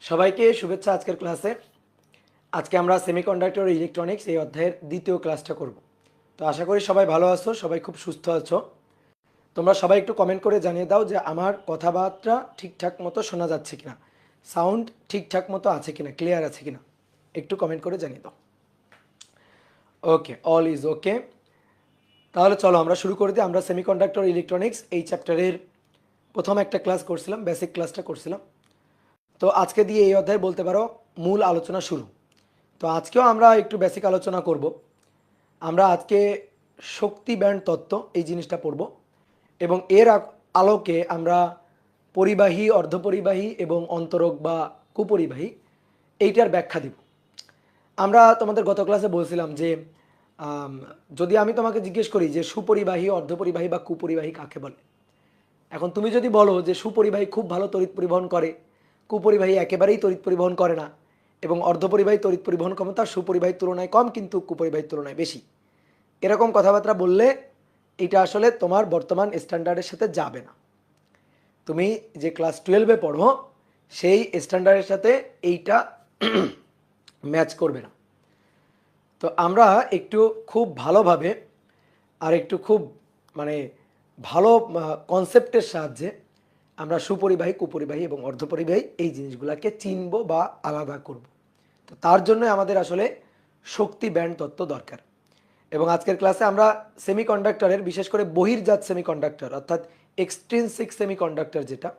সবাইকে শুভেচ্ছা আজকের ক্লাসে। আজকে আমরা সেমিকন্ডাক্টর ইলেকট্রনিক্স এই অধ্যায়ের দ্বিতীয় ক্লাসটা করব। তো আশা করি সবাই ভালো আছো, সবাই খুব সুস্থ আছো। তোমরা সবাই একটু কমেন্ট করে জানিয়ে দাও যে আমার কথাবার্তা ঠিকঠাক মতো শোনা যাচ্ছে কিনা, সাউন্ড ঠিকঠাক মতো আছে কিনা, ক্লিয়ার আছে কিনা, একটু কমেন্ট করে জানিয়ে দাও। ওকে, অল ইজ ওকে। তাহলে চলো আমরা শুরু করে দিই। আমরা সেমিকন্ডাক্টর ইলেকট্রনিক্স এই চ্যাপ্টারের প্রথম একটা ক্লাস করছিলাম, বেসিক ক্লাসটা করছিলাম। তো আজকে দিয়ে এই অধ্যায় বলতে পারো মূল আলোচনা শুরু। তো আজকেও আমরা একটু বেসিক আলোচনা করব। আমরা আজকে শক্তি ব্যান্ড তত্ত্ব এই জিনিসটা পড়ব এবং এর আলোকে আমরা পরিবাহী, অর্ধপরিবাহী এবং অন্তরক বা কুপরিবাহী এইটার ব্যাখ্যা দিব। আমরা তোমাদের গত ক্লাসে বলছিলাম যে যদি আমি তোমাকে জিজ্ঞেস করি যে সুপরিবাহী, অর্ধপরিবাহী বা কুপরিবাহী কাকে বলে, এখন তুমি যদি বলো যে সুপরিবাহী খুব ভালো তড়িৎ পরিবহন করে, কুপরিবাহী একেবারেই তড়িৎ পরিবহন করে না, এবং অর্ধপরিবাহী তড়িৎ পরিবহন ক্ষমতা সুপরিবাহীর তুলনায় কম কিন্তু কুপরিবাহীর তুলনায় বেশি, এরকম কথাবার্তা বললে এটা আসলে তোমার বর্তমান স্ট্যান্ডার্ডের সাথে যাবে না। তুমি যে ক্লাস 12-এ পড়ো সেই স্ট্যান্ডার্ডের সাথে এইটা ম্যাচ করবে না। তো আমরা একটু খুব ভালোভাবে আর একটু খুব মানে ভালো কনসেপ্টের সাহায্যে আমরা সুপরিবাহী, কুপরিবাহী এবং অর্ধপরিবাহী এই জিনিসগুলোকে চিনব বা আলাদা করব। তো তার জন্য আমাদের আসলে শক্তি ব্যান্ড তত্ত্ব দরকার। এবং আজকের ক্লাসে আমরা সেমিকন্ডাক্টরের, বিশেষ করে বহির্জাত সেমিকন্ডাক্টর অর্থাৎ এক্সট্রিনসিক সেমিকন্ডাক্টর যেটা,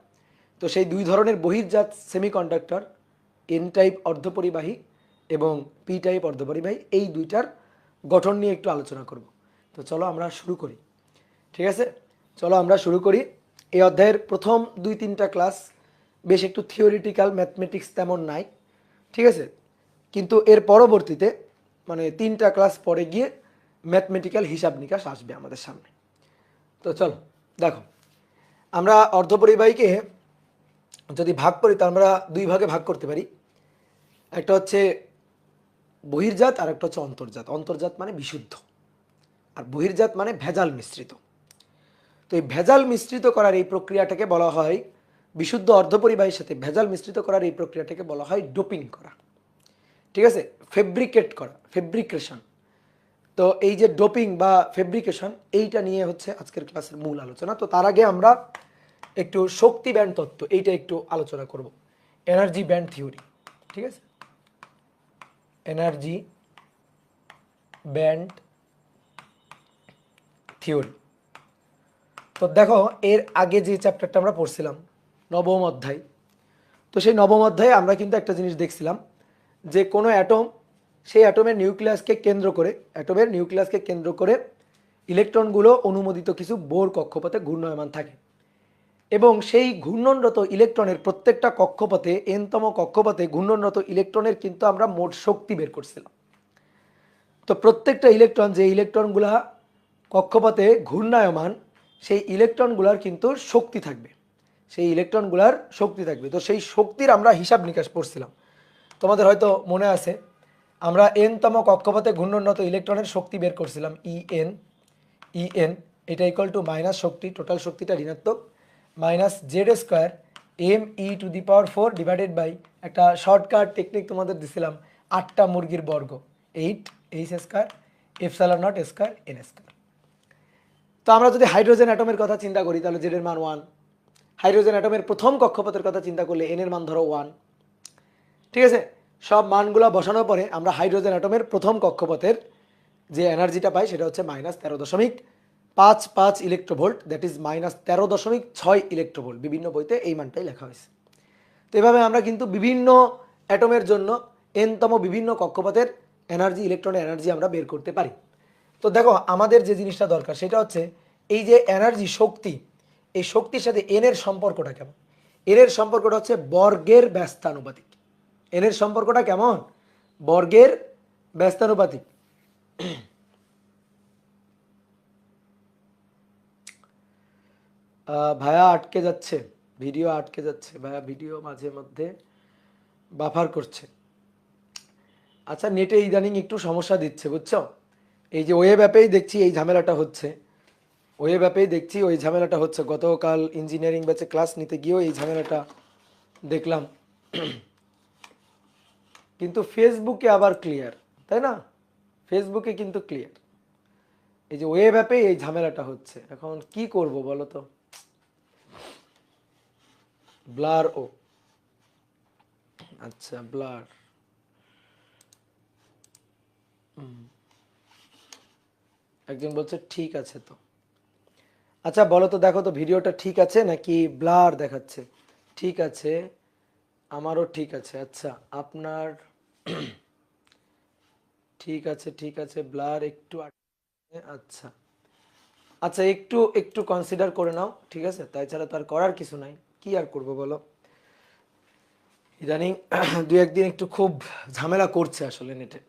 তো সেই দুই ধরনের বহির্জাত সেমিকন্ডাক্টর, এন টাইপ অর্ধপরিবাহী এবং পি টাইপ অর্ধপরিবাহী, এই দুইটার গঠন নিয়ে একটু আলোচনা করব। তো চলো আমরা শুরু করি। ঠিক আছে, চলো আমরা শুরু করি। এই অধ্যায়ের প্রথম 2-3টা ক্লাস বেশ একটু থিওরিটিক্যাল, ম্যাথমেটিক্স তেমন নাই, ঠিক আছে, কিন্তু এর পরবর্তীতে মানে 3টা ক্লাস পরে গিয়ে ম্যাথমেটিক্যাল হিসাব নিকাশ আসবে আমাদের সামনে। তো চলো দেখো, আমরা অর্ধপরিবাহীকে যদি ভাগ করি তা আমরা দুই ভাগে ভাগ করতে পারি। একটা হচ্ছে বহির্জাত আর একটা হচ্ছে অন্তর্জাত। অন্তর্জাত মানে বিশুদ্ধ, আর বহির্জাত মানে ভেজাল মিশ্রিত। তো এই ভেজাল মিশ্রিত করার এই প্রক্রিয়াটাকে বলা হয়, বিশুদ্ধ অর্ধপরিবাহীর সাথে ভেজাল মিশ্রিত করার এই প্রক্রিয়াটাকে বলা হয় ডোপিং করা। ঠিক আছে, ফেব্রিকেট করা, ফেব্রিকেশন। তো এই যে ডোপিং বা ফেব্রিকেশন, এইটা নিয়ে হচ্ছে আজকের ক্লাসের মূল আলোচনা। তো তার আগে আমরা একটু শক্তি ব্যান্ড তত্ত্ব এইটা একটু আলোচনা করব, এনার্জি ব্যান্ড থিওরি। ঠিক আছে, এনার্জি ব্যান্ড থিওরি। তো দেখো, এর আগে যে চ্যাপ্টারটা আমরা পড়ছিলাম নবম অধ্যায়, তো সেই নবম অধ্যায়ে আমরা কিন্তু একটা জিনিস দেখছিলাম যে কোনো অ্যাটম, সেই অ্যাটমের নিউক্লিয়াসকে কেন্দ্র করে ইলেকট্রনগুলো অনুমোদিত কিছু বোর কক্ষপথে ঘূর্ণায়মান থাকে, এবং সেই ঘূর্ণনরত ইলেকট্রনের প্রত্যেকটা কক্ষপথে, এনতম কক্ষপথে ঘূর্ণনরত ইলেকট্রনের কিন্তু আমরা মোট শক্তি বের করছিলাম। তো প্রত্যেকটা ইলেকট্রন, যে ইলেকট্রনগুলা কক্ষপথে ঘূর্ণায়মান, সেই ইলেকট্রনগুলার কিন্তু শক্তি থাকবে, তো সেই শক্তির আমরা হিসাব নিকাশ পড়ছিলাম। তোমাদের হয়তো মনে আছে, আমরা এনতম কক্ষপথে ঘূর্ণনরত ইলেকট্রনের শক্তি বের করছিলাম, ইএন এটা ইকুয়াল টু মাইনাস শক্তি, টোটাল শক্তিটা ঋণাত্মক, minus Z square m e⁴ divided by একটা শর্টকাট টেকনিক তোমাদের দিছিলাম, 8টা মুরগির বর্গ, 8h² epsilon naught square n square. তো আমরা যদি হাইড্রোজেন অ্যাটমের কথা চিন্তা করি তাহলে জেড এর মান 1, হাইড্রোজেন অ্যাটমের প্রথম কক্ষপথের কথা চিন্তা করলে এন এর মান ধরো 1। ঠিক আছে, সব মানগুলো বসানোর পরে আমরা হাইড্রোজেন অ্যাটমের প্রথম কক্ষপথের যে এনার্জিটা পাই সেটা হচ্ছে -13.55 ইলেকট্রোভোল্ট, দ্যাট ইজ -13.6 ইলেকট্রোভোল্ট। বিভিন্ন বইতে এই মানটাই লেখা হয়েছে। তো এভাবে আমরা কিন্তু বিভিন্ন অ্যাটমের জন্য এনতম বিভিন্ন কক্ষপথের এনার্জি, ইলেকট্রনের এনার্জি আমরা বের করতে পারি। তো দেখো, আমাদের যে জিনিসটা দরকার সেটা হচ্ছে এই যে এনার্জি, শক্তি, এই শক্তির সাথে এন এর সম্পর্কটা কেমন। এন এর সম্পর্কটা হচ্ছে বর্গের ব্যস্তানুপাতিক। এন এর সম্পর্কটা কেমন? বর্গের ব্যস্তানুপাতিক। ভাইয়া আটকে যাচ্ছে, ভিডিও আটকে যাচ্ছে ভাইয়া, ভিডিও মাঝে মধ্যে বাফার করছে। আচ্ছা, নেটে ইদানিং একটু সমস্যা দিচ্ছে, বুঝছো। এই যে ওয়েব অ্যাপেই দেখছি এই ঝামেলাটা হচ্ছে, গতকাল ইঞ্জিনিয়ারিং ব্যাচে ক্লাস নিতে গিয়েও এই ঝামেলাটা দেখলাম। কিন্তু ফেসবুকে আবার ক্লিয়ার, তাই না? ফেসবুকে কিন্তু ক্লিয়ার। এই যে ওয়েব অ্যাপে এই ঝামেলাটা হচ্ছে, এখন কি করব বলো তো? ব্লার ও, আচ্ছা ব্লার, একজন বলছে ঠিক আছে তো। আচ্ছা বলো তো, দেখো তো ভিডিওটা ঠিক আছে নাকি ব্লার দেখাচ্ছে? ঠিক আছে, আমারও ঠিক আছে। আচ্ছা আপনার ঠিক আছে, ঠিক আছে, ব্লার একটু আচ্ছা আচ্ছা, একটু একটু কনসিডার করে নাও, ঠিক আছে? তাই ছাড়া তো আর করার কিছু নাই, কি আর করব বলো। ইদানিং দু একদিন একটু খুব ঝামেলা করছে আসলে নেটে।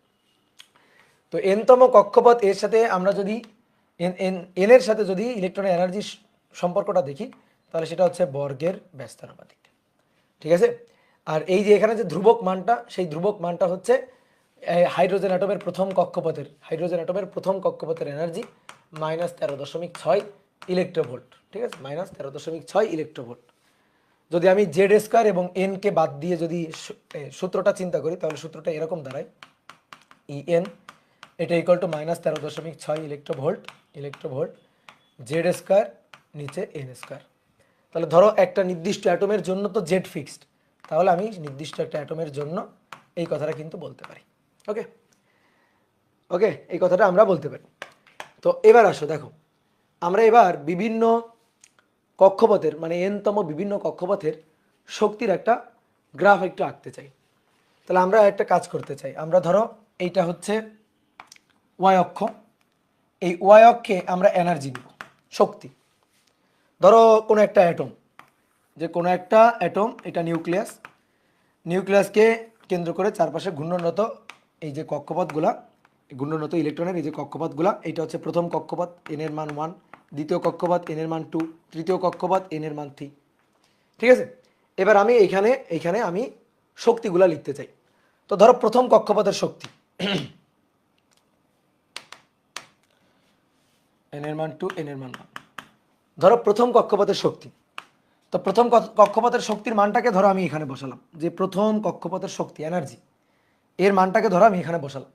তো এনতম কক্ষপথ এর সাথে আমরা যদি এন এন এন এর সাথে যদি ইলেকট্রনের এনার্জির সম্পর্কটা দেখি, তাহলে সেটা হচ্ছে বর্গের ব্যস্তানুপাতিক, ঠিক আছে? আর এই যে এখানে যে ধ্রুবক মানটা, সেই ধ্রুবক মানটা হচ্ছে হাইড্রোজেন অ্যাটমের প্রথম কক্ষপথের এনার্জি -13.6 ইলেকট্রোভোল্ট, ঠিক আছে? -13.6 ইলেকট্রোভোল্ট। যদি আমি জেড স্কোয়ার এবং এন কে বাদ দিয়ে যদি সূত্রটা চিন্তা করি, তাহলে সূত্রটা এরকম দাঁড়ায়, ইএন এটা equal two -13.6 electronvolt Z square নিচে এন স্কোয়ার। তাহলে ধরো একটা নির্দিষ্ট অ্যাটমের জন্য তো জেড ফিক্সড, তাহলে আমি নির্দিষ্ট একটা অ্যাটমের জন্য এই কথাটা কিন্তু বলতে পারি। ওকে, ওকে, এই কথাটা আমরা বলতে পারি। তো এবার আসো দেখো, আমরা এবার বিভিন্ন কক্ষপথের মানে এনতম বিভিন্ন কক্ষপথের শক্তির একটা গ্রাফ একটু আঁকতে চাই। তাহলে আমরা একটা কাজ করতে চাই, আমরা ধরো এইটা হচ্ছে ওয়াই অক্ষ, এই ওয়াই অক্ষে আমরা এনার্জি নিব, শক্তি। ধরো কোনো একটা অ্যাটম, যে কোনো একটা অ্যাটম, এটা নিউক্লিয়াসকে কেন্দ্র করে চারপাশে ঘূর্ণনরত এই যে কক্ষপথগুলা, ঘূর্ণনরত ইলেকট্রনের এই যে কক্ষপথগুলা, এটা হচ্ছে প্রথম কক্ষপথ, এন এর মান 1, দ্বিতীয় কক্ষপথ এন এর মান 2, তৃতীয় কক্ষপথ এন এর মান 3, ঠিক আছে? এবার আমি এইখানে আমি শক্তিগুলা লিখতে চাই। তো ধরো প্রথম কক্ষপথের শক্তি এন এর মান 2, এন এর মান 1, ধরো প্রথম কক্ষপথের শক্তি। তো প্রথম কক্ষপথের শক্তির মানটাকে ধরো আমি এখানে বসালাম, যে প্রথম কক্ষপথের শক্তি এনার্জি, এর মানটাকে ধরো আমি এখানে বসালাম।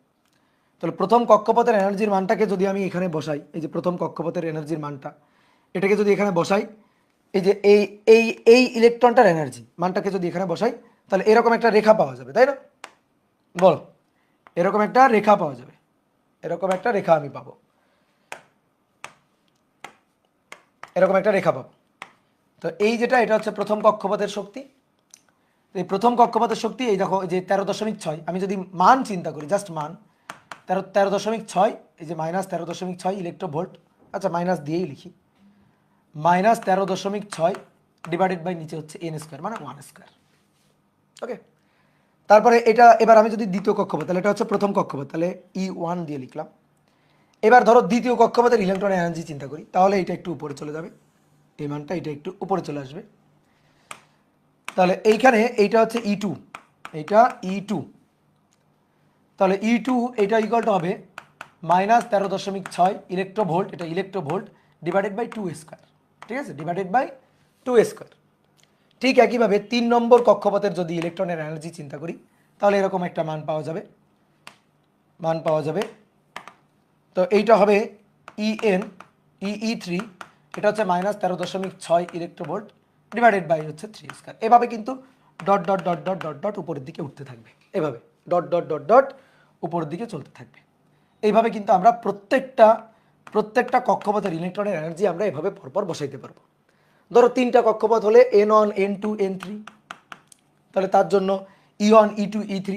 তাহলে প্রথম কক্ষপথের এনার্জির মানটাকে যদি আমি এখানে বসাই, এই যে প্রথম কক্ষপথের এনার্জির মানটা, এটাকে যদি এখানে বসাই, এই যে এই এই এই ইলেকট্রনটার এনার্জি মানটাকে যদি এখানে বসাই, তাহলে এরকম একটা রেখা পাওয়া যাবে, তাই না? বলো, এরকম একটা রেখা পাওয়া যাবে, এরকম একটা রেখা আমি পাবো, এরকম একটা রেখা পাবো। তো এই যেটা, এটা হচ্ছে প্রথম কক্ষপথের শক্তি। এই প্রথম কক্ষপথের শক্তি, এই দেখো যে 13.6, আমি যদি মান চিন্তা করি, জাস্ট মান 13.6, এই যে -13.6 ইলেকট্রোভোল্ট, আচ্ছা মাইনাস দিয়েই লিখি, -13.6 ডিভাইডেড বাই নিচে হচ্ছে এন স্কোয়ার মানে 1 স্কোয়ার। ওকে, তারপরে এটা এবার আমি যদি দ্বিতীয় কক্ষপথ, তাহলে এটা হচ্ছে প্রথম কক্ষপথ, তাহলে E1 দিয়ে লিখলাম। এবার ধরো দ্বিতীয় কক্ষপথের ইলেকট্রনের এনার্জি চিন্তা করি, তাহলে এটা একটু উপরে চলে যাবে, এই মানটা এটা একটু উপরে চলে আসবে। তাহলে এইখানে এইটা হচ্ছে E2, এইটা E2, তাহলে E2 এটা ইকুয়াল টু হবে -13.6 ইলেকট্রোভোল্ট, এটা ইলেকট্রোভোল্ট ডিভাইডেড বাই 2 স্কোয়ার, ঠিক আছে? Divided by 2 square. ঠিক একইভাবে 3 নম্বর কক্ষপথের যদি ইলেকট্রনের এনার্জি চিন্তা করি, তাহলে এরকম একটা মান পাওয়া যাবে। তো এইটা হবে EN E3, এটা হচ্ছে -13.6 ইলেকট্রোভোল্ট ডিভাইডেড বাই হচ্ছে 3 স্কোয়ার। এভাবে কিন্তু dot dot dot dot dot dot উপরের দিকে উঠতে থাকবে, এভাবে ডট ডট ডট ডট উপরের দিকে চলতে থাকবে। এইভাবে কিন্তু আমরা প্রত্যেকটা কক্ষপথের ইলেকট্রনের এনার্জি আমরা এভাবে পরপর বসাইতে পারবো। ধরো 3টা কক্ষপথ হলে N1 N2 N3, তাহলে তার জন্য E1 E2 E3,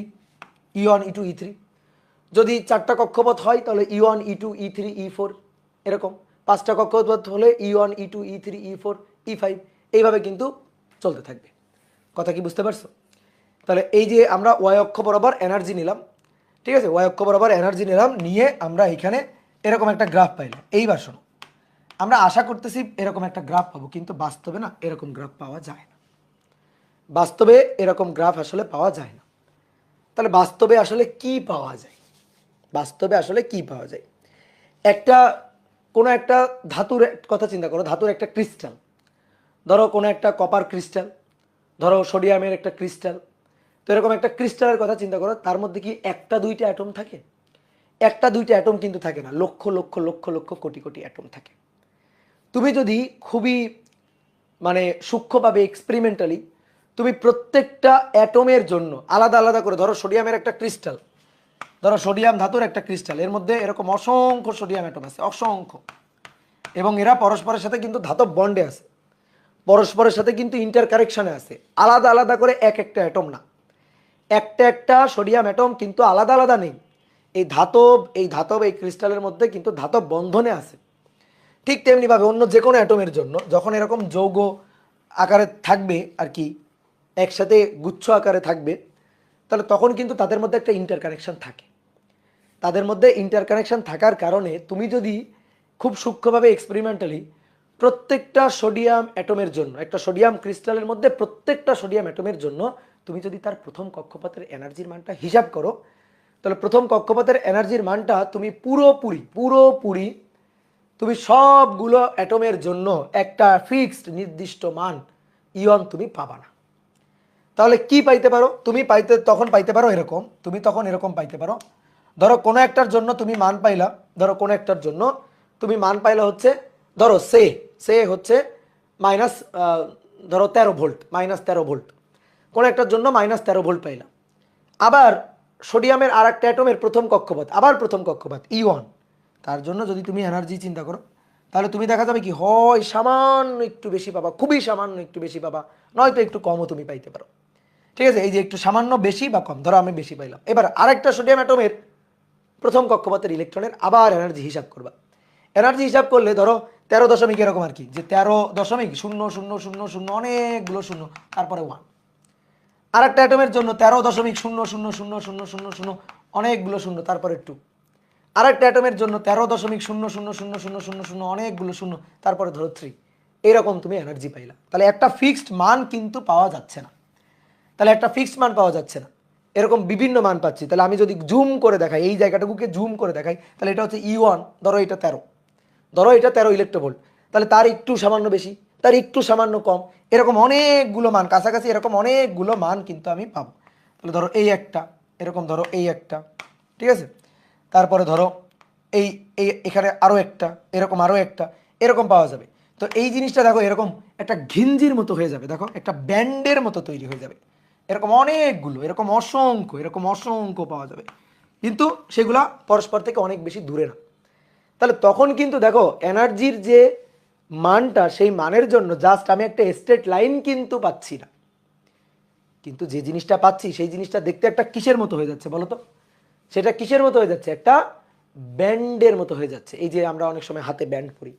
E1 E2 E3। যদি 4টা কক্ষপথ হয় তাহলে E1 E2 E3 E4, এরকম 5টা কক্ষপথ হলে E1 E2 E3 E4 E5, এইভাবে কিন্তু চলতে থাকবে। কথা কি বুঝতে পারছো? তাহলে এই যে আমরা ওয়াই অক্ষ বরাবর এনার্জি নিলাম, ঠিক আছে? ওয়াই অক্ষ বরাবর এনার্জি নিলাম, নিয়ে আমরা এখানে এরকম একটা গ্রাফ পাইলাম। এইবার শোনো, আমরা আশা করতেছি এরকম একটা গ্রাফ পাবো, কিন্তু বাস্তবে না এরকম গ্রাফ পাওয়া যায় না। বাস্তবে এরকম গ্রাফ আসলে পাওয়া যায় না। তাহলে বাস্তবে আসলে কি পাওয়া যায়? বাস্তবে আসলে কি পাওয়া যায়? একটা কোনো একটা ধাতুর কথা চিন্তা করো, ধাতুর একটা ক্রিস্টাল, ধরো কোনো একটা কপার ক্রিস্টাল, ধরো সোডিয়ামের একটা ক্রিস্টাল, তো এরকম একটা ক্রিস্টালের কথা চিন্তা করো, তার মধ্যে কি একটা দুইটা অ্যাটম থাকে? একটা দুইটা অ্যাটম কিন্তু থাকে না, লক্ষ লক্ষ লক্ষ লক্ষ কোটি কোটি অ্যাটম থাকে। তুমি যদি খুবই মানে সূক্ষ্মভাবে এক্সপেরিমেন্টালি তুমি প্রত্যেকটা অ্যাটমের জন্য আলাদা আলাদা করে, ধরো সোডিয়ামের একটা ক্রিস্টাল, ধরো সোডিয়াম ধাতুর একটা ক্রিস্টাল, এর মধ্যে এরকম অসংখ্য সোডিয়াম অ্যাটম আছে, অসংখ্য, এবং এরা পরস্পরের সাথে কিন্তু ধাতব বন্ডে আছে, পরস্পরের সাথে কিন্তু ইন্টার কানেকশনে আছে, আলাদা আলাদা করে এক একটা অ্যাটম না, একটা একটা সোডিয়াম অ্যাটম কিন্তু আলাদা আলাদা নেই, এই ক্রিস্টালের মধ্যে কিন্তু ধাতব বন্ধনে আছে। ঠিক তেমনিভাবে অন্য যে কোনো অ্যাটমের জন্য যখন এরকম যৌগ আকারে থাকবে আর কি, একসাথে গুচ্ছ আকারে থাকবে, তাহলে তখন কিন্তু তাদের মধ্যে একটা ইন্টার কানেকশন থাকে। তাদের মধ্যে ইন্টার কানেকশন থাকার কারণে তুমি যদি খুব সূক্ষ্মভাবে এক্সপেরিমেন্টালি প্রত্যেকটা সোডিয়াম অ্যাটমের জন্য, একটা সোডিয়াম ক্রিস্টালের মধ্যে প্রত্যেকটা সোডিয়াম অ্যাটমের জন্য তুমি যদি তার প্রথম কক্ষপথের এনার্জির মানটা হিসাব করো, তাহলে প্রথম কক্ষপথের এনার্জির মানটা তুমি পুরোপুরি পুরোপুরি তুমি সবগুলো অ্যাটমের জন্য একটা ফিক্সড নির্দিষ্ট মান ইয়ন তুমি পাবা না। তাহলে কি পাইতে পারো তুমি? তখন পাইতে পারো এরকম, তুমি তখন এরকম পাইতে পারো, ধরো কোনো একটার জন্য তুমি মান পাইলা, ধরো কোনো একটার জন্য তুমি মান পাইলা হচ্ছে, ধরো সে হচ্ছে মাইনাস, ধরো 13 ভোল্ট, -13 ভোল্ট, কোনো একটার জন্য -13 ভোল্ট পাইলাম। আবার সোডিয়ামের আর একটা অ্যাটমের প্রথম কক্ষপথ, আবার প্রথম কক্ষপথ E1, তার জন্য যদি তুমি এনার্জি চিন্তা করো, তাহলে তুমি দেখা যাবে কি হয় সামান্য একটু বেশি পাবা, খুবই সামান্য একটু বেশি পাবা, নয়তো একটু কমও তুমি পাইতে পারো। ঠিক আছে, এই যে একটু সামান্য বেশি বা কম, ধরো আমি বেশি পাইলাম। এবার আরেকটা সোডিয়াম অ্যাটমের প্রথম কক্ষপথের ইলেকট্রনের আবার এনার্জি হিসাব করবা। এনার্জি হিসাব করলে ধরো 13 দশমিক এরকম আর কি, যে 13.0000 অনেকগুলো শূন্য, তারপরে 1। আর একটা অ্যাটমের জন্য 13.000000 অনেকগুলো শূন্য, তারপরে 2। আর একটা অ্যাটমের জন্য 13.000000 অনেকগুলো শূন্য, তারপরে ধরো 3। এইরকম তুমি এনার্জি পাইলা। তাহলে একটা ফিক্সড মান কিন্তু পাওয়া যাচ্ছে না, তাহলে একটা ফিক্সড মান পাওয়া যাচ্ছে না, এরকম বিভিন্ন মান পাচ্ছি। তাহলে আমি যদি জুম করে দেখাই, এই জায়গাটুকুকে জুম করে দেখাই, তাহলে এটা হচ্ছে E1, ধরো এটা 13, ধরো এটা 13 ইলেকট্রোভোল্ট, তাহলে তার একটু সামান্য বেশি, তার একটু সামান্য কম, এরকম অনেকগুলো মান কাছাকাছি, এরকম অনেকগুলো মান কিন্তু আমি পাবো। তাহলে ধরো এই একটা, এরকম ধরো এই একটা, ঠিক আছে, তারপরে ধরো এই এই এখানে আরও একটা, এরকম আরও একটা, এরকম পাওয়া যাবে। তো এই জিনিসটা দেখো এরকম একটা ঘিঞ্জির মতো হয়ে যাবে, দেখো একটা ব্যান্ডের মতো তৈরি হয়ে যাবে, এরকম অনেকগুলো, এরকম অসংখ্য, এরকম অসংখ্য পাওয়া যাবে, কিন্তু সেগুলা পরস্পর থেকে অনেক বেশি দূরে না। তাহলে তখন কিন্তু দেখো এনার্জির যে মানটা, সেই মানের জন্য জাস্ট আমি একটা স্ট্রেট লাইন কিন্তু পাচ্ছি না, কিন্তু যে জিনিসটা পাচ্ছি সেই জিনিসটা দেখতে একটা কিসের মতো হয়ে যাচ্ছে বলো তো? সেটা কিসের মতো হয়ে যাচ্ছে? একটা ব্যান্ডের মতো হয়ে যাচ্ছে। এই যে আমরা অনেক সময় হাতে ব্যান্ড পরি,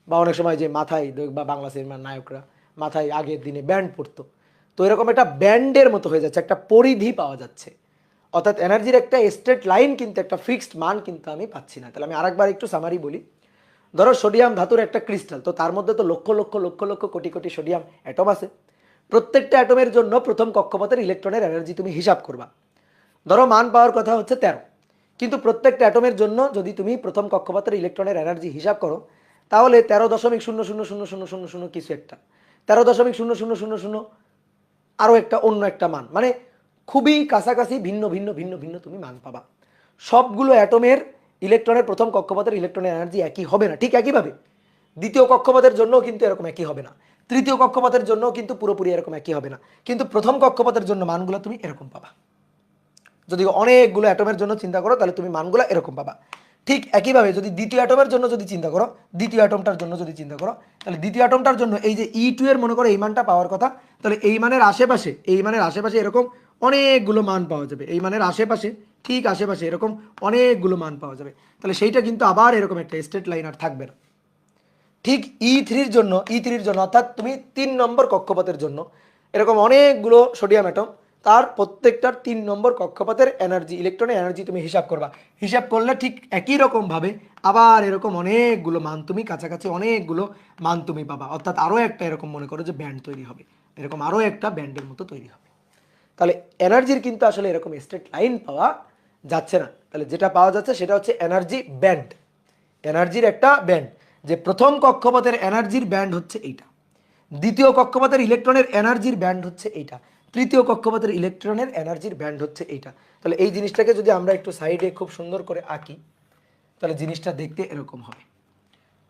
বা অনেক সময় যে মাথায় বা বাংলা সিনেমার নায়করা মাথায় আগের দিনে ব্যান্ড পরতো, তো এরকম একটা ব্যান্ডের মতো হয়ে যাচ্ছে, একটা পরিধি পাওয়া যাচ্ছে। অর্থাৎ এনার্জির একটা স্ট্রেট লাইন কিন্তু একটা ফিক্সড মান কিন্তু আমি পাচ্ছি না। তাহলে আমি আরেকবার একটু সামারি বলি। ধরো সোডিয়াম ধাতুর একটা ক্রিস্টাল, তো তার মধ্যে তো লক্ষ লক্ষ লক্ষ লক্ষ কোটি কোটি সোডিয়াম অ্যাটম আছে। প্রত্যেকটা অ্যাটমের জন্য প্রথম কক্ষপথের ইলেকট্রনের এনার্জি তুমি হিসাব করবা। ধরো মান পাওয়ার কথা হচ্ছে 13, কিন্তু প্রত্যেকটা অ্যাটমের জন্য যদি তুমি প্রথম কক্ষপথের ইলেকট্রনের এনার্জি হিসাব করো, তাহলে 13.000000 কিছু একটা, 13.0000 আরও একটা অন্য একটা মান, মানে খুবই কাছাকাছি ভিন্ন ভিন্ন ভিন্ন ভিন্ন তুমি মান পাবা। সবগুলো অ্যাটমের ইলেকট্রনের প্রথম কক্ষপথের ইলেকট্রনের এনার্জি একই হবে না, ঠিক একইভাবে দ্বিতীয় কক্ষপথের জন্যও কিন্তু এরকম একই হবে না, তৃতীয় কক্ষপথের জন্যও কিন্তু পুরোপুরি এরকম একই হবে না, কিন্তু প্রথম কক্ষপথের জন্য মানগুলো তুমি এরকম পাবা। যদি অনেকগুলো অ্যাটমের জন্য চিন্তা করো, তাহলে তুমি মানগুলো এরকম পাবা। ঠিক একইভাবে যদি দ্বিতীয় অ্যাটমের জন্য যদি চিন্তা করো, দ্বিতীয় অ্যাটমটার জন্য যদি চিন্তা করো, তাহলে দ্বিতীয় অ্যাটমটার জন্য এই যে E2 এর মনে করো এই মানটা পাওয়ার কথা, তাহলে এই মানের আশেপাশে, এই মানের আশেপাশে এরকম অনেকগুলো মান পাওয়া যাবে, এই মানের আশেপাশে, ঠিক আশেপাশে এরকম অনেকগুলো মান পাওয়া যাবে। তাহলে সেইটা কিন্তু আবার এরকম একটা স্ট্রেট লাইন আর থাকবে না। ঠিক E3-র জন্য অর্থাৎ তুমি 3 নম্বর কক্ষপথের জন্য এরকম অনেকগুলো সোডিয়াম অ্যাটম, তার প্রত্যেকটার 3 নম্বর কক্ষপথের এনার্জি, ইলেকট্রনের এনার্জি তুমি হিসাব করবা। হিসাব করলে ঠিক একই রকমভাবে আবার এরকম অনেকগুলো মান তুমি কাছাকাছি অনেকগুলো মান তুমি পাবা। অর্থাৎ আরও একটা এরকম মনে করো যে ব্যান্ড তৈরি হবে, এরকম আরও একটা ব্যান্ডের মতো তৈরি হবে। তাহলে এনার্জির কিন্তু আসলে এরকম স্ট্রেট লাইন পাওয়া যাচ্ছে না। তাহলে যেটা পাওয়া যাচ্ছে সেটা হচ্ছে এনার্জি ব্যান্ড, এনার্জির একটা ব্যান্ড, যে প্রথম কক্ষপথের এনার্জির ব্যান্ড হচ্ছে এইটা, দ্বিতীয় কক্ষপথের ইলেকট্রনের এনার্জির ব্যান্ড হচ্ছে এইটা, তৃতীয় কক্ষপথের ইলেকট্রনের এনার্জির ব্যান্ড হচ্ছে এইটা। তাহলে এই জিনিসটাকে যদি আমরা একটু সাইডে খুব সুন্দর করে আঁকি, তাহলে জিনিসটা দেখতে এরকম হবে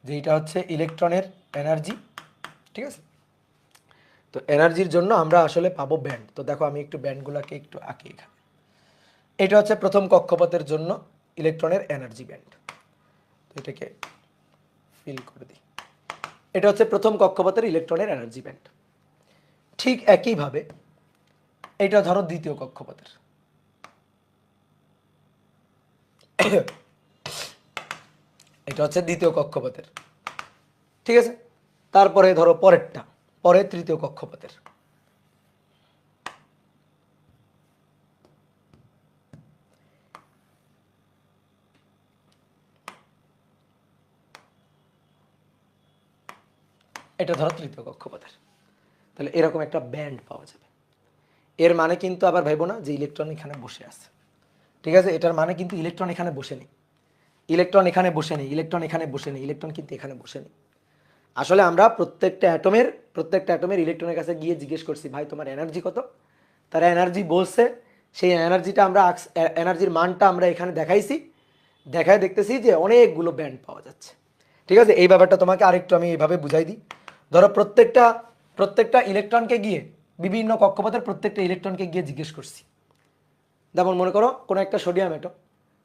যে এটা হচ্ছে ইলেকট্রনের এনার্জি, ঠিক আছে। তো এনার্জির জন্য আমরা আসলে পাবো ব্যান্ড। তো দেখো আমি একটু ব্যান্ডগুলোকে একটু আঁকি এখানে। এটা হচ্ছে প্রথম কক্ষপথের জন্য ইলেকট্রনের এনার্জি ব্যান্ড, তো এটাকে ফিল করে দিই। এটা হচ্ছে প্রথম কক্ষপথের ইলেকট্রনের এনার্জি ব্যান্ড। ঠিক একইভাবে এটা ধরো দ্বিতীয় কক্ষপথের, এটা হচ্ছে দ্বিতীয় কক্ষপথের, ঠিক আছে। তারপরে ধরো পরেরটা, পরে তৃতীয় কক্ষপথের, এটা ধরো তৃতীয় কক্ষপথের। তাহলে এরকম একটা ব্যান্ড পাওয়া যাবে। এর মানে কিন্তু আবার ভাইবো না যে ইলেকট্রন এখানে বসে আছে, ঠিক আছে। এটার মানে কিন্তু ইলেকট্রন এখানে বসে নেই, ইলেকট্রন এখানে বসে নেই, ইলেকট্রন এখানে বসে নেই, ইলেকট্রন কিন্তু এখানে বসে নেই। আসলে আমরা প্রত্যেকটা অ্যাটমের ইলেকট্রনের কাছে গিয়ে জিজ্ঞেস করছি ভাই তোমার এনার্জি কত, তারা এনার্জি বলছে। সেই এনার্জিটা আমরা এনার্জির মানটা আমরা এখানে দেখাইছি, দেখায় দেখতেছি যে অনেকগুলো ব্যান্ড পাওয়া যাচ্ছে, ঠিক আছে। এই ব্যাপারটা তোমাকে আরেকটু আমি এইভাবে বুঝাই দিই। ধরো প্রত্যেকটা ইলেকট্রনকে গিয়ে, বিভিন্ন কক্ষপথের প্রত্যেকটা ইলেকট্রনকে গিয়ে জিজ্ঞেস করছি। যেমন মনে করো কোনো একটা সোডিয়াম অ্যাটম,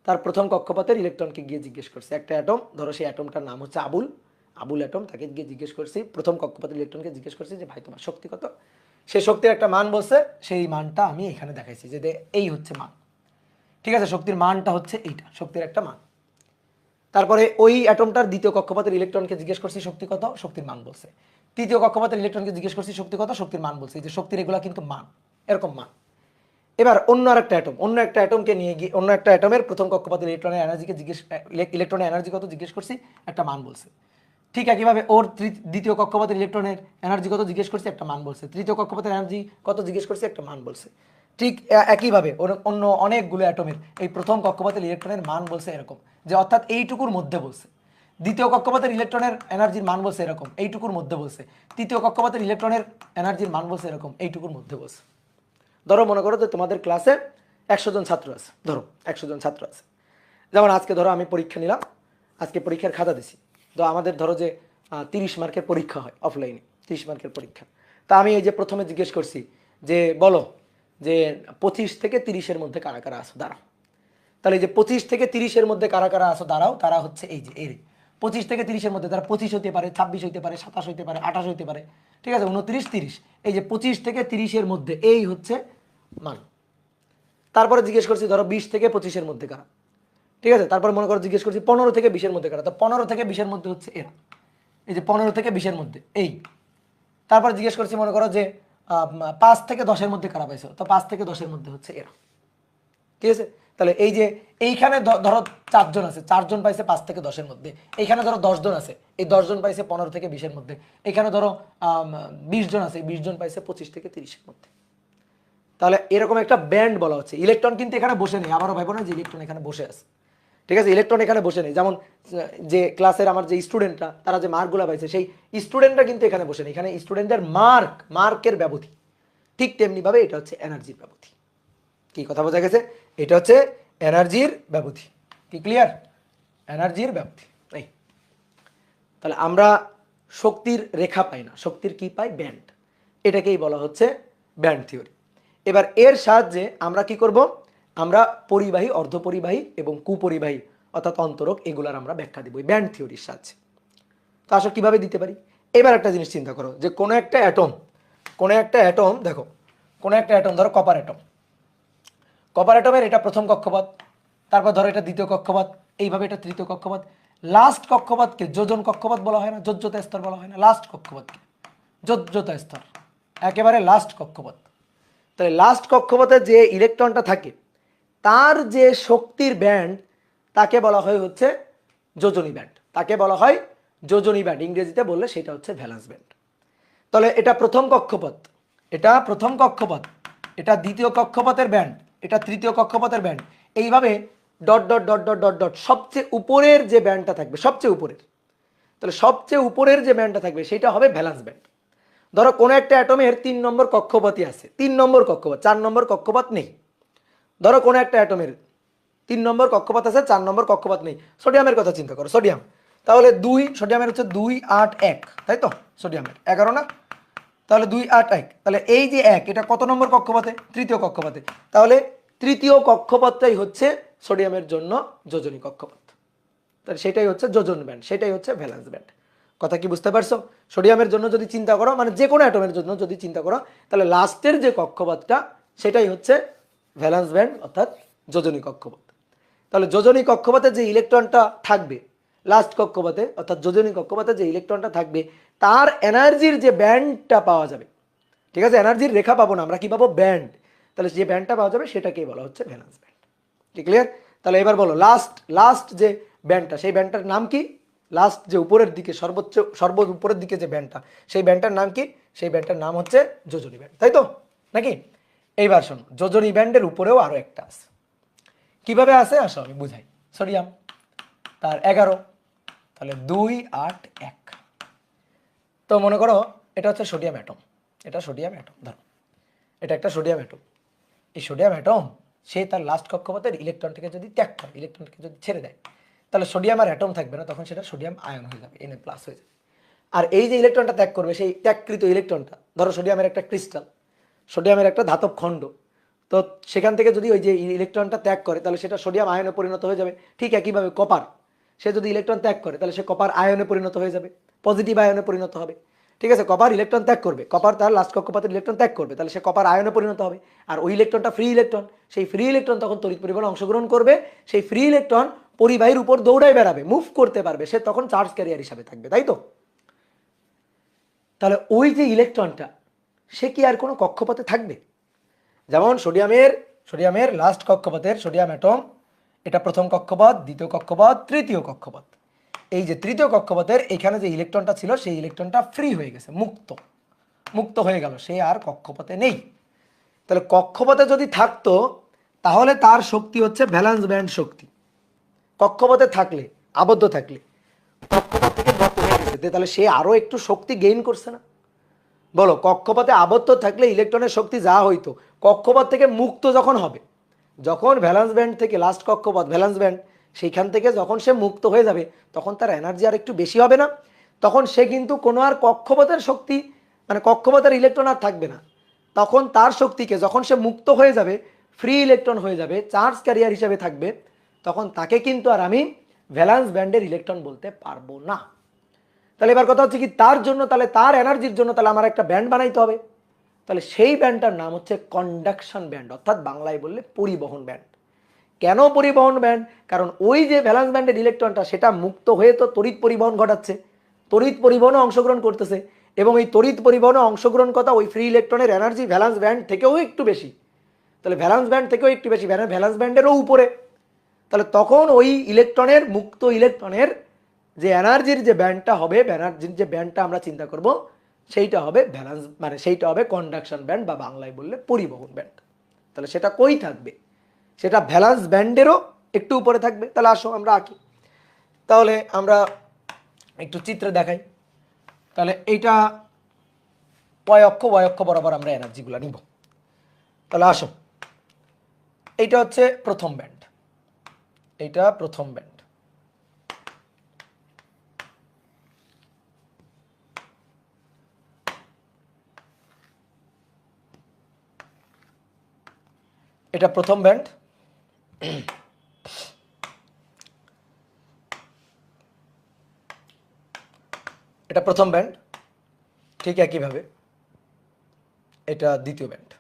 তার প্রথম কক্ষপথের ইলেকট্রনকে গিয়ে জিজ্ঞেস করছে। একটা অ্যাটম, ধরো সেই অ্যাটমটার নাম হচ্ছে আবুল অ্যাটম, তাকে গিয়ে জিজ্ঞেস করছি, প্রথম কক্ষপথের ইলেকট্রনকে জিজ্ঞেস করছি যে ভাই তোমার শক্তি কত। সে শক্তির একটা মান বলছে, সেই মানটা আমি এখানে দেখাইছি যে এই হচ্ছে মান, ঠিক আছে। শক্তির মানটা হচ্ছে এইটা, শক্তির একটা মান। তারপরে ওই অ্যাটমটার দ্বিতীয় কক্ষপথের ইলেকট্রনকে জিজ্ঞেস করছি শক্তি কত, শক্তির মান বলছে। তৃতীয় কক্ষপথের ইলেকট্রনকে জিজ্ঞেস করছি শক্তি কত, শক্তির মান বলছে। যে শক্তির এগুলা কিন্তু মান, এরকম মান। এবার অন্য একটা অ্যাটমকে নিয়ে গিয়ে, অন্য একটা অ্যাটমের প্রথম কক্ষপথের ইলেকট্রনের এনার্জি কত জিজ্ঞেস করছি, একটা মান বলছে। ঠিক একইভাবে ওর দ্বিতীয় কক্ষপথের ইলেকট্রনের এনার্জি কত জিজ্ঞেস করছি, একটা মান বলছে। তৃতীয় কক্ষপথের এনার্জি কত জিজ্ঞেস করছি, একটা মান বলছে। ঠিক একইভাবে অন্য অনেকগুলো অ্যাটমের এই প্রথম কক্ষপথের ইলেকট্রনের মান বলছে এরকম, যে অর্থাৎ এইটুকুর মধ্যে বলছে। দ্বিতীয় কক্ষপথের ইলেকট্রনের এনার্জির মান বলছে এরকম, এইটুকুর মধ্যে বলছে। তৃতীয় কক্ষপথের ইলেকট্রনের এনার্জির মান বলছে এরকম, এইটুকুর মধ্যে বলছে। ধরো মনে করো যে তোমাদের ক্লাসে 100 জন ছাত্র আছে, ধরো 100 জন ছাত্র আছে। যেমন আজকে ধরো আমি পরীক্ষা নিলাম, আজকে পরীক্ষার খাতা দিছি। তো আমাদের ধরো যে 30 মার্কের পরীক্ষা হয় অফলাইনে, 30 মার্কের পরীক্ষা। তা আমি এই যে প্রথমে জিজ্ঞেস করছি যে বলো যে 25 থেকে 30-এর মধ্যে কারা কারা আসো, দাঁড়াও। তাহলে এই যে 25 থেকে 30-এর মধ্যে কারা কারা আসো দাঁড়াও, তারা হচ্ছে এই যে এর 25 থেকে 30-এর মধ্যে, তারা 25 হতে পারে, 26 হইতে পারে, 27 হইতে পারে, 28 হইতে পারে, ঠিক আছে, 29, 30। এই যে 25 থেকে 30-এর মধ্যে, এই হচ্ছে মান। তারপরে জিজ্ঞেস করছি ধরো 20 থেকে 25-এর মধ্যে কারা, ঠিক আছে। তারপর মনে করো জিজ্ঞেস করছি 15 থেকে 20-এর মধ্যে কারা, তো 15 থেকে 20-এর মধ্যে হচ্ছে এরা, এই যে 15 থেকে 20-এর মধ্যে এই। তারপর জিজ্ঞেস করছি মনে করো যে 5 থেকে 10-এর মধ্যে কারা পাইছো, তো 5 থেকে 10-এর মধ্যে হচ্ছে এরা, ঠিক আছে। তাহলে এই যে এইখানে ধরো 4 জন আছে, 4 জন পাইছে 5 থেকে 10-এর মধ্যে। এইখানে ধরো 10 জন আছে, এই 10 জন পাইছে 15 থেকে 20-এর মধ্যে। এখানে ধরো 20 জন আছে, 20 জন পাইছে 25 থেকে 30-এর মধ্যে। তাহলে এরকম একটা ব্যান্ড বলা হচ্ছে। ইলেকট্রন কিন্তু এখানে বসে নেই, আবারও ভাবো না যে ইলেকট্রন এখানে বসে আছে, ঠিক আছে। ইলেকট্রন এখানে বসে নেই। যেমন যে ক্লাসের আমার যে স্টুডেন্টরা, তারা যে মার্কগুলো পাইছে, সেই স্টুডেন্টরা কিন্তু এখানে বসে নেই, এখানে স্টুডেন্টদের মার্কের ব্যবধি। ঠিক তেমনি ভাবে এটা হচ্ছে এনার্জির ব্যবধি। কি কথা বোঝা গেছে? এটা হচ্ছে এনার্জির ব্যবধি। কি ক্লিয়ার? এনার্জির ব্যবধি এই। তাহলে আমরা শক্তির রেখা পাই না, শক্তির কি পাই? ব্যান্ড। এটাকেই বলা হচ্ছে ব্যান্ড থিওরি। এবার এর সাহায্যে আমরা কি করব? আমরা পরিবাহী, অর্ধপরিবাহী এবং কুপরিবাহী অর্থাৎ অন্তরক, এগুলার আমরা ব্যাখ্যা দিব ব্যান্ড থিওরির সাহায্যে। তো আসলে কিভাবে দিতে পারি? এবার একটা জিনিস চিন্তা করো যে কোনো একটা অ্যাটম দেখো, কোনো একটা অ্যাটম ধরো কপার অ্যাটমের এটা প্রথম কক্ষপথ, তারপর ধরো এটা দ্বিতীয় কক্ষপথ, এইভাবে এটা তৃতীয় কক্ষপথ। লাস্ট কক্ষপথকে যোজন কক্ষপথ বলা হয় না, যোজ্যতা স্তর বলা হয় না, লাস্ট কক্ষপথকে যোজ্যতা স্তর, একেবারে লাস্ট কক্ষপথ। তাহলে লাস্ট কক্ষপথে যে ইলেকট্রনটা থাকে, তার যে শক্তির ব্যান্ড, তাকে বলা হয় হচ্ছে যোজনী ব্যান্ড, তাকে বলা হয় যোজনী ব্যান্ড। ইংরেজিতে বললে সেটা হচ্ছে ভ্যালেন্স ব্যান্ড। তাহলে এটা প্রথম কক্ষপথ, এটা দ্বিতীয় কক্ষপথের ব্যান্ড, এটা তৃতীয় কক্ষপথের ব্যান্ড। এইভাবে dot dot dot dot dot dot সবচেয়ে উপরের যে ব্যান্ডটা থাকবে, সবচেয়ে উপরের, তাহলে সবচেয়ে উপরের যে ব্যান্ডটা থাকবে সেটা হবে ভ্যালেন্স ব্যান্ড। ধরো কোনো একটা অ্যাটমের 3 নম্বর কক্ষপথই আছে, 3 নম্বর কক্ষপথ, 4 নম্বর কক্ষপথ নেই। ধরো কোনো একটা অ্যাটমের 3 নম্বর কক্ষপথ আছে, 4 নম্বর কক্ষপথ নেই। সোডিয়ামের কথা চিন্তা করো, সোডিয়াম, তাহলে 2, সোডিয়ামের হচ্ছে 2 8 1, তাই তো? সোডিয়ামের 11 না, তাহলে 2 8 1, তাহলে এই যে 1, এটা কত নম্বর কক্ষপথে? তৃতীয় কক্ষপথে। তাহলে তৃতীয় কক্ষপথটাই হচ্ছে সোডিয়ামের জন্য যোজনী কক্ষপথ। তাহলে সেটাই হচ্ছে যোজন ব্যান্ড, সেটাই হচ্ছে ভ্যালেন্স ব্যান্ড। কথা কি বুঝতে পারছো? সোডিয়ামের জন্য যদি চিন্তা করো, মানে যে কোনো অ্যাটমের জন্য যদি চিন্তা করো, তাহলে লাস্টের যে কক্ষপথটা সেটাই হচ্ছে ভ্যালেন্স ব্যান্ড অর্থাৎ যোজনী কক্ষপথ। তাহলে যোজনী কক্ষপথে যে ইলেকট্রনটা থাকবে লাস্ট কক্ষপথে অর্থাৎ যোজনী কক্ষপথে যে ইলেকট্রনটা থাকবে তার এনার্জির যে ব্যান্ডটা পাওয়া যাবে, ঠিক আছে? এনার্জির রেখা পাবো না, আমরা কি পাবো? ব্যান্ড। তাহলে যে ব্যান্ডটা পাওয়া যাবে সেটাকেই বলা হচ্ছে ভ্যালেন্স ব্যান্ড। ঠিক ক্লিয়ার? তাহলে এবার বলো লাস্ট যে ব্যান্ডটা, সেই ব্যান্ডটার নাম কি? লাস্ট যে উপরের দিকে সর্ব উপরের দিকে যে ব্যান্ডটা, সেই ব্যান্ডটার নাম কি? সেই ব্যান্ডটার নাম হচ্ছে যোজনী ব্যান্ড, তাই তো নাকি? এইবার শোনো, যোজনী ব্যান্ডের উপরেও আরো একটা আছে। কিভাবে আছে আসো আমি বুঝাই। সোডিয়াম, তার 11, তাহলে 2 8 1। তো মনে করো এটা হচ্ছে সোডিয়াম অ্যাটম, এটা সোডিয়াম অ্যাটম, ধরো এটা একটা সোডিয়াম অ্যাটম। এই সোডিয়াম অ্যাটম সে তার লাস্ট কক্ষপথের ইলেকট্রনটিকে যদি ত্যাগ করে, ইলেকট্রনটিকে যদি ছেড়ে দেয়, তাহলে সোডিয়াম আর অ্যাটম থাকবে না, তখন সেটা সোডিয়াম আয়ন হয়ে যাবে, Na+ হয়ে যাবে। আর এই যে ইলেকট্রনটা ত্যাগ করবে, সেই ত্যাগকৃত ইলেকট্রনটা, ধরো সোডিয়ামের একটা ক্রিস্টাল, সোডিয়ামের একটা ধাতব খণ্ড, তো সেখান থেকে যদি ওই যে ইলেকট্রনটা ত্যাগ করে তাহলে সেটা সোডিয়াম আয়নে পরিণত হয়ে যাবে। ঠিক একইভাবে কপার, সে যদি ইলেকট্রন ত্যাগ করে তাহলে সে কপার আয়নে পরিণত হয়ে যাবে, পজিটিভ আয়নে পরিণত হবে। ঠিক আছে, কপার ইলেকট্রন ত্যাগ করবে, কপার তার লাস্ট কক্ষপথের ইলেকট্রন ত্যাগ করবে, তাহলে সে কপার আয়নে পরিণত হবে। আর ওই ইলেকট্রনটা ফ্রি ইলেকট্রন, সেই ফ্রি ইলেকট্রন তখন তড়িৎ পরিবহনে অংশগ্রহণ করবে, সেই ফ্রি ইলেকট্রন পরিবাহীর উপর দৌড়ায় বেড়াবে, মুভ করতে পারবে, সে তখন চার্জ ক্যারিয়ার হিসাবে থাকবে, তাই তো? তাহলে ওই যে ইলেকট্রনটা সে কি আর কোনো কক্ষপথে থাকবে? যেমন সোডিয়ামের লাস্ট কক্ষপথের সোডিয়াম অ্যাটম, এটা প্রথম কক্ষপথ, দ্বিতীয় কক্ষপথ, তৃতীয় কক্ষপথ। এই যে তৃতীয় কক্ষপথের এখানে যে ইলেকট্রনটা ছিল সেই ইলেকট্রনটা ফ্রি হয়ে গেছে, মুক্ত হয়ে গেল, সে আর কক্ষপথে নেই। তাহলে কক্ষপথে যদি থাকতো তাহলে তার শক্তি হচ্ছে ভ্যালেন্স ব্যান্ড শক্তি। কক্ষপথে থাকলে, আবদ্ধ থাকলে, কক্ষপথ থেকে মুক্ত হয়ে গেছে, তাহলে সে আরো একটু শক্তি গেইন করছে না? বলো, কক্ষপথে আবদ্ধ থাকলে ইলেকট্রনের শক্তি যা হইতো, কক্ষপথ থেকে মুক্ত যখন হবে, যখন ভ্যালেন্স ব্যান্ড থেকে লাস্ট কক্ষপথ ভ্যালেন্স ব্যান্ড, সেইখান থেকে যখন সে মুক্ত হয়ে যাবে তখন তার এনার্জি আর একটু বেশি হবে না? তখন সে কিন্তু কোনো আর কক্ষপথের শক্তি, মানে কক্ষপথের ইলেকট্রন আর থাকবে না। তখন তার শক্তিকে যখন সে মুক্ত হয়ে যাবে, ফ্রি ইলেকট্রন হয়ে যাবে, চার্জ ক্যারিয়ার হিসেবে থাকবে, তখন তাকে কিন্তু আর আমি ভ্যালেন্স ব্যান্ডের ইলেকট্রন বলতে পারবো না। তাহলে এবার কথা হচ্ছে কি, তার জন্য, তাহলে তার এনার্জির জন্য তাহলে আমার একটা ব্যান্ড বানাইতে হবে। তাহলে সেই ব্যান্ডটার নাম হচ্ছে কন্ডাকশন ব্যান্ড, অর্থাৎ বাংলায় বললে পরিবহন ব্যান্ড। কেন পরিবহন ব্যান্ড? কারণ ওই যে ভ্যালেন্স ব্যান্ডের ইলেকট্রনটা সেটা মুক্ত হয়ে তো তড়িৎ পরিবহন ঘটাচ্ছে, তড়িৎ পরিবহনে অংশগ্রহণ করতেছে, এবং এই তড়িৎ পরিবহনে অংশগ্রহণ কথা ওই ফ্রি ইলেকট্রনের এনার্জি ভ্যালেন্স ব্যান্ড থেকেও একটু বেশি। তাহলে ভ্যালেন্স ব্যান্ড থেকেও একটু বেশি, ভ্যালেন্স ব্যান্ডেরও উপরে। তাহলে তখন ওই ইলেকট্রনের, মুক্ত ইলেকট্রনের যে এনার্জির যে ব্যান্ডটা হবে, এনার্জির যে ব্যান্ডটা আমরা চিন্তা করব, সেইটা হবে ভ্যালেন্স, মানে সেইটা হবে কন্ডাকশন ব্যান্ড বা বাংলায় বললে পরিবহন ব্যান্ড। তাহলে সেটা কই থাকবে? সেটা ভ্যালেন্স ব্যান্ডেরও একটু উপরে থাকবে। তাহলে আসো আমরা আঁকি, তাহলে আমরা একটু চিত্রে দেখাই। তাহলে এইটা ওয়াই অক্ষ বরাবর আমরা এনার্জিগুলো নিব। তাহলে আসো, এইটা হচ্ছে প্রথম ব্যান্ড, এইটা প্রথম ব্যান্ড, এটা প্রথম ব্যান্ড, এটা প্রথম ব্যান্ড। ঠিক একইভাবে এটা দ্বিতীয় ব্যান্ড,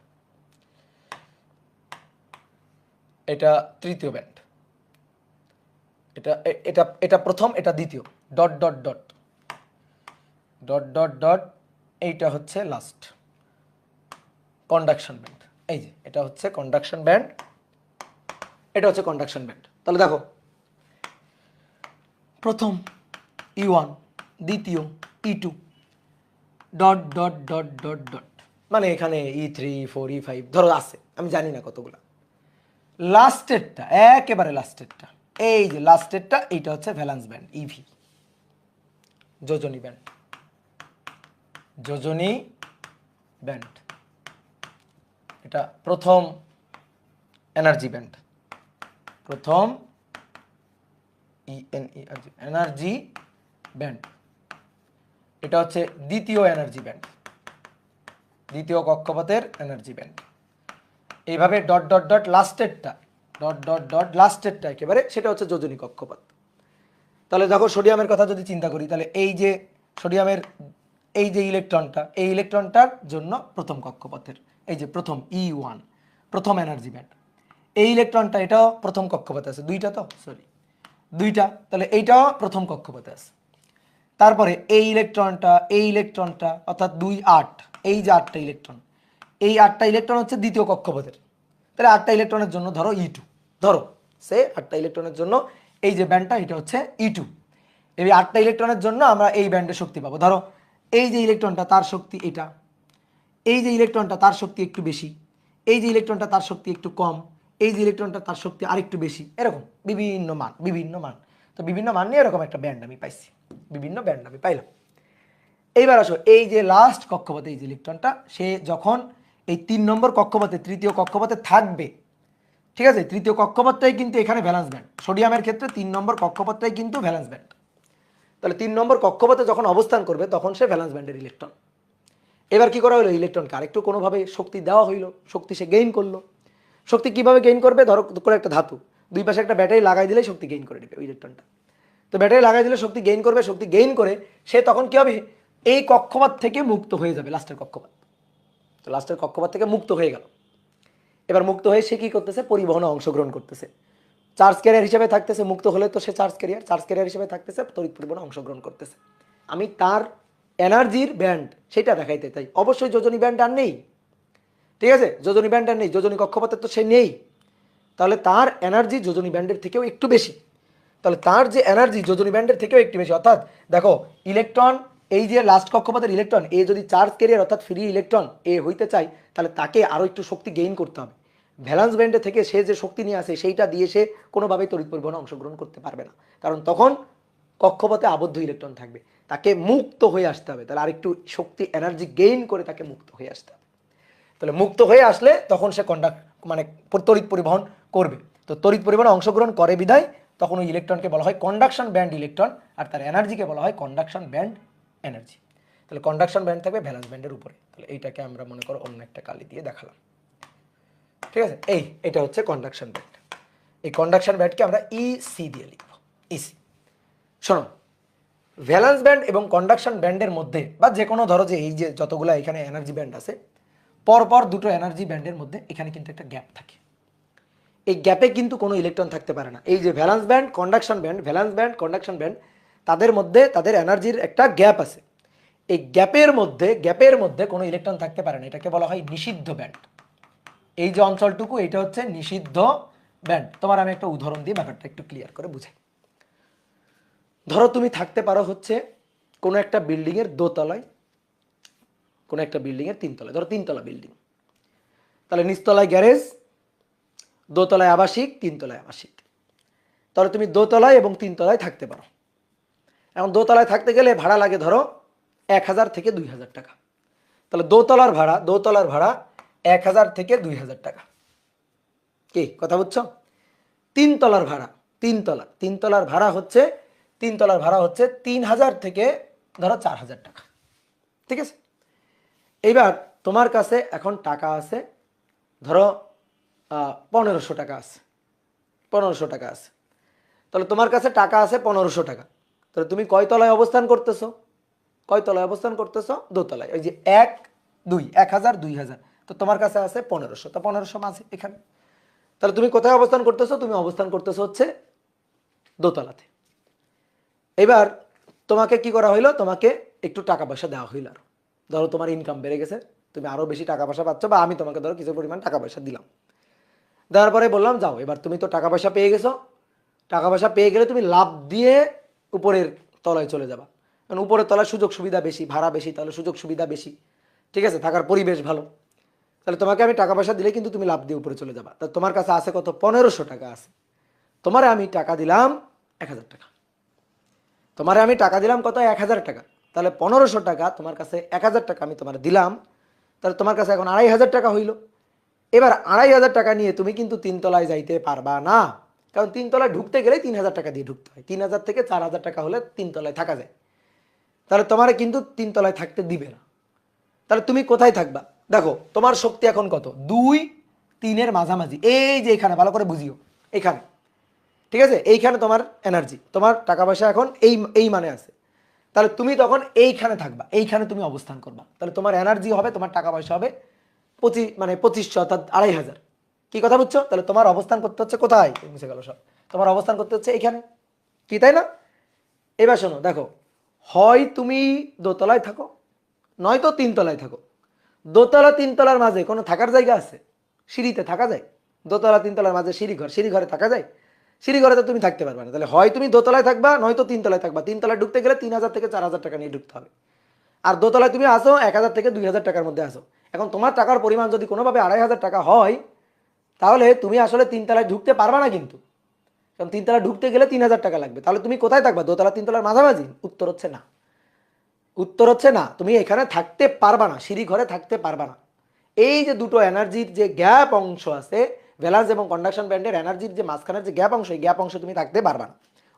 এটা তৃতীয় ব্যান্ড, এটা এটা এটা প্রথম, এটা দ্বিতীয়, dot dot dot dot dot dot, এইটা হচ্ছে লাস্ট কন্ডাকশন ব্যান্ড। এই যে এটা হচ্ছে কন্ডাকশন ব্যান্ড, এটা হচ্ছে কন্ডাকশন ব্যান্ড। তাহলে দেখো, প্রথম E1, দ্বিতীয় E2, dot dot dot dot dot, মানে এখানে E3 4 E5 ধরো আছে, আমি জানি না কতগুলা। লাস্টেরটা, একেবারে লাস্টেরটা, এই যে লাস্টেরটা, এইটা হচ্ছে ভ্যালেন্স ব্যান্ড, ইভি, যোজনী ব্যান্ড, যোজনী ব্যান্ড, এটা প্রথম এনার্জি ব্যান্ড, প্রথম এনার্জি ব্যান্ড। এটা হচ্ছে দ্বিতীয় এনার্জি ব্যান্ড, দ্বিতীয় কক্ষপথের এনার্জি ব্যান্ড। এইভাবে ডট ডট ডট লাস্টেরটা, ডট ডট ডট লাস্টেরটা একেবারে সেটা হচ্ছে যোজনী কক্ষপথ। তাহলে দেখো সোডিয়ামের কথা যদি চিন্তা করি, তাহলে এই যে সোডিয়ামের এই যে ইলেকট্রনটা, এই ইলেকট্রনটার জন্য প্রথম কক্ষপথের এই যে প্রথম E1 প্রথম এনার্জি ব্যান্ড। এই ইলেকট্রনটা এটাও প্রথম কক্ষপথে আছে, দুইটা তো সরি দুইটা, তাহলে এইটাও প্রথম কক্ষপথে আছে। তারপরে এই ইলেকট্রনটা অর্থাৎ 2 8, এই যে 8টা ইলেকট্রন, এই 8টা ইলেকট্রন হচ্ছে দ্বিতীয় কক্ষপথের। তাহলে 8টা ইলেকট্রনের জন্য ধরো E2, ধরো সে 8টা ইলেকট্রনের জন্য এই যে ব্যান্ডটা এটা হচ্ছে E2। এই 8টা ইলেকট্রনের জন্য আমরা এই ব্যান্ডে শক্তি পাবো। ধরো এই যে ইলেকট্রনটা তার শক্তি এটা, এই যে ইলেকট্রনটা তার শক্তি একটু বেশি, এই যে ইলেকট্রনটা তার শক্তি একটু কম, এই যে ইলেকট্রনটা তার শক্তি আরেকটু বেশি, এরকম বিভিন্ন মান বিভিন্ন মান। তো বিভিন্ন মান নিয়ে এরকম একটা ব্যান্ড আমি পাইছি, বিভিন্ন ব্যান্ড আমি পাইলাম। এইবার আসো এই যে লাস্ট কক্ষপথে এই যে ইলেকট্রনটা, সে যখন এই 3 নম্বর কক্ষপথে তৃতীয় কক্ষপথে থাকবে, ঠিক আছে, তৃতীয় কক্ষপথটাই কিন্তু এখানে ভ্যালেন্স ব্যান্ড। সোডিয়ামের ক্ষেত্রে 3 নম্বর কক্ষপথটাই কিন্তু ভ্যালেন্স ব্যান্ড। তাহলে 3 নম্বর কক্ষপথে যখন অবস্থান করবে তখন সে ভ্যালেন্স ব্যান্ডের ইলেকট্রন। এবার কি করা হলো, ইলেকট্রনকে আরেকটু কোনোভাবে শক্তি দেওয়া হইলো, শক্তি সে গেইন করলো। শক্তি কিভাবে গেইন করবে, ধরো করে একটা ধাতু, দুই পাশে একটা ব্যাটারি লাগাই দিলে শক্তি গেইন করে নেবে ওই ইলেকট্রনটা। তো ব্যাটারি লাগাই দিলে শক্তি গেইন করবে, শক্তি গেইন করে সে তখন কি হবে, এই কক্ষপথ থেকে মুক্ত হয়ে যাবে, লাস্টের কক্ষপথ। তো লাস্টের কক্ষপথ থেকে মুক্ত হয়ে গেল। এবার মুক্ত হয়ে সে কি করতেছে, পরিবহনে অংশগ্রহণ করতেছে, চার্জ ক্যারিয়ার হিসেবে থাকতেছে। মুক্ত হলে তো সে চার্জ ক্যারিয়ার হিসেবে থাকতেছে, তড়িৎ পরিবহনে অংশগ্রহণ করতেছে। আমি তার এনার্জির ব্যান্ড সেটা দেখাইতে চাই। অবশ্যই যোজনী ব্যান্ড আর নেই, ঠিক আছে, যোজনী ব্যান্ড আর নেই, যোজনী কক্ষপথে তো সে নেই। তাহলে তার এনার্জি যোজনী ব্যান্ডের থেকেও একটু বেশি। তাহলে তার যে এনার্জি যোজনী ব্যান্ডের থেকেও একটু বেশি, অর্থাৎ দেখো ইলেকট্রন, এই যে লাস্ট কক্ষপথের ইলেকট্রন এ যদি চার্জ ক্যারিয়ার অর্থাৎ ফ্রি ইলেকট্রন এ হইতে চায়, তাহলে তাকে আরও একটু শক্তি গেইন করতে হবে। ভ্যালেন্স ব্যান্ডে থেকে সে যে শক্তি নিয়ে আসে সেইটা দিয়ে সে কোনোভাবেই তড়িৎ পরিবহনে অংশগ্রহণ করতে পারবে না, কারণ তখন কক্ষপথে আবদ্ধ ইলেকট্রন থাকবে। তাকে মুক্ত হয়ে আসতে হবে, তাহলে আরেকটু শক্তি এনার্জি গেইন করে তাকে মুক্ত হয়ে আসতে হবে। তাহলে মুক্ত হয়ে আসলে তখন সে মানে তড়িৎ পরিবহন করবে। তো তড়িৎ পরিবহনে অংশগ্রহণ করে বিধায় তখন ওই ইলেকট্রনকে বলা হয় কন্ডাকশন ব্যান্ড ইলেকট্রন, আর তার এনার্জিকে বলা হয় কন্ডাকশন ব্যান্ড এনার্জি। তাহলে কন্ডাকশন ব্যান্ড থাকবে ভ্যালেন্স ব্যান্ডের উপরে। তাহলে এইটাকে আমরা মনে করো অন্য একটা কালি দিয়ে দেখালাম, ঠিক আছে। এটা হচ্ছে কন্ডাকশন ব্যান্ড। এই কন্ডাকশন ব্যান্ডকে আমরা ইসি দিয়ে লিখব, ইসি। শোনো, ভ্যালেন্স ব্যান্ড এবং কন্ডাকশন ব্যান্ডের মধ্যে বা যে কোনো ধরো যে এই যে যতগুলো এখানে এনার্জি ব্যান্ড আছে, পরপর দুটো এনার্জি ব্যান্ডের মধ্যে এখানে কিন্তু একটা গ্যাপ থাকে। এই গ্যাপে কিন্তু কোনো ইলেকট্রন থাকতে পারে না। এই যে valence band conduction band, valence band conduction band, তাদের মধ্যে তাদের এনার্জির একটা গ্যাপ আছে। এই গ্যাপের মধ্যে কোনো ইলেকট্রন থাকতে পারে না, এটাকে বলা হয় নিষিদ্ধ ব্যান্ড। এই যে অঞ্চলটুকু এটা হচ্ছে নিষিদ্ধ ব্যান্ড। তোমার আমি একটা উদাহরণ দিয়ে ব্যাপারটা একটু ক্লিয়ার করে বুঝাই। ধরো তুমি থাকতে পারো হচ্ছে কোনো একটা বিল্ডিং এর দোতলায়, কোনো একটা বিল্ডিং এর 3 তলায়, ধরো 3 তলা বিল্ডিং। তাহলে নিচতলায় গ্যারেজ, দোতলায় আবাসিক, 3 তলায় আবাসিক। তাহলে তুমি দোতলায় এবং 3 তলায় থাকতে পারো। এখন দোতলায় থাকতে গেলে ভাড়া লাগে ধরো 1000 থেকে 2000 টাকা। তাহলে দোতলার ভাড়া 1000 থেকে 2000 টাকা। কি কথা বুঝছো? 3 তলার ভাড়া, 3 তলার ভাড়া হচ্ছে 3000 থেকে ধরো 4000 টাকা, ঠিক আছে। এইবার তোমার কাছে এখন টাকা আছে ধরো 1500 টাকা আছে, 1500 টাকা আছে। তাহলে তোমার কাছে টাকা আছে 1500 টাকা। তাহলে তুমি কয় তলায় অবস্থান করতেছো? কয় তলায় অবস্থান করতেছো? দোতলায়। ওই যে 1 2 1000 2000, তো তোমার কাছে আছে 1500, তো 1500 আছে এখানে। তাহলে তুমি কোথায় অবস্থান করতেছো? তুমি অবস্থান করতেছো হচ্ছে দোতলাতে। এবার তোমাকে কি করা হইলো, তোমাকে একটু টাকা পয়সা দেওয়া হইলো। আর ধরো তোমার ইনকাম বেড়ে গেছে, তুমি আরো বেশি টাকা পয়সা পাচ্ছ, বা আমি তোমাকে ধরো কিছু পরিমাণ টাকা পয়সা দিলাম। দেওয়ার পরে বললাম যাও, এবার তুমি তো টাকা পয়সা পেয়ে গেছো। টাকা পয়সা পেয়ে গেলে তুমি লাভ দিয়ে উপরের তলায় চলে যাবা, কারণ উপরের তলায় সুযোগ সুবিধা বেশি, ভাড়া বেশি, তাহলে সুযোগ সুবিধা বেশি, ঠিক আছে, থাকার পরিবেশ ভালো। তাহলে তোমাকে আমি টাকা পয়সা দিলে কিন্তু তুমি লাভ দিয়ে উপরে চলে যাবা। তা তোমার কাছে আছে কত? 1500 টাকা আছে। তোমারে আমি টাকা দিলাম 1000 টাকা। তোমারে আমি টাকা দিলাম কত? 1000 টাকা। তাহলে 1500 টাকা তোমার কাছে 1000 টাকা আমি তোমার দিলাম। তাহলে তোমার কাছে এখন 2500 টাকা হইল। এবার 2500 টাকা নিয়ে তুমি কিন্তু 3 তলায় যাইতে পারবা না, কারণ 3 তলায় ঢুকতে গেলে 3000 টাকা দিয়ে ঢুকতে হয়। 3000 থেকে 4000 টাকা হলে 3 তলায় থাকা যায়। তাহলে তোমার কিন্তু 3 তলায় থাকতে দিবে না। তাহলে তুমি কোথায় থাকবা? দেখো তোমার শক্তি এখন কত, 2-3 মাঝামাঝি, এই যে এখানে ভালো করে বুঝিও, এখানে, ঠিক আছে, এইখানে তোমার এনার্জি, তোমার টাকা পয়সা এখন এই মানে আছে। তাহলে তুমি তখন এইখানে থাকবা, এইখানে তুমি অবস্থান করবা। তাহলে তোমার এনার্জি হবে, তোমার টাকা পয়সা হবে 2500 অর্থাৎ 2500। কি কথা বুঝছো? তাহলে তোমার অবস্থান করতে হচ্ছে কোথায়, মুছে গেল সব, তোমার অবস্থান করতে হচ্ছে এইখানে, কি তাই না? এবার শোনো, দেখো, হয় তুমি দোতলায় থাকো, নয়তো 3 তলায় থাকো। দোতলা 3 তলার মাঝে কোনো থাকার জায়গা আছে? সিঁড়িতে থাকা যায়? দোতলা 3 তলার মাঝে সিঁড়িঘর, সিঁড়িঘরে থাকা যায়? সিঁড়িঘরে তো তুমি থাকতে পারবে না। তাহলে হয় তুমি দোতলায় থাকবা, নয়তো 3 তলায় থাকবা। 3 তলায় ঢুকতে গেলে 3000 থেকে 4000 টাকা নিয়ে ঢুকতে হবে। আর দোতলায় তুমি আসো 1000 থেকে 2000 টাকার মধ্যে আসো। এখন তোমার টাকার পরিমাণ যদি কোনোভাবে 2500 টাকা হয়, তাহলে তুমি আসলে 3 তলায় ঢুকতে পারবা না কিন্তু, কারণ 3 তলায় ঢুকতে গেলে 3000 টাকা লাগবে। তাহলে তুমি কোথায় থাকবা? দোতলা 3 তলার মাঝামাঝি? উত্তর হচ্ছে না। উত্তর হচ্ছে না, তুমি এখানে থাকতে পারবা না, সিঁড়ি ঘরে থাকতে পারবা না। এই যে দুটো এনার্জির যে গ্যাপ অংশ আছে, ভ্যালেন্স এবং কন্ডাকশন ব্যান্ডের এনার্জির যে মাঝখানের যে গ্যাপ অংশ, এই গ্যাপ অংশে তুমি থাকতে পারবা না,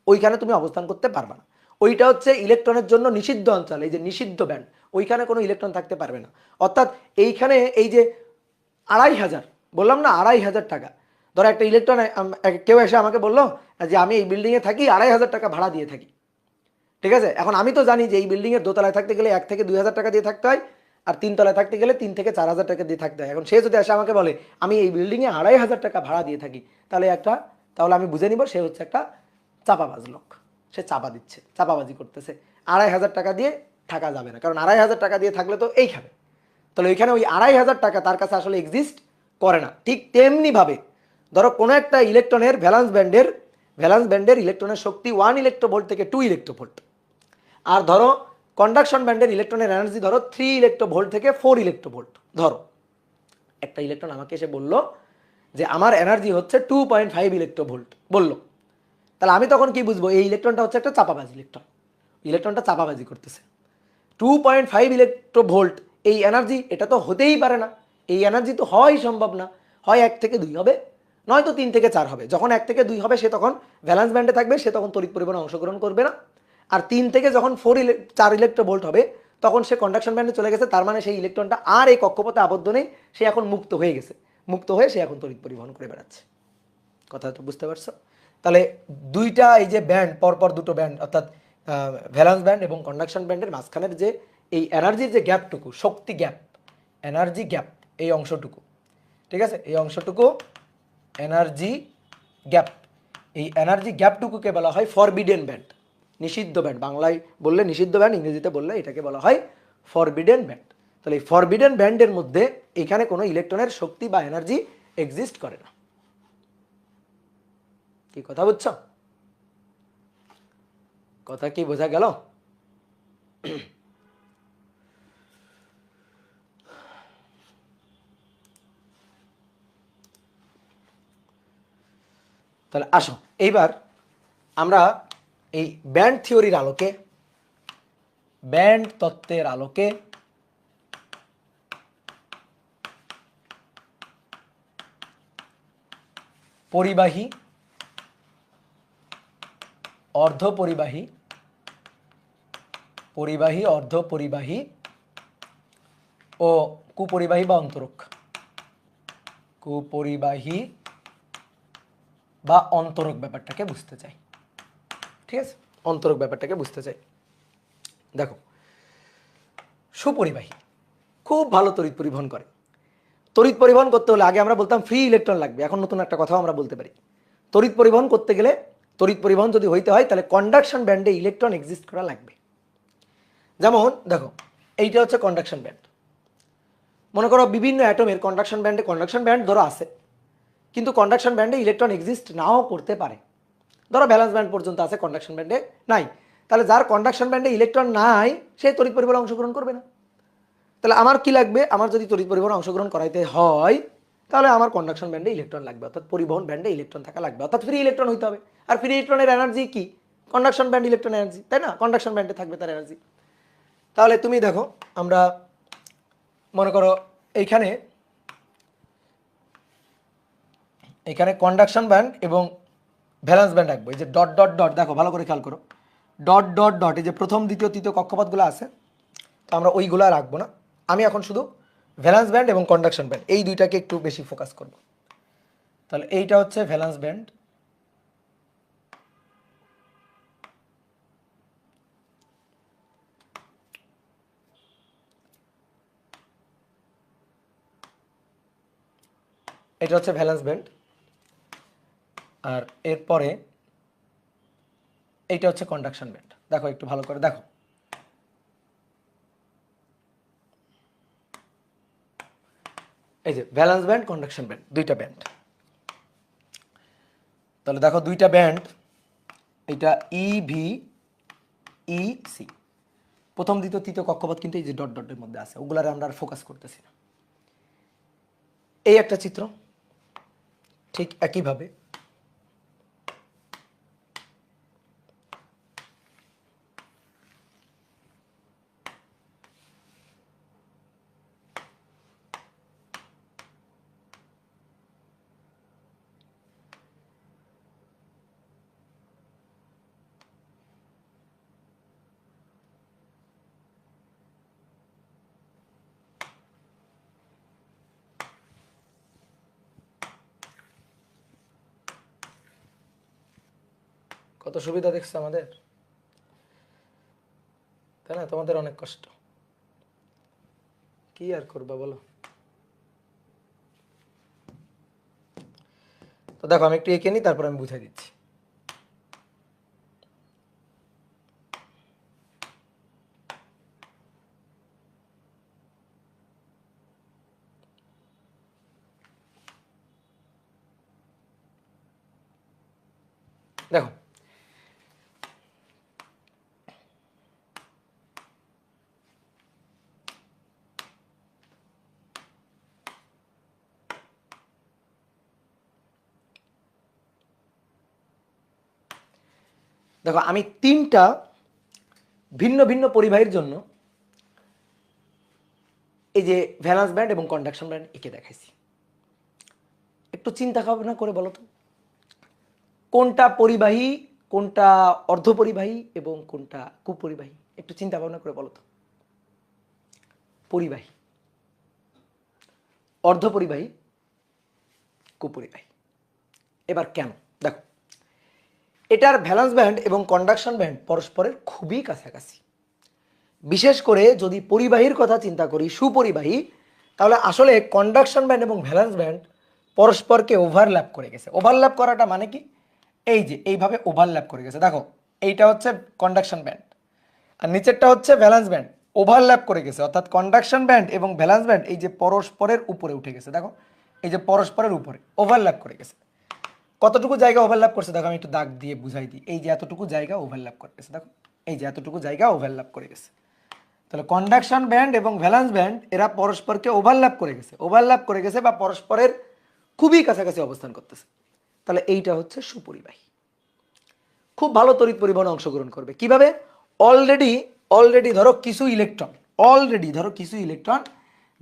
ওইখানে তুমি অবস্থান করতে পারবা না। ওইটা হচ্ছে ইলেকট্রনের জন্য নিষিদ্ধ অঞ্চল, এই যে নিষিদ্ধ ব্যান্ড, ওইখানে কোনো ইলেকট্রন থাকতে পারবে না। অর্থাৎ এইখানে এই যে 2500, বললাম না 2500 টাকা, ধরো একটা ইলেকট্রন, কেউ এসে আমাকে বললো যে আমি এই বিল্ডিংয়ে থাকি, 2500 টাকা ভাড়া দিয়ে থাকি, ঠিক আছে। এখন আমি তো জানি যে এই বিল্ডিংয়ের দোতলায় থাকতে গেলে 1 থেকে 2000 টাকা দিয়ে থাকতে হয়, আর 3 তলায় থাকতে গেলে 3 থেকে 4000 টাকা দিয়ে থাকতে হয়। এখন সে যদি এসে আমাকে বলে আমি এই বিল্ডিংয়ে 2500 টাকা ভাড়া দিয়ে থাকি, তাহলে আমি বুঝে নিব সে হচ্ছে একটা চাপাবাজ লোক, সে চাপা দিচ্ছে, চাপাবাজি করতেছে। 2500 টাকা দিয়ে থাকা যাবে না, কারণ 2500 টাকা দিয়ে থাকলে তো এইখানে, তাহলে ওইখানে ওই 2500 টাকা তার কাছে আসলে এক্সিস্ট করে না। ঠিক তেমনিভাবে ধরো কোনো একটা ইলেকট্রনের ভ্যালেন্স ব্যান্ডের ইলেকট্রনের শক্তি 1 ইলেকট্রোভোল্ট থেকে 2 ইলেকট্রোভোল্ট, আর ধরো কন্ডাকশন ব্যান্ডের ইলেকট্রনের এনার্জি ধরো 3 ইলেকট্রোভোল্ট থেকে 4 ইলেকট্রোভোল্ট। ধরো একটা ইলেকট্রন আমাকে এসে বলল যে আমার এনার্জি হচ্ছে 2.5 ইলেকট্রোভোল্ট বললো, তাহলে আমি তখন কি বুঝবো? এই ইলেকট্রনটা হচ্ছে একটা চাপাবাজি ইলেকট্রন, ইলেকট্রনটা চাপাবাজি করতেছে। 2.5 ইলেকট্রোভোল্ট এই এনার্জি, এটা তো হতেই পারে না, এই এনার্জি তো হওয়াই সম্ভব না। হয় 1 থেকে 2 হবে, নয়তো 3 থেকে 4 হবে। যখন 1 থেকে 2 হবে সে তখন ভ্যালেন্স ব্যান্ডে থাকবে, সে তখন তড়িৎ পরিবহনে অংশগ্রহণ করবে না। আর 3 থেকে যখন 4 ইলেকট্রোভোল্ট হবে, তখন সে কন্ডাকশন ব্যান্ডে চলে গেছে, তার মানে সেই ইলেকট্রনটা আর এই কক্ষপথে আবদ্ধ নেই, সে এখন মুক্ত হয়ে গেছে, মুক্ত হয়ে সে এখন তড়িৎ পরিবহন করে বেড়াচ্ছে। কথা তো বুঝতে পারছো? তাহলে দুইটা এই যে ব্যান্ড, পরপর দুটো ব্যান্ড, অর্থাৎ ভ্যালেন্স ব্যান্ড এবং কন্ডাকশন ব্যান্ডের মাঝখানের যে এই এনার্জির যে গ্যাপটুকু, শক্তি গ্যাপ, এনার্জি গ্যাপ, এই অংশটুকু, ঠিক আছে, এই অংশটুকু এনার্জি গ্যাপ, এই এনার্জি গ্যাপটুকুকে বলা হয় ফরবিডেন ব্যান্ড, নিষিদ্ধ ব্যান্ড। বাংলায় বললে নিষিদ্ধ ব্যান্ড, ইংরেজিতে বললে এটাকে বলা হয় ফরবিডেন ব্যান্ড। তাহলে এই ফরবিডেন ব্যান্ডের মধ্যে এখানে কোনো ইলেকট্রনের শক্তি বা এনার্জি এক্সিস্ট করে না। কি কথা বুঝছো? কথা কি বোঝা গেল? তাহলে আসো এইবার আমরা এই ব্যান্ড থিওরির আলোকে, ব্যান্ড তত্ত্বের আলোকে পরিবাহী, অর্ধপরিবাহী, পরিবাহী, অর্ধপরিবাহী ও কুপরিবাহী বা অন্তরক, কুপরিবাহী বা অন্তরক ব্যাপারটাকে বুঝতে চাই। ঠিক আছে, অন্তরক ব্যাপারটাকে বুঝতে চাই। দেখো, সুপরিবাহী খুব ভালো তড়িৎ পরিবহন করে। তড়িৎ পরিবহন করতে হলে আগে আমরা বলতাম ফ্রি ইলেকট্রন লাগবে, এখন নতুন একটা কথাও আমরা বলতে পারি। তড়িৎ পরিবহন করতে গেলে, তড়িৎ পরিবহন যদি হইতে হয়, তাহলে কন্ডাকশন ব্যান্ডে ইলেকট্রন এক্সিস্ট করা লাগবে। যেমন দেখো, এইটা হচ্ছে কন্ডাকশন ব্যান্ড। মনে করো বিভিন্ন অ্যাটমের কন্ডাকশন ব্যান্ড ধরো আছে, কিন্তু কন্ডাকশন ব্যান্ডে ইলেকট্রন এক্সিস্ট নাও করতে পারে। ধরো ভ্যালেন্স ব্যান্ড পর্যন্ত আছে, কন্ডাকশন ব্যান্ডে নাই। তাহলে যার কন্ডাকশন ব্যান্ডে ইলেকট্রন নাই, সে তড়িৎ পরিবহনে অংশগ্রহণ করবে না। তাহলে আমার কি লাগবে? আমার যদি তড়িৎ পরিবহনে অংশগ্রহণ করাইতে হয়, তাহলে আমার কন্ডাকশন ব্যান্ডে ইলেকট্রন লাগবে, অর্থাৎ পরিবহন ব্যান্ডে ইলেকট্রন থাকা লাগবে, অর্থাৎ ফ্রি ইলেকট্রন হইতে হবে। আর ফ্রি ইলেকট্রনের এনার্জি কি? কন্ডাকশন ব্যান্ড ইলেকট্রন এনার্জি, তাই না? কন্ডাকশন ব্যান্ডে থাকবে তার এনার্জি। তাহলে তুমি দেখো, আমরা মনে করো এইখানে এখানে কন্ডাকশন ব্যান্ড এবং ভ্যালেন্স ব্যান্ড রাখবো। এই যে ডট ডট ডট, দেখো ভালো করে খেয়াল করো, ডট ডট ডট, এই যে প্রথম দ্বিতীয় তৃতীয় কক্ষপথগুলো আছে, তো আমরা ওইগুলো রাখবো না। আমি এখন শুধু ভ্যালেন্স ব্যান্ড এবং কন্ডাকশন ব্যান্ড এই দুইটাকে একটু বেশি ফোকাস করব। তাহলে এইটা হচ্ছে ভ্যালেন্স ব্যান্ড, এটা হচ্ছে ভ্যালেন্স ব্যান্ড, আর এরপরে এইটা হচ্ছে কন্ডাকশন ব্যান্ড। দেখো একটু ভালো করে দেখো, এই যে ভ্যালেন্স ব্যান্ড কন্ডাকশন ব্যান্ড, দুইটা ব্যান্ড। তাহলে দেখো দুইটা ব্যান্ড, এটা ইভি ইসি, প্রথম দ্বিতীয় তৃতীয় কক্ষপথ কিন্তু এই যে ডট ডটের মধ্যে আছে, ওগুলারে আমরা আর ফোকাস করতেছি না। এই একটা চিত্র, ঠিক একইভাবে কত সুবিধা দেখছো আমাদের, তাই না? তোমাদের অনেক কষ্ট, কি আর করবা বলো। তো দেখো আমি একটু এঁকে নিই, তারপর আমি বুঝাই দিচ্ছি। দেখো দেখো আমি তিনটা ভিন্ন ভিন্ন পরিবাহীর জন্য এই যে ভ্যালেন্স ব্যান্ড এবং কন্ডাকশন ব্যান্ড এঁকে দেখাইছি। একটু চিন্তা ভাবনা করে বলো তো, কোনটা পরিবাহী, কোনটা অর্ধপরিবাহী এবং কোনটা কুপরিবাহী, একটু চিন্তা ভাবনা করে বলো তো। পরিবাহী, অর্ধপরিবাহী, কুপরিবাহী। এবার কেন দেখো, এটার ভ্যালেন্স ব্যান্ড এবং কন্ডাকশন ব্যান্ড পরস্পরের খুবই কাছাকাছি। বিশেষ করে যদি পরিবাহীর কথা চিন্তা করি, সুপরিবাহী, তাহলে আসলে কন্ডাকশন ব্যান্ড এবং ভ্যালেন্স ব্যান্ড পরস্পরকে ওভারল্যাপ করে গেছে। ওভারল্যাপ করাটা মানে কি, এই যে এইভাবে ওভারল্যাপ করে গেছে। দেখো এইটা হচ্ছে কন্ডাকশন ব্যান্ড আর নিচেরটা হচ্ছে ভ্যালেন্স ব্যান্ড, ওভারল্যাপ করে গেছে। অর্থাৎ কন্ডাকশন ব্যান্ড এবং ভ্যালেন্স ব্যান্ড এই যে পরস্পরের উপরে উঠে গেছে। দেখো এই যে পরস্পরের উপরে ওভারল্যাপ করে গেছে। কতটুকু জায়গা ওভারল্যাপ করছে দেখো, আমি একটু দাগ দিয়ে বুঝাই দিই। এই যে এতটুকু জায়গা ওভারল্যাপ করে গেছে, দেখো এই যে এতটুকু জায়গা ওভারল্যাপ করে গেছে। তাহলে কন্ডাকশন ব্যান্ড এবং ভ্যালেন্স ব্যান্ড এরা পরস্পরকে ওভারল্যাপ করে গেছে, ওভারল্যাপ করে গেছে বা পরস্পরের খুবই কাছাকাছি অবস্থান করতেছে। তাহলে এইটা হচ্ছে সুপরিবাহী, খুব ভালো তড়িৎ পরিবহনে অংশগ্রহণ করবে। কিভাবে? অলরেডি ধরো কিছু ইলেকট্রন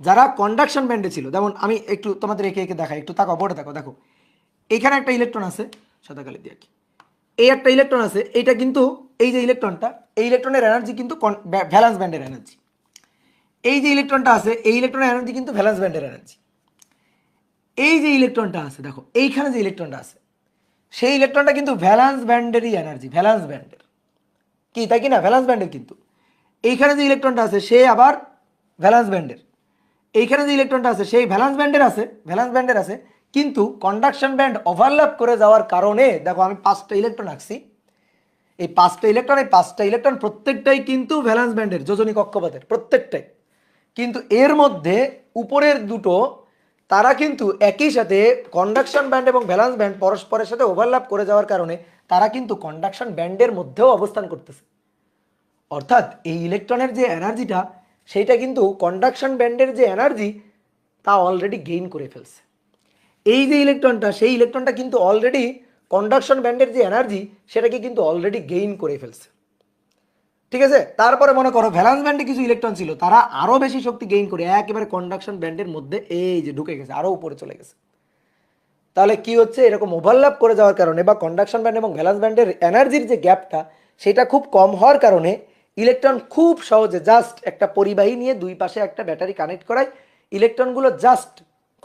যারা কন্ডাকশন ব্যান্ডে ছিল, যেমন আমি একটু তোমাদের একে একে দেখাই, একটু তাকাও, বোর্ডে দেখো, দেখো এইখানে একটা ইলেকট্রন আছে, সাদা কালি দিয়ে কি, এই একটা ইলেকট্রন আছে, এইটা কিন্তু এই যে ইলেকট্রনটা, এই ইলেকট্রনের এনার্জি কিন্তু ভ্যালেন্স ব্যান্ডের এনার্জি। এই যে ইলেকট্রনটা আছে, এই ইলেকট্রনের এনার্জি কিন্তু ভ্যালেন্স ব্যান্ডের এনার্জি। এই যে ইলেকট্রনটা আছে, দেখো এইখানে যে ইলেকট্রনটা আছে, সেই ইলেকট্রনটা কিন্তু ভ্যালেন্স ব্যান্ডেরই এনার্জি, ভ্যালেন্স ব্যান্ডের, কি তাই কি না? ভ্যালেন্স ব্যান্ডের। কিন্তু এইখানে যে ইলেকট্রনটা আছে সে আবার ভ্যালেন্স ব্যান্ডের, এইখানে যে ইলেকট্রনটা আছে সেই ভ্যালেন্স ব্যান্ডের আছে, কিন্তু কন্ডাকশন ব্যান্ড ওভারল্যাপ করে যাওয়ার কারণে দেখো আমি পাঁচটা ইলেকট্রন আঁকছি, এই পাঁচটা ইলেকট্রন প্রত্যেকটাই কিন্তু ভ্যালেন্স ব্যান্ডের, যোজনী কক্ষপথের প্রত্যেকটাই। কিন্তু এর মধ্যে উপরের দুটো তারা কিন্তু একই সাথে কন্ডাকশন ব্যান্ড এবং ভ্যালেন্স ব্যান্ড পরস্পরের সাথে ওভারল্যাপ করে যাওয়ার কারণে তারা কিন্তু কন্ডাকশন ব্যান্ডের মধ্যেও অবস্থান করতেছে। অর্থাৎ এই ইলেকট্রনের যে এনার্জিটা, সেইটা কিন্তু কন্ডাকশন ব্যান্ডের যে এনার্জি তা অলরেডি গেইন করে ফেলছে। এই যে ইলেকট্রনটা, সেই ইলেকট্রনটা কিন্তু অলরেডি কন্ডাকশন ব্যান্ডের যে এনার্জি সেটাকে কিন্তু অলরেডি গেইন করে ফেলছে। ঠিক আছে, তারপরে মনে করো ভ্যালেন্স ব্যান্ডে কিছু ইলেকট্রন ছিল, তারা আরো বেশি শক্তি গেইন করে একেবারে কন্ডাকশন ব্যান্ডের মধ্যে এই যে ঢুকে গেছে, আরো উপরে চলে গেছে। তাহলে কি হচ্ছে, এরকম ওভারল্যাপ করে যাওয়ার কারণে বা কন্ডাকশন ব্যান্ড এবং ভ্যালেন্স ব্যান্ডের এনার্জির যে গ্যাপটা সেটা খুব কম হওয়ার কারণে ইলেকট্রন খুব সহজে জাস্ট একটা পরিবাহী নিয়ে দুই পাশে একটা ব্যাটারি কানেক্ট করায় ইলেকট্রনগুলো জাস্ট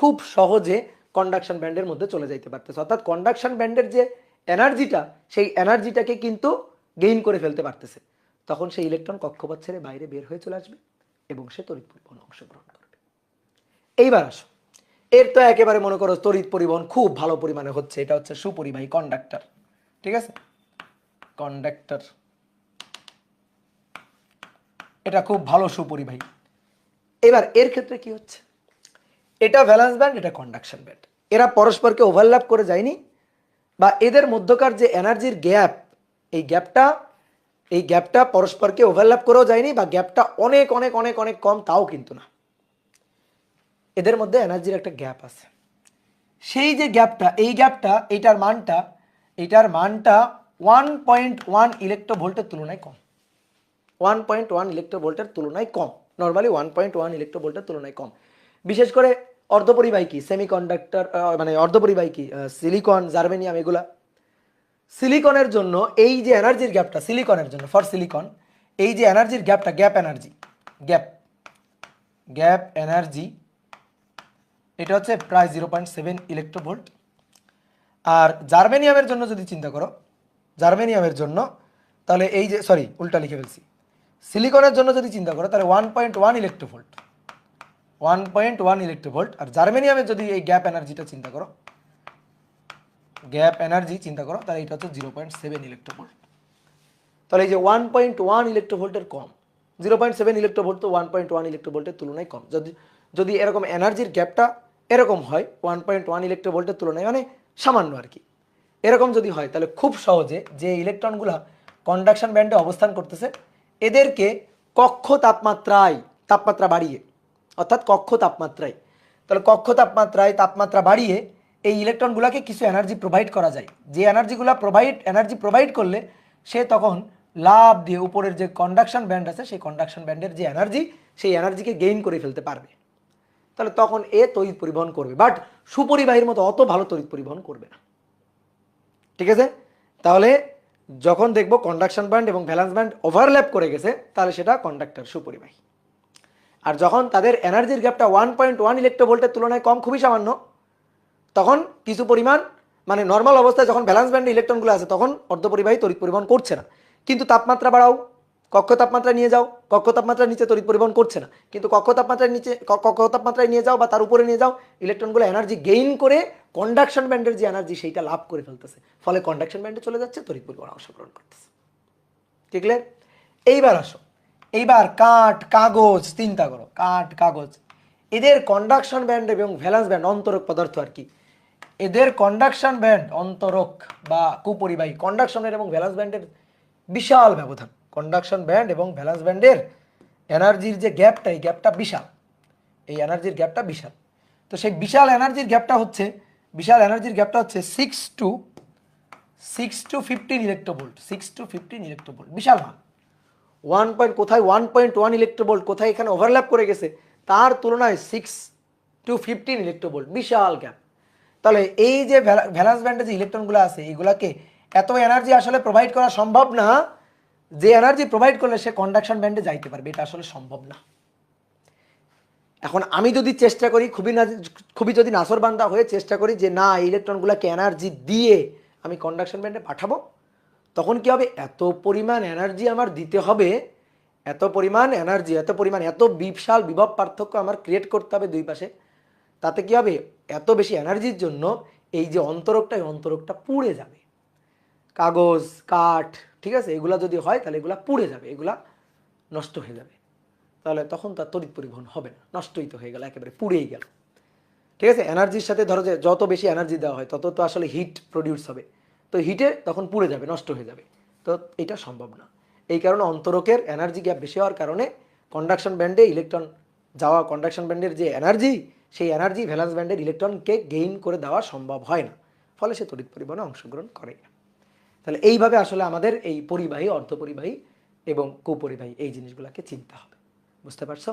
খুব সহজে কন্ডাকশন ব্যান্ডের মধ্যে চলে যাইতে পারতেছে। অর্থাৎ কন্ডাকশন ব্যান্ডের যে এনার্জিটা সেই এনার্জিটাকে কিন্তু গেইন করে ফেলতে পারতেছে। তখন সেই ইলেকট্রন কক্ষপথ ছেড়ে বাইরে বের হয়ে চলে আসবে এবং সে তড়িৎ পরিবহনে অংশগ্রহণ করবে। এইবার আসো, এর তো একেবারে মনে করো তড়িৎ পরিবহন খুব ভালো পরিমাণে হচ্ছে, এটা হচ্ছে সুপরিবাহী কন্ডাক্টর। ঠিক আছে, কন্ডাক্টর এটা খুব ভালো সুপরিবাহী। এবার এর ক্ষেত্রে কি হচ্ছে, এটা ভ্যালেন্স ব্যান্ড, এটা কন্ডাকশন ব্যান্ড, এরা পরস্পরকে ওভারল্যাপ করে যায়নি, বা এদের মধ্যকার যে এনার্জির গ্যাপ, এই গ্যাপটা পরস্পরকে ওভারল্যাপ করেও যায়নি, বা গ্যাপটা অনেক অনেক অনেক অনেক কম তাও কিন্তু না, এদের মধ্যে এনার্জির একটা গ্যাপ আছে। সেই যে গ্যাপটা, এই গ্যাপটা এইটার মানটা 1.1 ইলেকট্রোভোল্টের তুলনায় কম। 1.1 ইলেকট্রোভোল্টের তুলনায় কম, নর্মালি 1.1 ইলেকট্রোভোল্টের তুলনায় কম। বিশেষ করে অর্ধপরিবাহী কি সেমিকন্ডাক্টর, মানে অর্ধপরিবাহী কি সিলিকন, জার্মেনিয়াম, এগুলা সিলিকনের জন্য এই যে এনার্জির গ্যাপটা, সিলিকনের জন্য ফর সিলিকন এই যে এনার্জির গ্যাপটা, গ্যাপ এনার্জি এটা হচ্ছে প্রায় 0.7 ইলেকট্রোভোল্ট। আর জার্মেনিয়ামের জন্য যদি চিন্তা করো, জার্মেনিয়ামের জন্য তাহলে এই যে সরি উল্টা লিখে ফেলছি, সিলিকনের জন্য যদি চিন্তা করো তাহলে 1.1 ইলেকট্রোভোল্ট, 1.1 ইলেকট্রোভোল্ট। আর জার্মেনিয়ামের যদি এই গ্যাপ এনার্জিটা চিন্তা করো, তাহলে এটা হচ্ছে 0.7 ইলেকট্রোভোল্ট। তাহলে এই যে 1.1 ইলেকট্রোভোল্টের কম, 0.7 ইলেকট্রোভোল্ট তো 1.1 ইলেকট্রোভোল্টের তুলনায় কম। যদি এরকম এনার্জির গ্যাপটা এরকম হয় 1.1 ইলেকট্রোভোল্টের তুলনায়, মানে সামান্য আর কি, এরকম যদি হয় তাহলে খুব সহজে যে ইলেকট্রনগুলা কন্ডাকশন ব্যান্ডে অবস্থান করতেছে এদেরকে কক্ষ তাপমাত্রা বাড়িয়ে, অর্থাৎ কক্ষ তাপমাত্রায়, তাহলে কক্ষ তাপমাত্রা বাড়িয়ে এই ইলেকট্রনগুলোকে কিছু এনার্জি প্রোভাইড করা যায়। যে এনার্জি প্রোভাইড করলে সে তখন লাভ দিয়ে উপরের যে কন্ডাকশন ব্যান্ড আছে সেই কন্ডাকশন ব্যান্ডের যে এনার্জি সেই এনার্জিকে গেইন করে ফেলতে পারবে। তাহলে তখন এ তড়িৎ পরিবহন করবে, বাট সুপরিবাহীর মতো অত ভালো তড়িৎ পরিবহন করবে না। ঠিক আছে, তাহলে যখন দেখবো কন্ডাকশন ব্যান্ড এবং ভ্যালেন্স ব্যান্ড ওভারল্যাপ করে গেছে তাহলে সেটা কন্ডাক্টর, সুপরিবাহী। আর যখন তাদের এনার্জির গ্যাপটা 1.1 ইলেকট্রোভোল্টের তুলনায় কম, খুবই সামান্য, তখন কিছু পরিমাণ, মানে নর্মাল অবস্থায় যখন ভ্যালেন্স ব্যান্ডে ইলেকট্রনগুলো আছে তখন অর্ধপরিবাহী তড়িৎ পরিবহন করছে না। কিন্তু তাপমাত্রা বাড়াও, কক্ষ তাপমাত্রায় নিয়ে যাও, কক্ষ তাপমাত্রার নিচে তড়িৎ পরিবহন করছে না, কিন্তু কক্ষ তাপমাত্রায় নিয়ে যাও বা তার উপরে নিয়ে যাও, ইলেকট্রনগুলো এনার্জি গেইন করে কন্ডাকশন ব্যান্ডের যে এনার্জি সেইটা লাভ করে ফেলতেছে, ফলে কন্ডাকশন ব্যান্ডে চলে যাচ্ছে, তড়িৎ পরিবহন অংশগ্রহণ করতেছে। ঠিক আছে, এইবার আসো, এইবার কাগজ চিন্তা করো, কাগজ, এদের কন্ডাকশন ব্যান্ড এবং ভ্যালেন্স ব্যান্ড অন্তরক পদার্থ আর কি, এদের কন্ডাকশন ব্যান্ড অন্তরক বা কুপরিবাহী, কন্ডাকশনের এবং ভ্যালেন্স ব্যান্ডের বিশাল ব্যবধান, কন্ডাকশন ব্যান্ড এবং ভ্যালেন্স ব্যান্ডের এনার্জির যে গ্যাপটা, এই গ্যাপটা বিশাল, এই এনার্জির গ্যাপটা বিশাল। তো সেই বিশাল এনার্জির গ্যাপটা হচ্ছে 6 to 15 ইলেকট্রোভোল্ট, 6 to 15 ইলেকট্রোভোল্ট, বিশাল মান। কোথায় 1.1 ইলেকট্রোভোল্ট, কোথায় এখানে ওভারল্যাপ করে গেছে, তার তুলনায় 6 to 15 ইলেকট্রোভোল্ট, বিশাল গ্যাপ। তাহলে এই যে ভ্যালেন্স ব্যান্ডে যে ইলেকট্রনগুলো আছে এগুলাকে এত এনার্জি আসলে প্রোভাইড করা সম্ভব না, যে এনার্জি প্রোভাইড করলে সে কন্ডাকশন ব্যান্ডে যাইতে পারবে, এটা আসলে সম্ভব না। এখন আমি যদি চেষ্টা করি, খুবই যদি নাসরবান্দা হয়ে চেষ্টা করি যে না এই ইলেকট্রনগুলোকে এনার্জি দিয়ে আমি কন্ডাকশন ব্যান্ডে পাঠাবো, তখন কি হবে, এত পরিমাণ এনার্জি আমার দিতে হবে, এত বিশাল বিভব পার্থক্য আমার ক্রিয়েট করতে হবে দুই পাশে। তাতে কি হবে, এত বেশি এনার্জির জন্য এই যে অন্তরকটা পুড়ে যাবে, কাগজ, কাঠ, ঠিক আছে, এগুলা যদি হয় তাহলে এগুলা পুড়ে যাবে, এগুলা নষ্ট হয়ে যাবে, তাহলে তখন তার তড়িৎ পরিবহন হবে না, নষ্টই তো হয়ে গেল, একেবারে পুড়েই গেল। ঠিক আছে, এনার্জির সাথে ধরো যে যত বেশি এনার্জি দেওয়া হয় তত তো আসলে হিট প্রডিউস হবে, তো হিটে তখন পুড়ে যাবে, নষ্ট হয়ে যাবে, তো এটা সম্ভব না। এই কারণে অন্তরকের এনার্জি গ্যাপ বেশি হওয়ার কারণে কন্ডাকশন ব্যান্ডে ইলেকট্রন যাওয়া, কন্ডাকশন ব্যান্ডের যে এনার্জি সেই এনার্জি ভ্যালেন্স ব্যান্ডের ইলেকট্রনকে গেইন করে দেওয়া সম্ভব হয় না, ফলে সে তড়িৎ পরিবহনে অংশগ্রহণ করে না। তাহলে এইভাবে আসলে আমাদের এই পরিবাহী, অর্ধপরিবাহী এবং কোপরিবাহী, এই জিনিসগুলোকে চিনতে হবে। বুঝতে পারছো?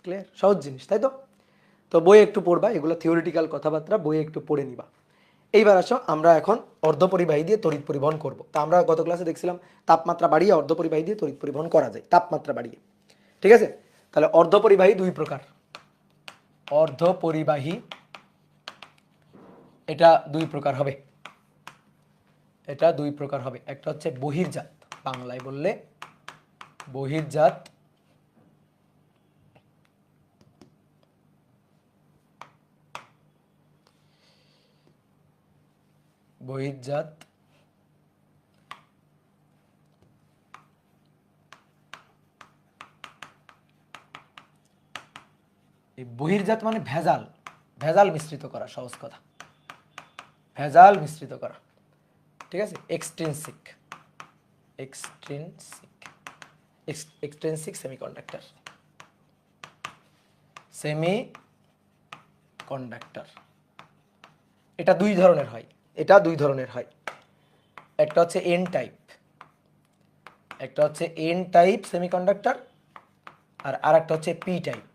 ক্লিয়ার? সহজ জিনিস, তাই তো? তো বই একটু পড়বা, এগুলো থিওরিটিক্যাল কথাবার্তা, বই একটু পড়ে নিবা। এইবার আসো, আমরা এখন অর্ধপরিবাহী দিয়ে তড়িৎ পরিবহন করব। তা আমরা গত ক্লাসে দেখছিলাম তাপমাত্রা বাড়িয়ে অর্ধপরিবাহী দিয়ে তড়িৎ পরিবহন করা যায়, তাপমাত্রা বাড়িয়ে। ঠিক আছে? তাহলে অর্ধপরিবাহী দুই প্রকার। অর্ধপরিবাহী এটা দুই প্রকার হবে। এটা দুই প্রকার হবে। একটা হচ্ছে বহির্জাত, বাংলায় বললে বহির্জাত, বহির্জাত এই বহির্জাত মানে ভেজাল, ভেজাল মিশ্রিত করা, সহজ কথা, ভেজাল মিশ্রিত করা। ঠিক আছে? Extrinsic, extrinsic, extrinsic semiconductor, semi conductor. এটা দুই ধরনের হয়, এটা দুই ধরনের হয়। একটা হচ্ছে এন টাইপ, একটা হচ্ছে এন টাইপ সেমিকন্ডাক্টর, আর আরেকটা হচ্ছে P type.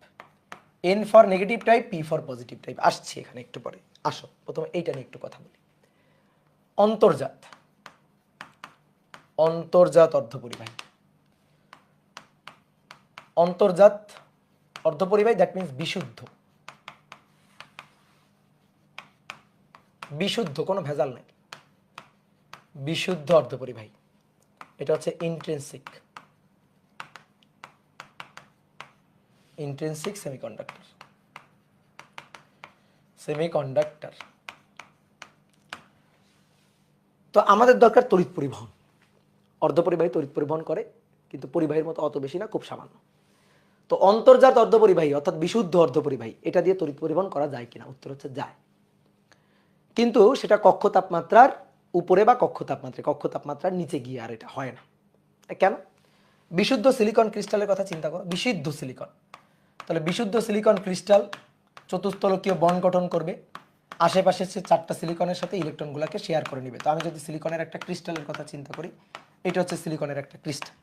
N for negative type, P for positive type. আসছি এখানে একটু পরে। আসো প্রথমে এইটা নিয়ে একটু কথা বলি। অন্তর্জাত, অন্তর্জাত অর্ধপরিবাহী, অন্তর্জাত অর্ধপরিবাহী, দ্যাট মিনস বিশুদ্ধ, বিশুদ্ধ, কোনো ভেজাল নেই, বিশুদ্ধ অর্ধপরিবাহী। এটা হচ্ছে ইন্ট্রিনসিক, ইন্ট্রিনসিক সেমিকন্ডাক্টর, সেমিকন্ডাক্টর। তো আমাদের দরকার তড়িৎ পরিবহন। অর্ধপরিবাহী তড়িৎ পরিবহন করে, কিন্তু পরিবাহীর মতো অত বেশি না, খুব সামান্য। তো অন্তর্জাত অর্ধপরিবাহী অর্থাৎ বিশুদ্ধ অর্ধপরিবাহী, এটা দিয়ে তড়িৎ পরিবহন করা যায় কিনা? উত্তর হচ্ছে যায়, কিন্তু সেটা কক্ষ তাপমাত্রার উপরে বা কক্ষ তাপমাত্রার নিচে গিয়ে আর এটা হয় না। কেন? বিশুদ্ধ সিলিকন ক্রিস্টালের কথা চিন্তা করো, বিশুদ্ধ সিলিকন। তাহলে বিশুদ্ধ সিলিকন ক্রিস্টাল চতুস্থলকীয় বন্ড গঠন করবে, আশেপাশে সে চারটা সিলিকনের সাথে ইলেকট্রনগুলোকে শেয়ার করে নেবে। তো আমি যদি সিলিকনের একটা ক্রিস্টালের কথা চিন্তা করি, এটা হচ্ছে সিলিকনের একটা ক্রিস্টাল।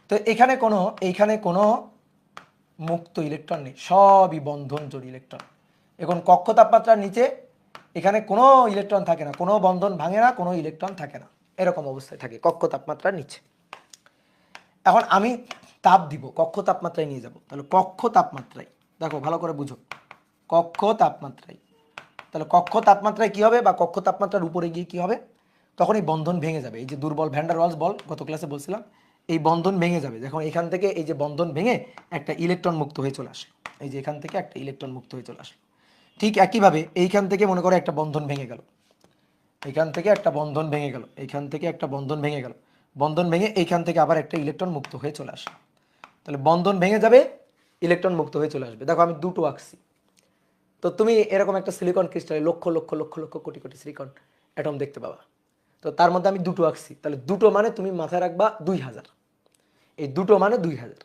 তো এইখানে কোনো মুক্ত ইলেকট্রন নেই, সবই বন্ধন জোড় ইলেকট্রন। এখন কক্ষ তাপমাত্রার নিচে এখানে কোনো ইলেকট্রন থাকে না, কোনো বন্ধন ভাঙে না, কোনো ইলেকট্রন থাকে না, এরকম অবস্থায় থাকে কক্ষ তাপমাত্রার নিচে। এখন আমি তাপ দিব, কক্ষ তাপমাত্রায় নিয়ে যাব। তাহলে কক্ষ তাপমাত্রায়, দেখো ভালো করে বুঝো, কক্ষ তাপমাত্রায়, তাহলে কক্ষ তাপমাত্রায় কি হবে, বা কক্ষ তাপমাত্রার উপরে গিয়ে কি হবে? তখন এই বন্ধন ভেঙে যাবে। এই যে দুর্বল ভ্যান ডার ওয়ালস বল, গত ক্লাসে বলছিলাম, এই বন্ধন ভেঙে যাবে। যখন এখান থেকে এই যে বন্ধন ভেঙে একটা ইলেকট্রন মুক্ত হয়ে চলে আসে, এই যে এখান থেকে একটা ইলেকট্রন মুক্ত হয়ে চলে আসে। ঠিক একইভাবে এইখান থেকে মনে করো একটা বন্ধন ভেঙে গেল, এইখান থেকে একটা বন্ধন ভেঙে গেল, এইখান থেকে একটা বন্ধন ভেঙে গেল, বন্ধন ভেঙে এইখান থেকে আবার একটা ইলেকট্রন মুক্ত হয়ে চলে আসে। তাহলে বন্ধন ভেঙে যাবে, ইলেকট্রন মুক্ত হয়ে চলে আসবে। দেখো আমি দুটো আঁকছি। তো তুমি এরকম একটা silicon ক্রিস্টালে lakh lakh lakh lakh crore crore silicon atom দেখতে পাবা। তো তার মধ্যে আমি দুটো আঁকছি, তাহলে দুটো মানে তুমি মাথায় রাখবা 2000, এই দুটো মানে 2000।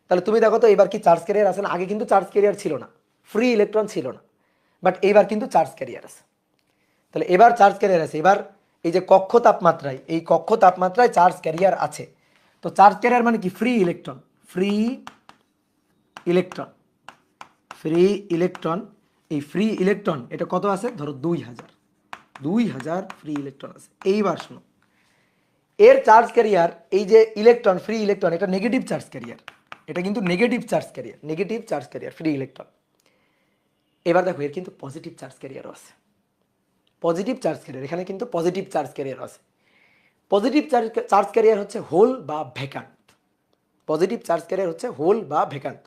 তাহলে তুমি দেখো তো এবার কি চার্জ ক্যারিয়ার আছে না? আগে কিন্তু চার্জ ক্যারিয়ার ছিল না, ফ্রি ইলেকট্রন ছিল না, বাট এইবার কিন্তু চার্জ ক্যারিয়ার আছে। তাহলে এবার চার্জ ক্যারিয়ার আছে। এবার এই যে কক্ষ তাপমাত্রায়, এই কক্ষ তাপমাত্রায় চার্জ ক্যারিয়ার আছে। তো চার্জ ক্যারিয়ার মানে কি? Free electron, free electron, free electron. এই ফ্রি ইলেকট্রন এটা কত আছে? ধরো 2000, 2000 ফ্রি ইলেকট্রন আছে। এইবার শোনো, এর চার্জ ক্যারিয়ার, এই যে ইলেকট্রন, ফ্রি ইলেকট্রন, এটা নেগেটিভ চার্জ ক্যারিয়ার, এটা কিন্তু negative charge carrier, negative charge career free electron. এবার দেখো এর কিন্তু পজিটিভ চার্জ ক্যারিয়ারও আছে, পজিটিভ চার্জ ক্যারিয়ার, এখানে কিন্তু পজিটিভ চার্জ ক্যারিয়ার আছে। পজিটিভ চার্জ ক্যারিয়ার হচ্ছে হোল বা ভ্যাকান্ট, পজিটিভ চার্জ ক্যারিয়ার হচ্ছে হোল বা ভ্যাকান্ট।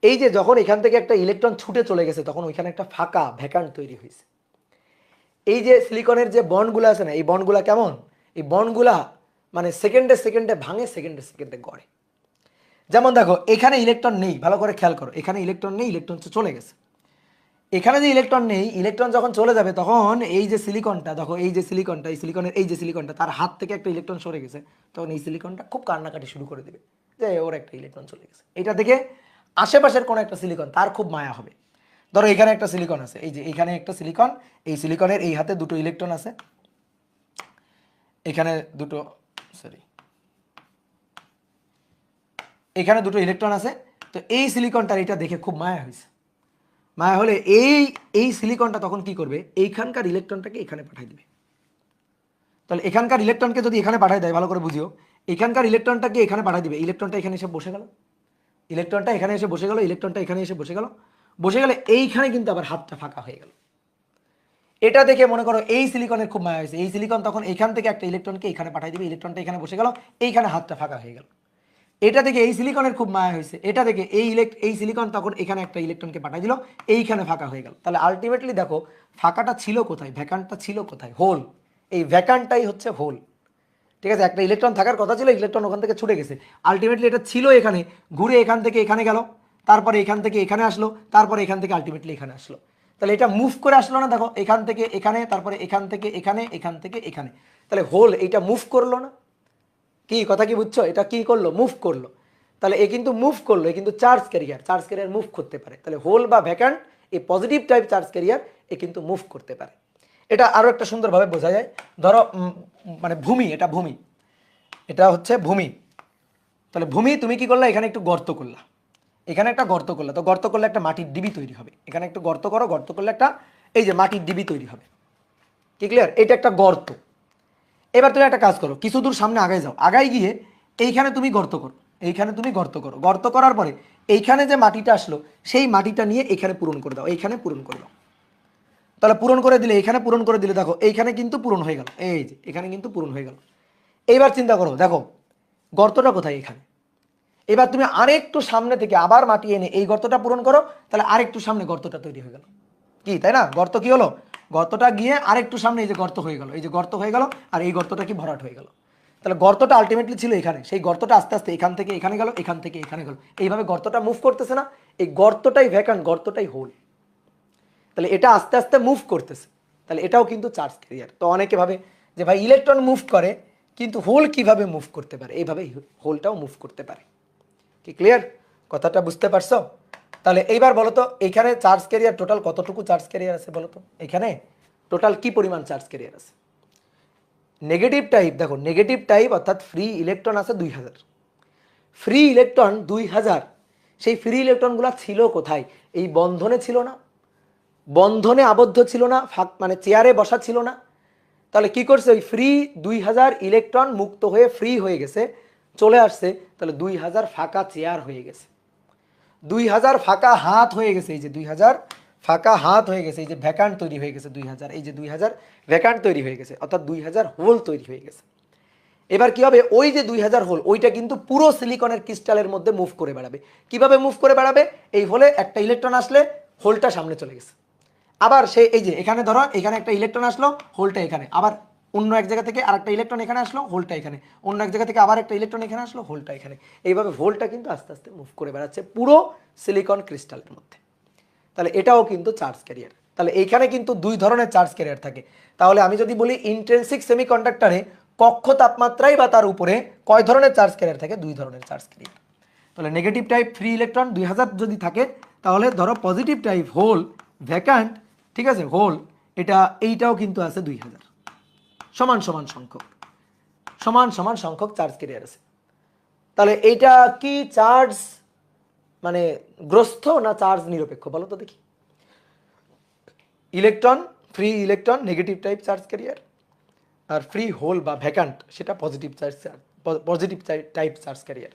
এই যে যখন এখান থেকে একটা ইলেকট্রন ছুটে চলে গেছে, তখন ওইখানে একটা ফাঁকা ভ্যাকান্ট তৈরি হয়েছে। এই যে সিলিকনের যে বন্ডগুলো আছে না, এই বন্ডগুলা কেমন? এই বন্ডগুলা মানে সেকেন্ডে সেকেন্ডে ভাঙে, সেকেন্ডে সেকেন্ডে গড়ে। যেমন দেখো এখানে ইলেকট্রন নেই, ভালো করে খেয়াল করো, এখানে ইলেকট্রন নেই, ইলেকট্রন চলে গেছে। এখানে যে ইলেকট্রন নেই, ইলেকট্রন যখন চলে যাবে, তখন এই যে সিলিকনটা দেখো, এই যে সিলিকনটা, এই সিলিকনের এই যে সিলিকনটা, তার হাত থেকে একটা ইলেকট্রন সরে গেছে, তখন এই সিলিকনটা খুব কান্নাকাটি শুরু করে দেবে যে ওর একটা ইলেকট্রন চলে গেছে। এটা থেকে আশেপাশের কোনো একটা সিলিকন তার খুব মায়া হবে। ধরো এখানে একটা সিলিকন আছে, এই যে এখানে একটা সিলিকন, এই সিলিকনের এই হাতে দুটো ইলেকট্রন আছে, এখানে দুটো, সরি, এখানে দুটো ইলেকট্রন আছে। তো এই সিলিকনটার এটা দেখে খুব মায়া হয়েছে। মায়া হলে এই এই সিলিকনটা তখন কি করবে, এইখানকার ইলেকট্রনটাকে এখানে পাঠিয়ে দিবে। তাহলে এখানকার ইলেকট্রনকে যদি এখানে পাঠিয়ে দেয়, ভালো করে বুঝিও, এখানকার ইলেকট্রনটাকে এখানে পাঠিয়ে দিবে, ইলেকট্রনটা এখানে এসে বসে গেল, ইলেকট্রনটা এখানে এসে বসে গেল, ইলেকট্রনটা এখানে এসে বসে গেল, বসে গেলে এইখানে কিন্তু আবার হাতটা ফাঁকা হয়ে গেল। এটা দেখে মনে করো এই সিলিকনের খুব মায়া হয়েছে, এই সিলিকন তখন এখান থেকে একটা ইলেকট্রনকে এখানে পাঠিয়ে দিবে, ইলেকট্রনটা এখানে বসে গেল, এইখানে হাতটা ফাঁকা হয়ে গেল। এটা থেকে এই সিলিকনের খুব মায়া হয়েছে, এটা থেকে এই সিলিকন তখন এখানে একটা ইলেকট্রনকে পাঠিয়ে দিল, এইখানে ফাঁকা হয়ে গেল। তাহলে আলটিমেটলি দেখো ফাঁকাটা ছিল কোথায়, ভ্যাকান্টটা ছিল কোথায়, হোল। এই ভ্যাকান্টটাই হচ্ছে হোল। ঠিক আছে, একটা ইলেকট্রন থাকার কথা ছিল, ইলেকট্রন ওখান থেকে ছুটে গেছে, আলটিমেটলি এটা ছিল এখানে, ঘুরে এখান থেকে এখানে গেল, তারপরে এখান থেকে এখানে আসলো, তারপরে এখান থেকে আলটিমেটলি এখানে আসলো। তাহলে এটা মুভ করে আসলো না, দেখো এখান থেকে এখানে, তারপরে এখান থেকে এখানে, এখান থেকে এখানে, তাহলে হোল এইটা মুভ করলো না? কি কথা কি বুঝছো, এটা কি করলো, মুভ করলো। তাহলে এ কিন্তু মুভ করলো, এ কিন্তু charge carrier, charge carrier move করতে পারে। তাহলে হোল বা ভ্যাকান্ট, এই পজিটিভ টাইপ চার্জ ক্যারিয়ার, এ কিন্তু মুভ করতে পারে। এটা আরো একটা সুন্দরভাবে বোঝা যায়। ধরো মানে ভূমি, এটা ভূমি, এটা হচ্ছে ভূমি। তাহলে ভূমি, তুমি কি করলা, এখানে একটু গর্ত করলা, এখানে একটা গর্ত করলা, তো গর্ত করলে একটা মাটির ডিবি তৈরি হবে, এখানে একটু গর্ত করো, গর্ত করলে একটা এই যে মাটির ডিবি তৈরি হবে। কি ক্লিয়ার, এটা একটা গর্ত। এবার তুমি একটা কাজ করো, কিছু দূর সামনে আগায় যাও, আগায় গিয়ে এইখানে তুমি গর্ত করো, এইখানে তুমি গর্ত করো, গর্ত করার পরে এইখানে যে মাটিটা আসলো সেই মাটিটা নিয়ে এখানে পূরণ করে দাও, এইখানে পূরণ করে দাও। তাহলে পূরণ করে দিলে, এখানে পূরণ করে দিলে, দেখো এইখানে কিন্তু পূরণ হয়ে গেল, এই যে এখানে কিন্তু পূরণ হয়ে গেল। এইবার চিন্তা করো, দেখো গর্তটা কোথায়, এখানে। এবার তুমি আরেকটু সামনে থেকে আবার মাটি এনে এই গর্তটা পূরণ করো, তাহলে আরেকটু সামনে গর্তটা তৈরি হয়ে গেল। কি তাই না, গর্ত কি হলো, গর্তটা গিয়ে আরেকটু সামনে এই যে গর্ত হয়ে গেল, এই যে গর্ত হয়ে গেল, আর এই গর্তটা কি ভরাট হয়ে গেল। তাহলে গর্তটা আলটিমেটলি ছিল এখানে, সেই গর্তটা আস্তে আস্তে এখান থেকে এখানে গেল, এখান থেকে এখানে গেল, এইভাবে গর্তটা মুভ করতেছে না, এই গর্তটাই ভ্যাকান্ট, গর্তটাই হোল। তাহলে এটা আস্তে আস্তে মুভ করতেছে, তাহলে এটাও কিন্তু চার্জ ক্যারিয়ার। তো অনেকে ভাবে যে ভাই ইলেকট্রন মুভ করে, কিন্তু হোল কিভাবে মুভ করতে পারে, এইভাবে হোলটাও মুভ করতে পারে। কি ক্লিয়ার, কথাটা বুঝতে পারছো? তাহলে এইবার বলো তো, এখানে চার্জ ক্যারিয়ার টোটাল কতটুকু চার্জ ক্যারিয়ার আছে বলো তো, এখানে টোটাল কি পরিমাণ চার্জ ক্যারিয়ার আছে? নেগেটিভ টাইপ, দেখো নেগেটিভ টাইপ অর্থাৎ ফ্রি ইলেকট্রন আছে 2000, ফ্রি ইলেকট্রন 2000। সেই ফ্রি ইলেকট্রনগুলো ছিল কোথায়, এই বন্ধনে ছিল না, বন্ধনে আবদ্ধ ছিল না, মানে চেয়ারে বসা ছিল না। তাহলে কি করছে, ওই ফ্রি 2000 ইলেকট্রন মুক্ত হয়ে ফ্রি হয়ে গেছে, চলে আসছে, তাহলে 2000 ফাঁকা চেয়ার হয়ে গেছে, 2000 ফাঁকা হাত হয়ে গেছে, এই যে 2000 ফাঁকা হাত হয়ে গেছে, এই যে ভ্যাকান্ট তৈরি হয়ে গেছে 2000, এই যে 2000 ভ্যাকান্ট তৈরি হয়ে গেছে, অর্থাৎ 2000 হোল তৈরি হয়ে গেছে। এবার কি হবে, ওই যে 2000 হোল, ওইটা কিন্তু পুরো সিলিকনের ক্রিস্টালের মধ্যে মুভ করে বেড়াবে। কিভাবে মুভ করে বেড়াবে, এই হোলে একটা ইলেকট্রন আসলে হোলটা সামনে চলে গেছে, আবার সে এই যে এখানে ধরো এখানে একটা ইলেকট্রন আসলো, হোলটা এখানে, আবার অন্য এক জায়গা থেকে আরেকটা ইলেকট্রন এখানে আসলো, হোলটা এখানে, অন্য এক জায়গা থেকে আবার একটা ইলেকট্রন এখানে আসলো, হোলটা এখানে। এইভাবে হোলটা কিন্তু আস্তে আস্তে মুভ করে বেড়াচ্ছে পুরো সিলিকন ক্রিস্টালের মধ্যে। তাহলে এটাও কিন্তু চার্জ ক্যারিয়ার। তাহলে এইখানে কিন্তু দুই ধরনের চার্জ ক্যারিয়ার থাকে। তাহলে আমি যদি বলি ইন্ট্রিনসিক সেমিকন্ডাক্টরে কক্ষ তাপমাত্রায় বা তার উপরে কয় ধরনের চার্জ ক্যারিয়ার থাকে, দুই ধরনের চার্জ ক্যারিয়ার। তাহলে নেগেটিভ টাইপ ফ্রি ইলেকট্রন 2000 যদি থাকে, তাহলে ধরো পজিটিভ টাইপ হোল ভ্যাকান্ট, ঠিক আছে, হোল এটা এইটাও কিন্তু আছে 2000, সমান সমান সংখ্যক, সমান সমান সংখ্যক চার্জ ক্যারিয়ার আছে। তাহলে এইটা কি চার্জ মানে গ্রস্ত না চার্জ নিরপেক্ষ বলো তো দেখি। Electron, free electron negative type charge carrier, আর ফ্রি হোল বা ভ্যাকান্ট সেটা positive charge, positive type charge carrier.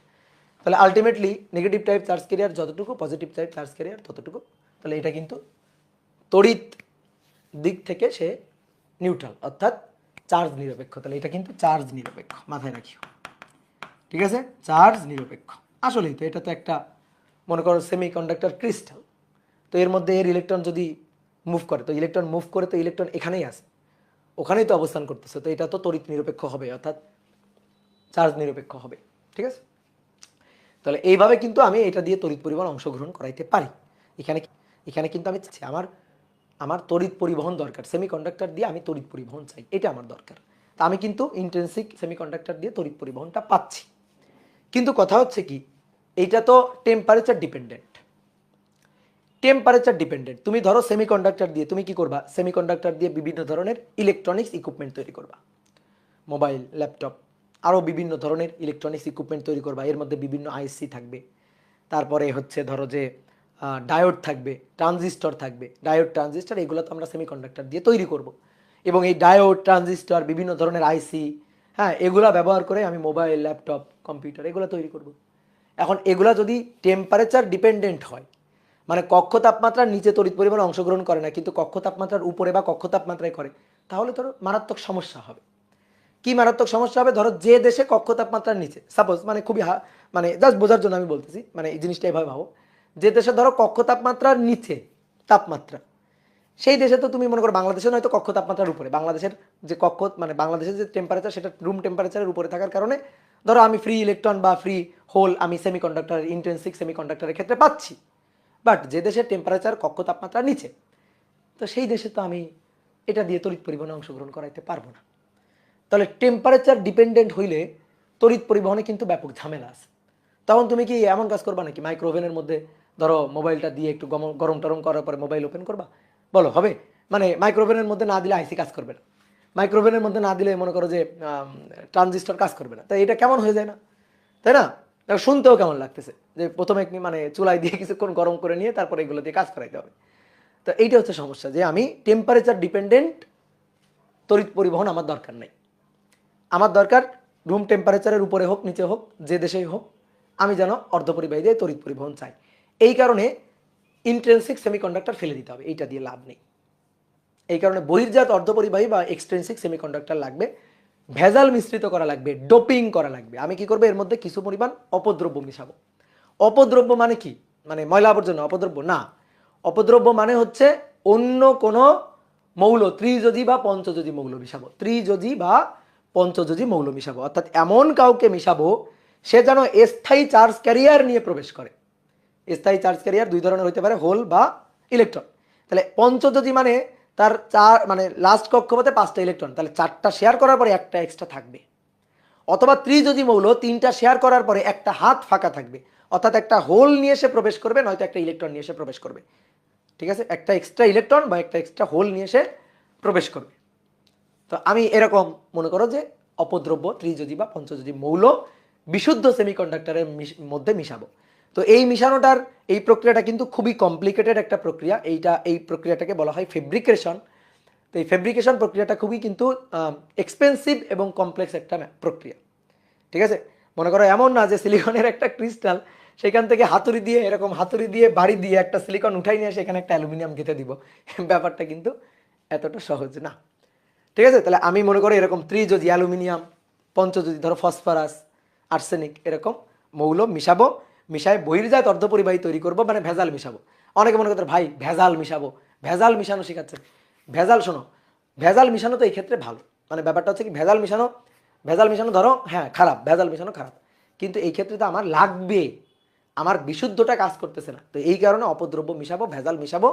তাহলে ultimately negative type charge carrier যতটুকু, পজিটিভ টাইপ চার্জ ক্যারিয়ার ততটুকু। তাহলে এটা কিন্তু তড়িৎ দিক থেকে সে নিউট্রাল, অর্থাৎ চার্জ নিরপেক্ষ। তাহলে এটা কিন্তু চার্জ নিরপেক্ষ, মাথায় রাখিও, ঠিক আছে, চার্জ নিরপেক্ষ। আসলেই তো এটা তো একটা মনে করো সেমিকন্ডাক্টর ক্রিস্টাল, তো এর মধ্যে এর ইলেকট্রন যদি মুভ করে, তো ইলেকট্রন মুভ করে তো ইলেকট্রন এখানেই আছে, ওখানেই তো অবস্থান করতেছে, তো এটা তো তড়িৎ নিরপেক্ষ হবে, অর্থাৎ চার্জ নিরপেক্ষ হবে, ঠিক আছে। তাহলে এইভাবে কিন্তু আমি এটা দিয়ে তড়িৎ পরিবহন অংশগ্রহণ করাইতে পারি। এখানে এখানে কিন্তু আমি চাচ্ছি আমার আমার তড়িৎ পরিবহন দরকার, সেমিকন্ডাক্টর দিয়ে আমি তড়িৎ পরিবহন চাই, এটা আমার দরকার। তা আমি কিন্তু ইন্টেন্সিক সেমিকন্ডাক্টর দিয়ে তড়িৎ পরিবহনটা পাচ্ছি। কিন্তু কথা হচ্ছে কি, এইটা তো টেম্পারেচার ডিপেন্ডেন্ট, টেম্পারেচার ডিপেন্ডেন্ট। তুমি ধরো সেমিকন্ডাক্টর দিয়ে তুমি কি করবা, সেমিকন্ডাক্টর দিয়ে বিভিন্ন ধরনের ইলেকট্রনিক্স ইকুইপমেন্ট তৈরি করবা, মোবাইল, ল্যাপটপ, আরও বিভিন্ন ধরনের ইলেকট্রনিক্স ইকুইপমেন্ট তৈরি করবা, এর মধ্যে বিভিন্ন আইসি থাকবে, তারপরে হচ্ছে ধরো যে ডায়োড থাকবে, ট্রানজিস্টর থাকবে, ডায়োড ট্রানজিস্টর এগুলো তো আমরা সেমিকন্ডাক্টর দিয়ে তৈরি করব। এবং এই ডায়োড ট্রানজিস্টর বিভিন্ন ধরনের আইসি, হ্যাঁ, এগুলা ব্যবহার করে আমি মোবাইল, ল্যাপটপ, কম্পিউটার এগুলো তৈরি করব। এখন এগুলা যদি টেম্পারেচার ডিপেন্ডেন্ট হয়, মানে কক্ষ তাপমাত্রার নিচে তড়িৎ পরিমাণ অংশগ্রহণ করে না, কিন্তু কক্ষ তাপমাত্রার উপরে বা কক্ষ তাপমাত্রায় করে, তাহলে ধরো মারাত্মক সমস্যা হবে। কি মারাত্মক সমস্যা হবে? ধরো যে দেশে কক্ষ তাপমাত্রার নিচে, সাপোজ মানে খুবই মানে জাস্ট বোঝার জন্য আমি বলতেছি, মানে এই জিনিসটা এভাবে ভাবো, যে দেশে ধরো কক্ষ তাপমাত্রার নিচে তাপমাত্রা, সেই দেশে তো তুমি মনে করো বাংলাদেশে নয়তো কক্ষ তাপমাত্রার উপরে, বাংলাদেশের যে কক্ষ মানে বাংলাদেশের যে টেম্পারেচার সেটা রুম টেম্পারেচারের উপরে থাকার কারণে ধরো আমি ফ্রি ইলেকট্রন বা ফ্রি হোল আমি সেমিকন্ডাক্টর, ইন্টেন্সিক সেমিকন্ডাক্টরের ক্ষেত্রে পাচ্ছি। বাট যে দেশের টেম্পারেচার কক্ষ তাপমাত্রার নিচে, তো সেই দেশে তো আমি এটা দিয়ে তড়িৎ পরিবহনে অংশগ্রহণ করাইতে পারবো না। তাহলে টেম্পারেচার ডিপেন্ডেন্ট হইলে তড়িৎ পরিবহনে কিন্তু ব্যাপক ঝামেলা আছে। তখন তুমি কি এমন কাজ করবা নাকি মাইক্রোওভেনের মধ্যে ধরো মোবাইলটা দিয়ে একটু গরম টরম করার পরে মোবাইল ওপেন করবা? বলো হবে? মানে মাইক্রোওভেনের মধ্যে না দিলে আইসি কাজ করবে না, মাইক্রোওভেনের মধ্যে না দিলে মনে করো যে ট্রানজিস্টর কাজ করবে না, তাই এটা কেমন হয়ে যায় না, তাই না? শুনতেও কেমন লাগতেছে যে প্রথমে মানে চুলায় দিয়ে কিছুক্ষণ গরম করে নিয়ে তারপরে এগুলো দিয়ে কাজ করাইতে হবে। তো এইটা হচ্ছে সমস্যা, যে আমি টেম্পারেচার ডিপেন্ডেন্ট তড়িৎ পরিবহন আমার দরকার নেই। আমার দরকার রুম টেম্পারেচারের উপরে হোক নিচে হোক যে দেশেই হোক, আমি যেন অর্ধপরিবাহী দিয়ে তড়িৎ পরিবহন চাই। এই কারণে ইন্ট্রেন্সিক সেমিকন্ডাক্টর ফেলে দিতে হবে, এইটা দিয়ে লাভ নেই। এই কারণে বহির্জাত অর্ধপরিবাহী বা এক্সট্রেন্সিক সেমিকন্ডাক্টর লাগবে, ভেজাল মিশ্রিত করা লাগবে, ডোপিং করা লাগবে। আমি কি করবো? এর মধ্যে কিছু পরিমাণ অপদ্রব্য মিশাবো। অপদ্রব্য মানে কি? মানে ময়লা আবর্জনা অপদ্রব্য না। অপদ্রব্য মানে হচ্ছে অন্য কোনো মৌল, ত্রিযোজী বা পঞ্চযোজী মৌল মিশাবো, ত্রিযোজী বা পঞ্চযোজী মৌল মিশাবো, অর্থাৎ এমন কাউকে মিশাবো সে যেন স্থায়ী চার্জ ক্যারিয়ার নিয়ে প্রবেশ করে। স্থায়ী চার্জ ক্যারিয়ার দুই ধরনের হতে পারে, হোল বা ইলেকট্রন। তাহলে পঞ্চযোজী মানে তার মানে লাস্ট কক্ষপথে 5টা ইলেকট্রন, তাহলে 4টা শেয়ার করার পরে একটা এক্সট্রা থাকবে। অথবা ত্রিযোজী মৌল 3টা শেয়ার করার পরে একটা হাত ফাঁকা থাকবে, অর্থাৎ একটা হোল নিয়ে এসে প্রবেশ করবে, নয়তো একটা ইলেকট্রন নিয়ে এসে প্রবেশ করবে। ঠিক আছে, একটা এক্সট্রা ইলেকট্রন বা একটা এক্সট্রা হোল নিয়ে এসে প্রবেশ করবে। তো আমি এরকম মনে করো যে অপদ্রব্য, ত্রিযোজী বা পঞ্চযোজী মৌল বিশুদ্ধ সেমিকন্ডাক্টরের মধ্যে মিশাবো। তো এই মিশানোটার এই প্রক্রিয়াটা কিন্তু খুবই কমপ্লিকেটেড একটা প্রক্রিয়া। এই প্রক্রিয়াটাকে বলা হয় ফেব্রিকেশন। তো এই ফেব্রিকেশন প্রক্রিয়াটা খুবই কিন্তু এক্সপেন্সিভ এবং কমপ্লেক্স একটা প্রক্রিয়া। ঠিক আছে, মনে করো এমন না যে সিলিকনের একটা ক্রিস্টাল, সেখান থেকে হাতুড়ি দিয়ে এরকম হাতুড়ি দিয়ে বাড়ি দিয়ে একটা সিলিকন উঠাই নিয়ে সেখানে একটা অ্যালুমিনিয়াম গেঁথে দিব, ব্যাপারটা কিন্তু এতটা সহজ না। ঠিক আছে, তাহলে আমি মনে করি এরকম ত্রিযোজী অ্যালুমিনিয়াম, পঞ্চযোজী ধরো ফসফরাস, আর্সেনিক, এরকম মৌল মিশাবো, মিশায় বহির্জাত অর্ধপরিবাহী তৈরি করব, মানে ভেজাল মিশাবো। অনেকে মনে করতে ভাই ভেজাল মিশাবো, ভেজাল মিশানো শেখাচ্ছেন। ভেজাল শোনো, ভেজাল মিশানো তো এই ক্ষেত্রে ভালো, মানে ব্যাপারটা হচ্ছে কি ভেজাল মিশানো, ভেজাল মিশানো ধরো হ্যাঁ খারাপ, ভেজাল মিশানো খারাপ, কিন্তু এই ক্ষেত্রে তো আমার লাগবে, আমার বিশুদ্ধটা কাজ করতেছে না, তো এই কারণে অপদ্রব্য মিশাবো, ভেজাল মিশাবো।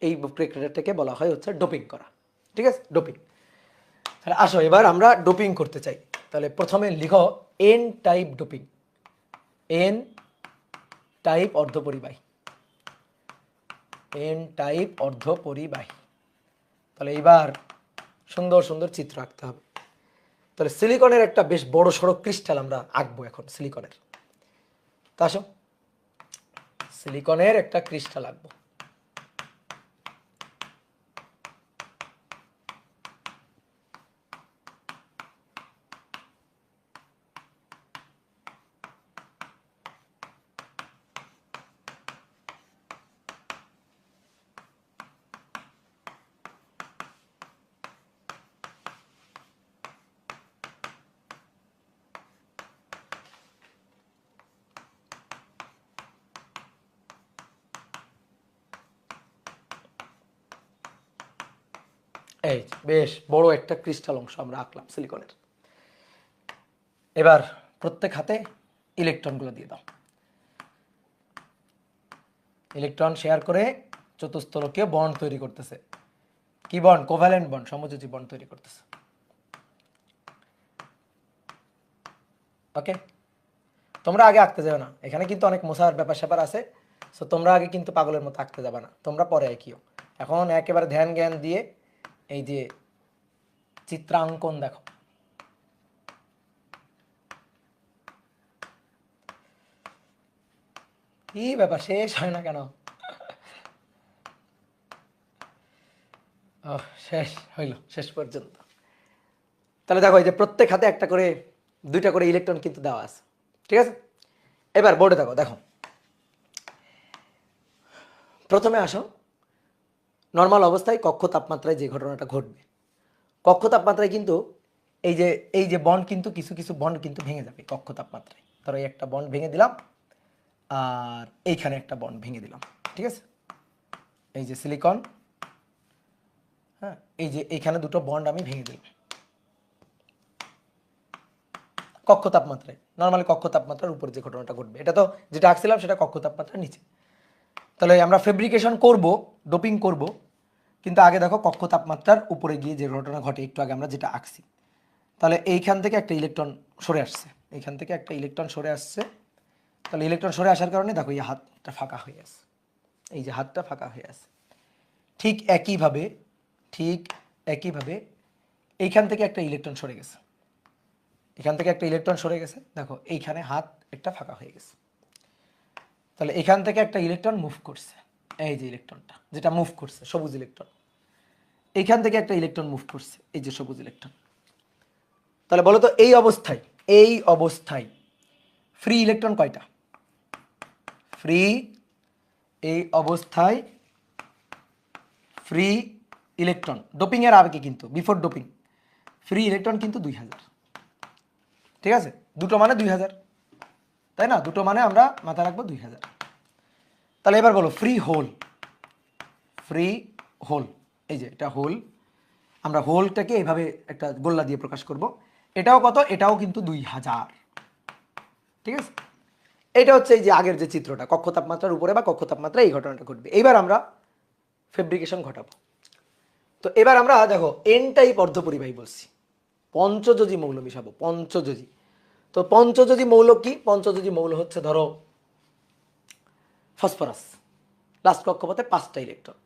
এই প্রক্রিয়াটাকে বলা হয় হচ্ছে ডোপিং করা। ঠিক আছে, ডোপিং। তাহলে আসো এবার আমরা ডোপিং করতে চাই। তাহলে প্রথমে লিখো N type doping, N type অর্ধপরিবাহী, এন টাইপ অর্ধপরিবাহী। তাহলে এবার সুন্দর সুন্দর চিত্র আঁকতে হবে। তাহলে সিলিকনের একটা বেশ বড় সড়ো ক্রিস্টাল আমরা আঁকবো এখন সিলিকনের। তা আসো সিলিকনের একটা ক্রিস্টাল আঁকবো। এই বেশ বড় একটা ক্রিস্টাল অংশ আমরা আঁকলাম সিলিকনের। এবার প্রত্যেক হাতে ইলেকট্রনগুলো দিয়ে দাও। ইলেকট্রন শেয়ার করে চতুস্তলকীয় বন্ড তৈরি করতেছে। কি বন্ড? কোভ্যালেন্ট বন্ড, সমযোজী বন্ড তৈরি করতেছে। ওকে, তোমরা আগে আঁকতে যাবে না, এখানে কিন্তু অনেক মশার ব্যাপার স্যাপার আছে, সো তোমরা আগে কিন্তু পাগলের মতো আঁকতে যাবে না, তোমরা পরে আঁকিও। এখন একেবারে ধ্যান জ্ঞান দিয়ে এই যে চিত্রাঙ্কন দেখো। কি ব্যাপার, শেষ হয় না কেন? ও, শেষ হইল, শেষ পর্যন্ত। তাহলে দেখো এই যে প্রত্যেক হাতে একটা করে, দুইটা করে ইলেকট্রন কিন্তু দেওয়া আছে, ঠিক আছে? এবার বোর্ডে দেখো, দেখো প্রথমে আসো, নর্মাল অবস্থায় কক্ষ তাপমাত্রায় যে ঘটনাটা ঘটবে, কক্ষ তাপমাত্রায় কিন্তু এই যে বন্ড কিন্তু কিছু কিছু বন্ড কিন্তু ভেঙে যাবে কক্ষ তাপমাত্রায়। ধরো এই একটা বন্ড ভেঙে দিলাম, আর এইখানে একটা বন্ড ভেঙে দিলাম, ঠিক আছে? এই যে সিলিকন, হ্যাঁ, এই যে এইখানে দুটো বন্ড আমি ভেঙে দিলাম কক্ষ তাপমাত্রায়। নর্মালি কক্ষ তাপমাত্রার উপরে যে ঘটনাটা ঘটবে, এটা তো যেটা আঁকছিলাম সেটা কক্ষ তাপমাত্রার নিচে। তাহলে আমরা ফেব্রিকেশন করব, ডোপিং করব, কিন্তু আগে দেখো কক্ষ তাপমাত্রার উপরে গিয়ে যে ঘটনা ঘটে, একটু আগে আমরা যেটা আঁকছি। তাহলে এইখান থেকে একটা ইলেকট্রন সরে আসছে, এইখান থেকে একটা ইলেকট্রন সরে আসছে। তাহলে ইলেকট্রন সরে আসার কারণে দেখো এই হাতটা ফাঁকা হয়ে আছে, এই যে হাতটা ফাঁকা হয়ে আছে। ঠিক একইভাবে, ঠিক একইভাবে এইখান থেকে একটা ইলেকট্রন সরে গেছে, এখান থেকে একটা ইলেকট্রন সরে গেছে, দেখো এইখানে হাত একটা ফাঁকা হয়ে গেছে। তাহলে এখান থেকে একটা ইলেকট্রন মুভ করছে, এই যে ইলেকট্রনটা যেটা মুভ করছে সবুজ ইলেকট্রন, এইখান থেকে একটা ইলেকট্রন মুভ করছে, এই যে সবুজ ইলেকট্রন। তাহলে বলো তো এই অবস্থায়, এই অবস্থায় ফ্রি ইলেকট্রন কয়টা? ফ্রি, এই অবস্থায় ফ্রি ইলেকট্রন, ডোপিং এর আগে কিন্তু, বিফোর ডোপিং, ফ্রি ইলেকট্রন কিন্তু 2000, ঠিক আছে? দুটো মানে 2000, তাই না? দুটো মানে আমরা মাথায় রাখবো 2000। তাহলে এবার বলো ফ্রি হোল, ফ্রি হোল, এই যে এটা হোল, আমরা হোলটাকে এভাবে একটা গোল্লা দিয়ে প্রকাশ করব। এটাও কত? এটাও কিন্তু 2000, ঠিক আছে? এটা হচ্ছে এই যে আগের যে চিত্রটা, কক্ষ তাপমাত্রার উপরে বা কক্ষ তাপমাত্রায় এই ঘটনাটা ঘটবে। এইবার আমরা ফেব্রিকেশন ঘটাবো। তো এবার আমরা দেখো এন টাইপ অর্ধপরিবাহী বলছি, পঞ্চযোজী মৌল মিশাবো, পঞ্চযোজী। তো পঞ্চযোজী মৌল কি? পঞ্চযোজী মৌল হচ্ছে ধরো ফসফরাস, লাস্ট কক্ষপথে 5টা ইলেকট্রন,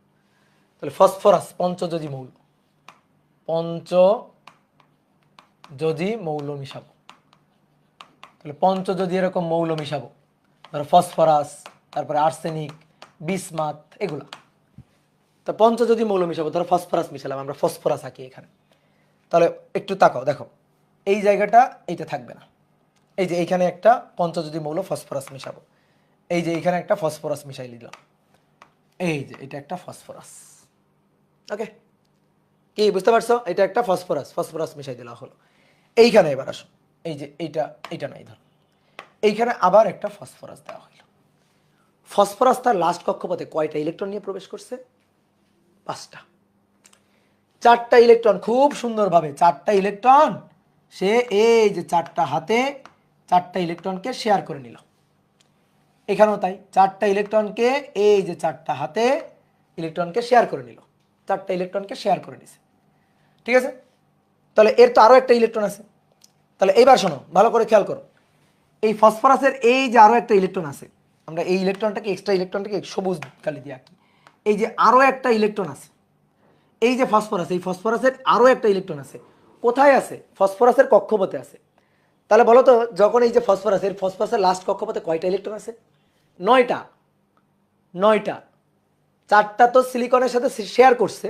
তাহলে ফসফরাস পঞ্চযোজী মৌল, পঞ্চযোজী মৌল মিশাবো। তাহলে পঞ্চযোজী এরকম মৌল মিশাবো, ধরো ফসফরাস, তারপরে আর্সেনিক, বিসমাথ, এগুলা। তো পঞ্চযোজী মৌল মিশাবো, ধরো ফসফরাস মিশালাম, আমরা ফসফরাস আঁকি এখানে। তাহলে একটু তাকাও, দেখো এই জায়গাটা এইটা থাকবে না, এই যে এইখানে একটা পঞ্চযোজী মৌল ফসফরাস মিশাবো, এই যে এইখানে একটা ফসফরাস মিশাই দিলাম, এই যে এটা একটা ফসফরাস। ওকে, কি বুঝতে পারছো? এটা একটা ফসফরাস, ফসফরাস মিশাই দেওয়া হলো। এইখানে এবার আসো, এই যে এইটা নাই, ধরো এইখানে আবার একটা ফসফরাস দেওয়া হলো। ফসফরাস তার লাস্ট কক্ষপথে কয়টা ইলেকট্রন নিয়ে প্রবেশ করছে? 5টা। 4টা ইলেকট্রন, খুব সুন্দরভাবে 4টা ইলেকট্রন সে এই যে 4টা হাতে 4টা ইলেকট্রনকে শেয়ার করে নিল। এখানেও তাই, 4টা ইলেকট্রনকে এই যে 4টা হাতে ইলেকট্রনকে শেয়ার করে নিল, 4টা ইলেকট্রনকে শেয়ার করে নিছে, ঠিক আছে? তাহলে এর তো আরও একটা ইলেকট্রন আছে। তাহলে এইবার শোনো, ভালো করে খেয়াল করো, এই ফসফরাসের এই যে আরও একটা ইলেকট্রন আছে, আমরা এই ইলেকট্রনটাকে, এক্সট্রা ইলেকট্রনটাকে সবুজ কালি দিয়ে আঁকি, এই যে আরও একটা ইলেকট্রন আছে, এই যে ফসফরাস, এই ফসফরাসের আরও একটা ইলেকট্রন আছে, কোথায় আছে? ফসফরাসের কক্ষপথে আছে। তাহলে বলো তো, যখন এই যে ফসফরাসের লাস্ট কক্ষপথে কয়টা ইলেকট্রন আছে? 9টা, 9টা। 4টা তো সিলিকনের সাথে শেয়ার করছে,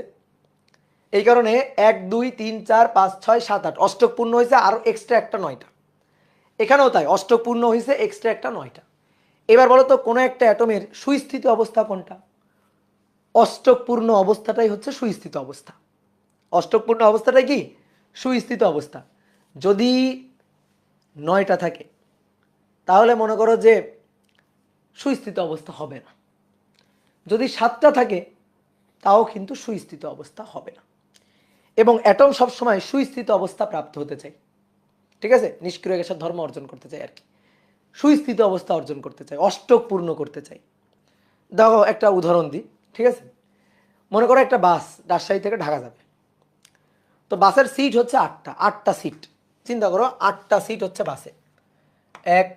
এই কারণে 1 2 3 4 5 6 7 8 অষ্টক পূর্ণ হয়েছে, আরও এক্সট্রা একটা 9টা। এখানেও তাই, অষ্টক পূর্ণ হয়েছে, এক্সট্রা একটা 9টা। এবার বলো তো কোনো একটা অ্যাটমের সুস্থিত অবস্থা কোনটা? অষ্টক পূর্ণ অবস্থাটাই হচ্ছে সুস্থিত অবস্থা। অষ্টক পূর্ণ অবস্থাটাই কি? সুস্থিত অবস্থা। যদি 9টা থাকে তাহলে মনে করো যে সুস্থিত অবস্থা হবে না, যদি 7টা থাকে তাও কিন্তু সুস্থিত অবস্থা হবে না। এবং অ্যাটম সবসময় সুস্থিত অবস্থা প্রাপ্ত হতে চায়, ঠিক আছে? নিষ্ক্রিয় গ্যাসের ধর্ম অর্জন করতে চাই আর কি, সুস্থিত অবস্থা অর্জন করতে চাই, অষ্টক পূর্ণ করতে চাই। দেখো একটা উদাহরণ দিই, ঠিক আছে? মনে করো একটা বাস রাজশাহী থেকে ঢাকা যাবে, তো বাসের সিট হচ্ছে 8টা, 8টা সিট। চিন্তা করো 8টা সিট হচ্ছে বাসে, 1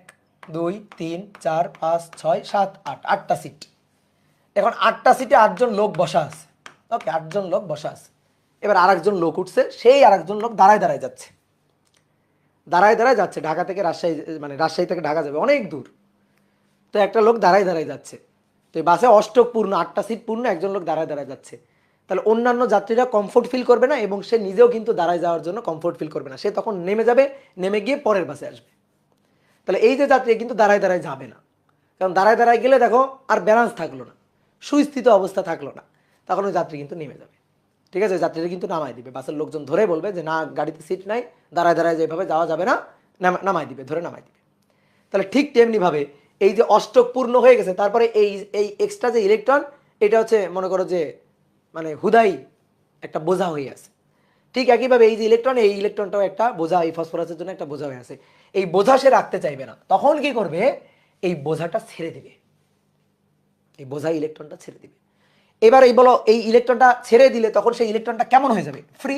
2 3 4 5 6 7 8, 8টা সিট। এখন 8টা সিটে 8জন লোক বসা আছে, ওকে, 8জন লোক বসা আছে। এবার আরেকজন লোক উঠছে, সেই আরেকজন লোক দাঁড়ায় দাঁড়ায় যাচ্ছে, দাঁড়ায় দাঁড়ায় যাচ্ছে ঢাকা থেকে রাজশাহী, মানে রাজশাহী থেকে ঢাকা যাবে, অনেক দূর। তো একটা লোক দাঁড়ায় দাঁড়ায় যাচ্ছে, তো এই বাসে অষ্টক পূর্ণ, 8টা সিট পূর্ণ, একজন লোক দাঁড়ায় দাঁড়ায় যাচ্ছে, তাহলে অন্যান্য যাত্রীরা কমফোর্ট ফিল করবে না এবং সে নিজেও কিন্তু দাঁড়ায় যাওয়ার জন্য কমফোর্ট ফিল করবে না, সে তখন নেমে যাবে, নেমে গিয়ে পরের বাসে আসবে। তাহলে এই যে যাত্রী কিন্তু দাঁড়ায় দাঁড়ায় যাবে না, কারণ দাঁড়ায় দাঁড়ায় গেলে দেখো আর ব্যালেন্স থাকলো না, সুস্থিত অবস্থা থাকলো না, তখন ওই যাত্রী কিন্তু নেমে যাবে। ঠিক আছে, যাত্রীরা কিন্তু নামাই দিবে, বাসের লোকজন ধরে বলবে যে না গাড়িতে সিট নাই, দাঁড়ায় দাঁড়ায় যেভাবে যাওয়া যাবে না, নামাই দিবে, ধরে নামাই দিবে। তাহলে ঠিক তেমনিভাবে এই যে অষ্টক পূর্ণ হয়ে গেছে, তারপরে এই এই এক্সট্রা যে ইলেকট্রন, এটা হচ্ছে মনে করো যে মানে হুদাই একটা বোঝা হয়ে আছে। ঠিক একইভাবে এই যে ইলেকট্রন, এই ইলেকট্রনটাও একটা বোঝা, এই ফসফরাসের জন্য একটা বোঝা হয়ে আছে। এই বোঝা সে রাখতে চাইবে না, তখন কি করবে, এই বোঝাটা ছেড়ে দিবে, এই বোঝা ইলেকট্রনটা ছেড়ে দিবে। এবার এই বলো, এই ইলেকট্রনটা ছেড়ে দিলে তখন সেই ইলেকট্রনটা কেমন হয়ে যাবে, ফ্রি।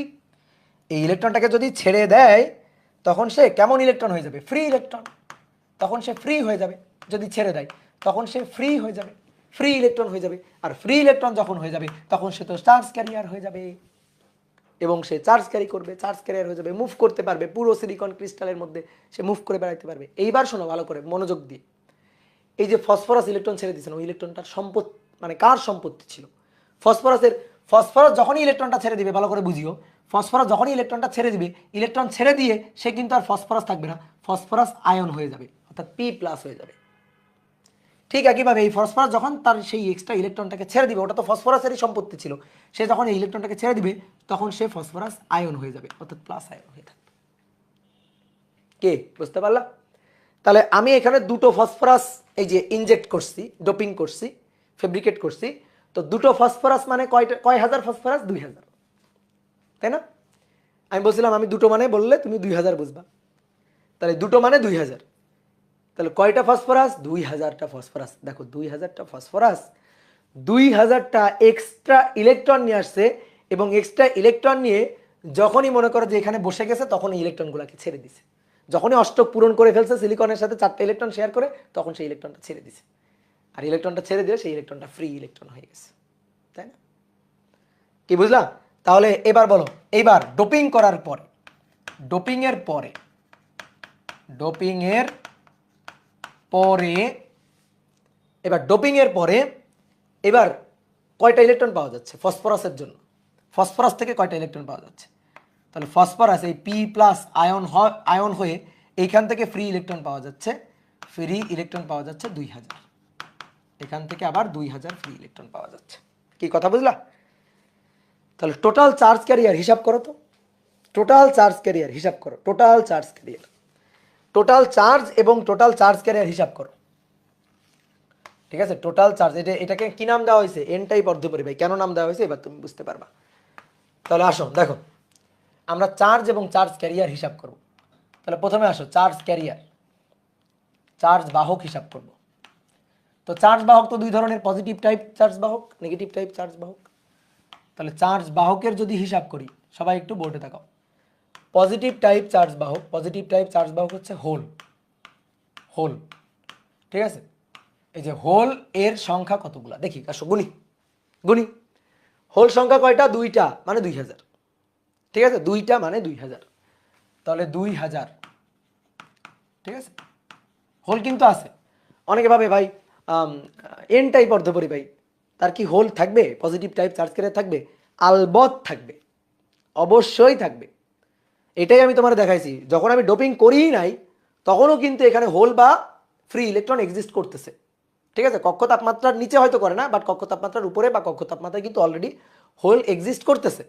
এই ইলেকট্রনটাকে যদি ছেড়ে দেয় তখন সে কেমন ইলেকট্রন হয়ে যাবে, ফ্রি ইলেকট্রন, তখন সে ফ্রি হয়ে যাবে। যদি ছেড়ে দেয় তখন সে ফ্রি হয়ে যাবে, ফ্রি ইলেকট্রন হয়ে যাবে। আর ফ্রি ইলেকট্রন যখন হয়ে যাবে তখন সে তো চার্জ ক্যারিয়ার হয়ে যাবে, এবং সে চার্জ ক্যারি করবে, চার্জ ক্যারিয়ার হয়ে যাবে, মুভ করতে পারবে, পুরো সিলিকন ক্রিস্টালের মধ্যে সে মুভ করে বেড়াতে পারবে। এইবার শোনো ভালো করে মনোযোগ দিয়ে, এই যে ফসফরাস ইলেকট্রন ছেড়ে দিয়েছেন, ওই ইলেকট্রনটার সম্পত্তি মানে কার সম্পত্তি ছিল, ফসফরাসের। ফসফরাস যখনই ইলেকট্রনটা ছেড়ে দিবে, ভালো করে বুঝিও, ফসফরাস যখনই ইলেকট্রনটা ছেড়ে দিবে, ইলেকট্রন ছেড়ে দিয়ে সে কিন্তু আর ফসফরাস থাকবে না, ফসফরাস আয়ন হয়ে যাবে, অর্থাৎ P+ হয়ে যাবে। ঠিক একইভাবে এই ফসফরাস যখন তার সেই এক্সট্রা ইলেকট্রনটাকে ছেড়ে দিবে, ওটা তো ফসফরাসেরই সম্পত্তি ছিল, সে যখন এই ইলেকট্রনটাকে ছেড়ে দিবে তখন সে ফসফরাস আয়ন হয়ে যাবে, অর্থাৎ প্লাস আয়ন হয়ে থাকবে। কে বুঝতে পারলা? তাহলে আমি এখানে দুটো ফসফরাস এই যে ইনজেক্ট করছি, ডোপিং করছি, ফেব্রিকেট করছি, তো দুটো ফসফরাস মানে কয় হাজার ফসফরাস, 2000, তাই না? আমি বলছিলাম আমি দুটো মানে বললে তুমি 2000 বুঝবা, তাহলে দুটো মানে 2000, তাহলে কয়টা ফসফরাস, 2000টা ফসফরাস। দেখো 2000টা ফসফরাস 2000টা এক্সট্রা ইলেকট্রন নিয়ে আসছে, এবং এক্সট্রা ইলেকট্রন নিয়ে যখনই মনে করো যে এখানে বসে গেছে তখন এই ইলেকট্রনগুলোকে ছেড়ে দিছে, যখনই অষ্টক পূরণ করে ফেলছে সিলিকনের সাথে 4টা ইলেকট্রন শেয়ার করে, তখন সেই ইলেকট্রনটা ছেড়ে দিছে, আর ইলেকট্রনটা ছেড়ে দিলে সেই ইলেকট্রনটা ফ্রি ইলেকট্রন হয়ে গেছে, তাই না? কি বুঝলা? তাহলে এবার বলো, এইবার ডোপিং করার পরে, ডোপিং এর পরে, ডোপিং এর পরে, এবার ডোপিং এর পরে এবার কয়টা ইলেকট্রন পাওয়া যাচ্ছে ফসফরাসের জন্য, ফসফরাস থেকে কয়টা ইলেকট্রন পাওয়া যাচ্ছে, তাহলে ফসফরাস এই P+ আয়ন হয়ে এইখান থেকে ফ্রি ইলেকট্রন পাওয়া যাচ্ছে, ফ্রি ইলেকট্রন পাওয়া যাচ্ছে 2000, এখান থেকে আবার 2000 ফ্রি ইলেকট্রন পাওয়া যাচ্ছে। কি কথা বুঝলা? তাহলে টোটাল চার্জ ক্যারিয়ার হিসাব করো তো, টোটাল চার্জ ক্যারিয়ার হিসাব করো, total charge carrier, total charge এবং টোটাল চার্জ ক্যারিয়ার হিসাব করো। ঠিক আছে, টোটাল চার্জ, এটাকে কি নাম দেওয়া হয়েছে, এন টাইপ অর্ধপরিবাহী। কেন নাম দেওয়া হয়েছে এবার তুমি বুঝতে পারবা। তাহলে আসো দেখো, আমরা চার্জ এবং চার্জ ক্যারিয়ার হিসাব করব। তাহলে প্রথমে আসো চার্জ ক্যারিয়ার, চার্জ বাহক হিসাব করব। তো চার্জ বাহক তো দুই ধরনের, পজিটিভ টাইপ চার্জ বাহক, নেগেটিভ টাইপ চার্জ বাহক। তাহলে চার্জ বাহকের যদি হিসাব করি, সবাই একটু বোর্ডে তাকাও। পজিটিভ টাইপ চার্জ বাহক, পজিটিভ টাইপ চার্জ বাহক হচ্ছে হোল, হোল। ঠিক আছে, এই যে হোল এর সংখ্যা কতগুলা দেখি, আসো গুনি, গুনি। হোল সংখ্যা কয়টা, 2টা মানে 2000। ঠিক আছে, 2টা মানে 2000, তাহলে 2000। ঠিক আছে, হোল কিন্তু আছে। অনেকে ভাবে ভাই এন টাইপ অর্ধপরিবাহী, তার কি হোল থাকবে, পজিটিভ টাইপ চার্জ ক্যারিয়ার থাকবে? আলবত থাকবে, অবশ্যই থাকবে। এটাই আমি তোমার দেখাইছি, যখন আমি ডোপিং করিই নাই তখনও কিন্তু এখানে হোল বা ফ্রি ইলেকট্রন এক্সিস্ট করতেছে। ঠিক আছে, কক্ষ তাপমাত্রার নিচে হয়তো করে না, বাট কক্ষ তাপমাত্রার উপরে বা কক্ষ তাপমাত্রায় কিন্তু অলরেডি হোল এক্সিস্ট করতেছে।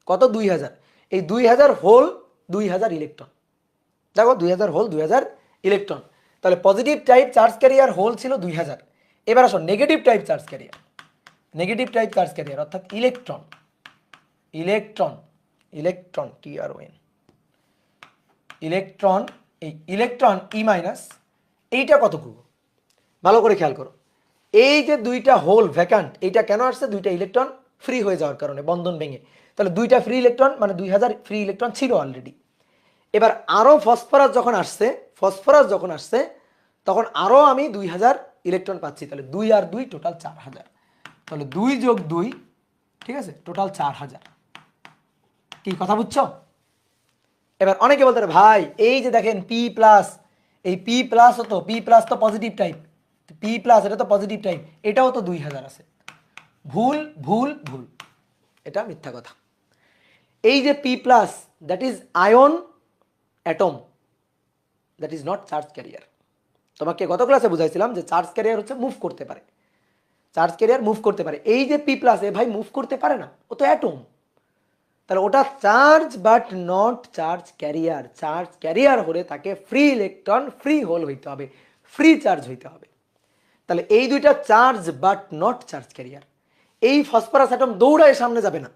কত, 2000। এই 2000 হোল, 2000 ইলেকট্রন। দেখো 2000 হোল, 2000 ইলেকট্রন। তাহলে positive type charge carrier hole ছিল 2000। এবার আসো negative type charge carrier, negative type charge carrier অর্থাৎ electron, electron, electron TRON, electron. এই ইলেকট্রন E-, এইটা কতটুকু ভালো করে খেয়াল করো। এই যে 2টা হোল ভ্যাকান্ট, এইটা কেন আসছে, 2টা ইলেকট্রন ফ্রি হয়ে যাওয়ার কারণে, বন্ধন ভেঙে। তাহলে 2টা ফ্রি ইলেকট্রন মানে 2000 ফ্রি ইলেকট্রন ছিল অলরেডি। এবার আরো ফসফরাস যখন আসছে, ফসফরাস যখন আসছে তখন আরো আমি 2000 ইলেকট্রন পাচ্ছি, তাহলে 2 আর 2 টোটাল 4000। তাহলে 2 যোগ 2, ঠিক আছে, টোটাল 4000। কি কথা বুঝছো? এবার অনেকে বলতে পারে ভাই এই যে দেখেন P+, এই P+ তো P+ তো পজিটিভ টাইপ, পি প্লাস এটা তো পজিটিভ টাইপ, এটাও তো 2000 আছে। ভুল ভুল ভুল, এটা মিথ্যা কথা। এই যে P plus, that is ion atom, that is not charge career. তোমাকে গত ক্লাসে বুঝাইছিলাম যে চার্জ ক্যারিয়ার হচ্ছে মুভ করতে পারে, চার্জ ক্যারিয়ার মুভ করতে পারে। এই যে পি প্লাস, এ ভাই মুভ করতে পারে না, ও তো অ্যাটম। তাহলে ওটা charge but not charge career. Charge carrier হলে তাকে ফ্রি ইলেকট্রন ফ্রি হোল হইতে হবে, ফ্রি চার্জ হইতে হবে। তাহলে এই দুইটা charge but not charge career. এই ফসফরাস অ্যাটম দৌড়ায় সামনে যাবে না,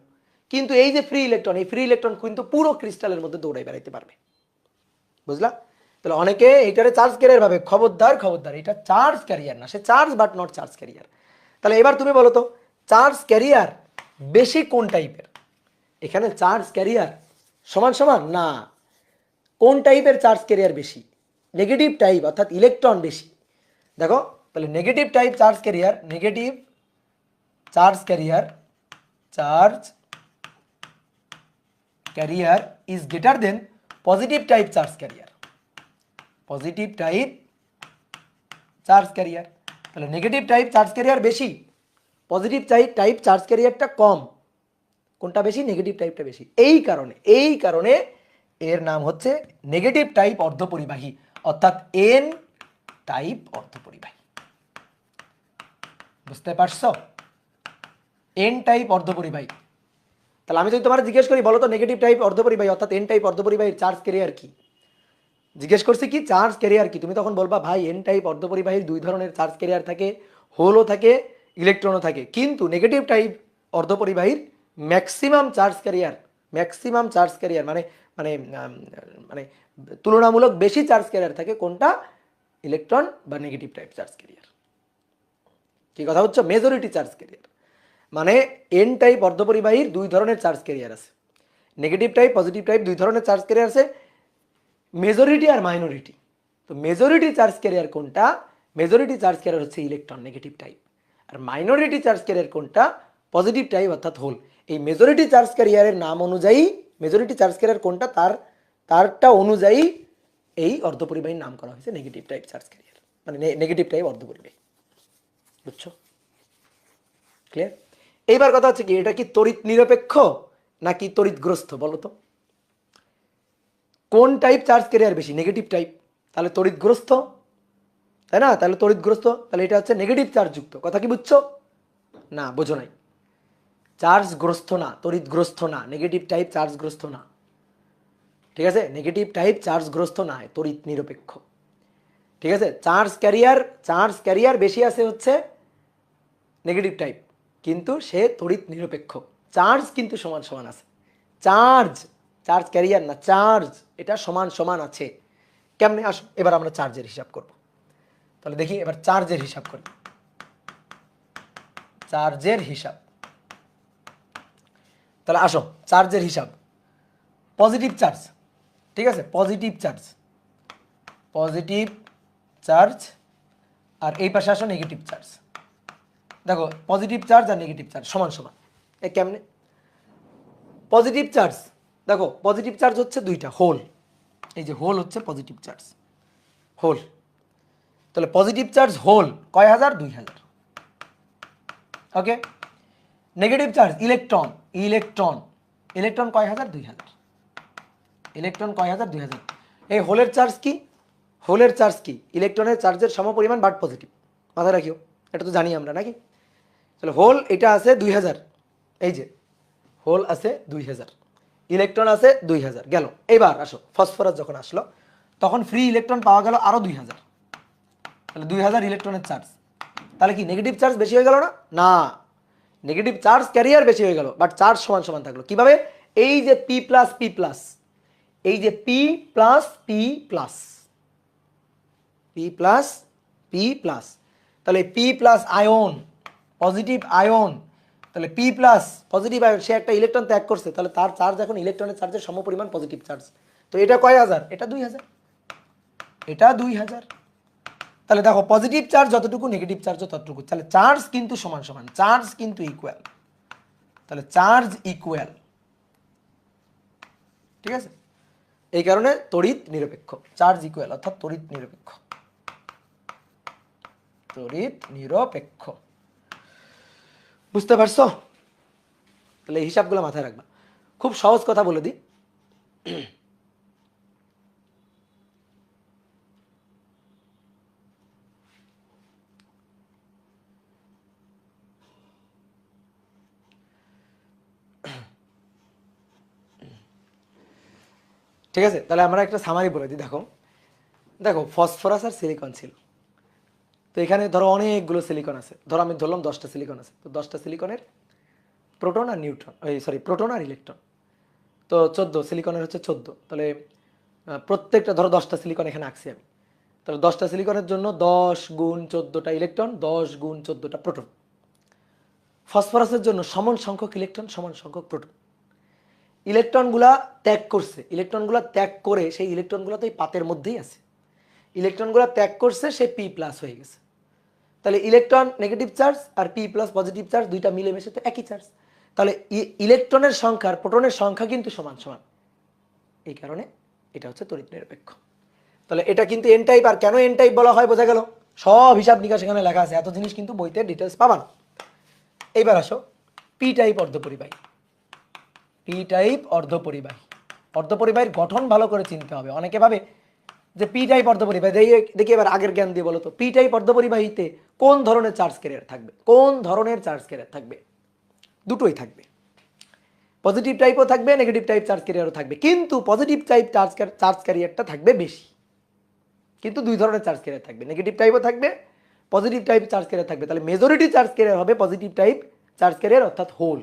কিন্তু এই যে ফ্রি ইলেকট্রন, এই ফ্রি ইলেকট্রন কিন্তু পুরো ক্রিস্টালের মধ্যে দৌড়াই বেড়াইতে পারবে। বুঝলা? তাহলে অনেকে এইটারে চার্জ ক্যারিয়ার ভাবে, খবরদার খবরদার, এটা চার্জ ক্যারিয়ার না, সে charge but not charge carrier. তাহলে এবার তুমি বলো তো চার্জ ক্যারিয়ার বেশি কোন টাইপের? এখানে চার্জ ক্যারিয়ার সমান সমান না, কোন টাইপের চার্জ ক্যারিয়ার বেশি? নেগেটিভ টাইপ, অর্থাৎ ইলেকট্রন বেশি। দেখো তাহলে negative type charge carrier, negative charge career, charge carrier is greater then positive type charge carrier, positive type charge carrier. তাহলে নেগেটিভ টাইপ চার্জ ক্যারিয়ার বেশি, পজিটিভ টাইপ চার্জ ক্যারিয়ারটা কম। কোনটা বেশি? নেগেটিভ টাইপটা বেশি। এই কারণে এর নাম হচ্ছে নেগেটিভ টাইপ অর্ধপরিবাহী, অর্থাৎ এন টাইপ অর্ধপরিবাহী। বুঝতে পারছো? এন টাইপ অর্ধপরিবাহী। তাহলে আমি যদি তোমার জিজ্ঞেস করি বলো তো নেগেটিভ টাইপ অর্ধপরিবাহী অর্থাৎ এন টাইপ অর্ধপরিবাহীর চার্জ ক্যারিয়ার কি, জিজ্ঞেস করছি কি চার্জ ক্যারিয়ার কি, তুমি তখন বলবা ভাই এন টাইপ অর্ধপরিবাহীর দুই ধরনের চার্জ ক্যারিয়ার থাকে, হোলও থাকে ইলেকট্রনও থাকে, কিন্তু নেগেটিভ টাইপ অর্ধপরিবাহীর ম্যাক্সিমাম চার্জ ক্যারিয়ার মানে মানে মানে তুলনামূলক বেশি চার্জ ক্যারিয়ার থাকে কোনটা? ইলেকট্রন বা নেগেটিভ টাইপ চার্জ ক্যারিয়ার। কি কথা হচ্ছে? মেজরিটি চার্জ ক্যারিয়ার মানে এন টাইপ অর্ধপরিবাহীর দুই ধরনের চার্জ ক্যারিয়ার আছে, নেগেটিভ টাইপ পজিটিভ টাইপ দুই ধরনের চার্জ ক্যারিয়ার আছে, মেজরিটি আর মাইনরিটি। তো মেজরিটি চার্জ ক্যারিয়ার কোনটা? মেজরিটি চার্জ ক্যারিয়ার হচ্ছে ইলেকট্রন নেগেটিভ টাইপ। আর মাইনরিটি চার্জ ক্যারিয়ার কোনটা? পজিটিভ টাইপ অর্থাৎ হোল। এই মেজরিটি চার্জ ক্যারিয়ারের নাম অনুযায়ী, মেজরিটি চার্জ ক্যারিয়ার কোনটা তারটা অনুযায়ী এই অর্ধপরিবাহীর নাম করা হয়েছে নেগেটিভ টাইপ চার্জ ক্যারিয়ার, মানে নেগেটিভ টাইপ অর্ধপরিবাহী। বুঝছো? ক্লিয়ার? এইবার কথা হচ্ছে কি, এটা কি তড়িৎ নিরপেক্ষ নাকি তড়িৎগ্রস্ত বলো তো? কোন টাইপ চার্জ ক্যারিয়ার বেশি? নেগেটিভ টাইপ, তাহলে তড়িৎগ্রস্ত, তাই না? তাহলে তড়িৎগ্রস্ত, তাহলে এটা হচ্ছে নেগেটিভ চার্জ যুক্ত। কথা কি বুঝছো? না, বোঝো নাই। চার্জগ্রস্ত না, তড়িৎগ্রস্ত না, নেগেটিভ টাইপ চার্জগ্রস্ত না, ঠিক আছে? নেগেটিভ টাইপ চার্জগ্রস্ত না, তড়িৎ নিরপেক্ষ, ঠিক আছে? চার্জ ক্যারিয়ার বেশি আছে হচ্ছে নেগেটিভ টাইপ, কিন্তু সে তড়িৎ নিরপেক্ষ। চার্জ কিন্তু সমান সমান আছে, চার্জ ক্যারিয়ার না, চার্জ এটা সমান সমান আছে। কেমনে? আসো এবার আমরা চার্জের হিসাব করব। তাহলে দেখি এবার চার্জের হিসাব করি, চার্জের হিসাব। তাহলে আসো চার্জের হিসাব। পজিটিভ চার্জ, ঠিক আছে? পজিটিভ চার্জ আর এই পাশে আসো নেগেটিভ চার্জ। দেখো পজিটিভ চার্জ আর নেগেটিভ চার্জ সমান সমান। এ কেমনে? পজিটিভ চার্জ, দেখো পজিটিভ চার্জ হচ্ছে দুইটা, হোল, এই যে হোল হচ্ছে পজিটিভ চার্জ, হোল। তাহলে পজিটিভ চার্জ হোল কয় হাজার? 2000। ওকে। নেগেটিভ চার্জ ইলেকট্রন কয় হাজার? 2000। ইলেকট্রন কয় হাজার? 2000। এই হোলের চার্জ কি? ইলেকট্রনের চার্জের সমপরিমাণ বাট পজিটিভ, মাথায় রাখিও, এটা তো জানি আমরা নাকি? তাহলে হোল এটা আছে 2000, এই যে হোল আছে 2000, ইলেকট্রন আছে 2000 গেল। এবার আসো ফসফরাস যখন আসলো তখন ফ্রি ইলেকট্রন পাওয়া গেল আরো 2000, তাহলে 2000 ইলেকট্রনের চার্জ। তাহলে কি নেগেটিভ চার্জ বেশি হয়ে গেল না? না, নেগেটিভ চার্জ ক্যারিয়ার বেশি হয়ে গেল, বাট চার্জ সমান সমান থাকলো। কিভাবে? এই যে পি প্লাস, এই যে পি প্লাস, তাহলে P plus ion, positive ion, তাহলে পি প্লাস পজিটিভ আয়ন, সে একটা ইলেকট্রন ত্যাগ করছে, তাহলে তার চার্জ এখন ইলেকট্রনের চার্জের সমপরিমাণ পজিটিভ চার্জ। তো এটা কয় হাজার? এটা 2000, এটা 2000। তাহলে দেখো পজিটিভ চার্জ যতটুকু নেগেটিভ চার্জও ততটুকু, তাহলে চার্জ কিন্তু সমান সমান, চার্জ কিন্তু ইকুয়াল, তাহলে চার্জ ইকুয়াল, ঠিক আছে? এই কারণে তড়িৎ নিরপেক্ষ, চার্জ ইকুয়াল অর্থাৎ তড়িৎ নিরপেক্ষ। তড়িৎ নিরপেক্ষ। বুঝতে পারছো? তাহলে এই হিসাবগুলো মাথায় রাখবা। খুব সহজ কথা বলে দিই, ঠিক আছে? তাহলে আমরা একটা সামারি বলে দিই। দেখো দেখো ফসফরাস আর সিলিকন ছিল, তো এখানে ধরো অনেকগুলো সিলিকন আছে, ধরো আমি ধরলাম 10টা সিলিকন আছে, তো 10টা সিলিকনের প্রোটন আর নিউট্রন, সরি প্রোটন আর ইলেকট্রন, তো 14 সিলিকনের হচ্ছে 14। তাহলে প্রত্যেকটা ধরো 10টা সিলিকন এখানে আঁকছি আমি, তাহলে 10টা সিলিকনের জন্য 10 গুণ 14টা ইলেকট্রন, 10 গুণ 14টা প্রোটন। ফসফরাসের জন্য সমান সংখ্যক ইলেকট্রন, সমান সংখ্যক প্রোটন। ইলেকট্রনগুলা ত্যাগ করছে, ইলেকট্রনগুলা ত্যাগ করে সেই ইলেকট্রনগুলো তো এই পাতের মধ্যেই আছে, ইলেকট্রনগুলো ত্যাগ করছে, সে পি প্লাস হয়ে গেছে। তাহলে ইলেকট্রন নেগেটিভ চার্জ আর পি প্লাস পজিটিভ চার্জ দুইটা মিলেমিশে তো একই চার্জ, তাহলে ইলেকট্রনের সংখ্যা আর প্রোটনের সংখ্যা কিন্তু সমান সমান, এই কারণে এটা হচ্ছে তড়িৎ নিরপেক্ষ। তাহলে এটা কিন্তু এন টাইপ। আর কেন এন টাইপ বলা হয় বোঝা গেল? সব হিসাব নিকাশ এখানে লেখা আছে, এত জিনিস কিন্তু বইতে ডিটেলস পাবা না। এইবার আসো পি টাইপ অর্ধপরিবাহী। পি টাইপ অর্ধপরিবাহী, অর্ধপরিবাহীর গঠন ভালো করে চিনতে হবে। অনেকে ভাবে যে পি টাইপ অর্ধপরিবাহী, দেখি এবার আগের জ্ঞান দিয়ে বলো তো, পি টাইপ অর্ধপরিবাহীতে কোন ধরনের চার্জ ক্যারিয়ার থাকবে? কোন ধরনের চার্জ ক্যারিয়ার থাকবে? দুটোই থাকবে, পজিটিভ টাইপও থাকবে, নেগেটিভ টাইপ চার্জ ক্যারিয়ারও থাকবে, কিন্তু পজিটিভ টাইপ চার্জ ক্যারিয়ারটা থাকবে বেশি। কিন্তু দুই ধরনের চার্জ ক্যারিয়ার থাকবে, নেগেটিভ টাইপও থাকবে, পজিটিভ টাইপ চার্জ ক্যারিয়ার থাকবে। তাহলে মেজরিটি চার্জ ক্যারিয়ার হবে পজিটিভ টাইপ চার্জ ক্যারিয়ার, অর্থাৎ হোল।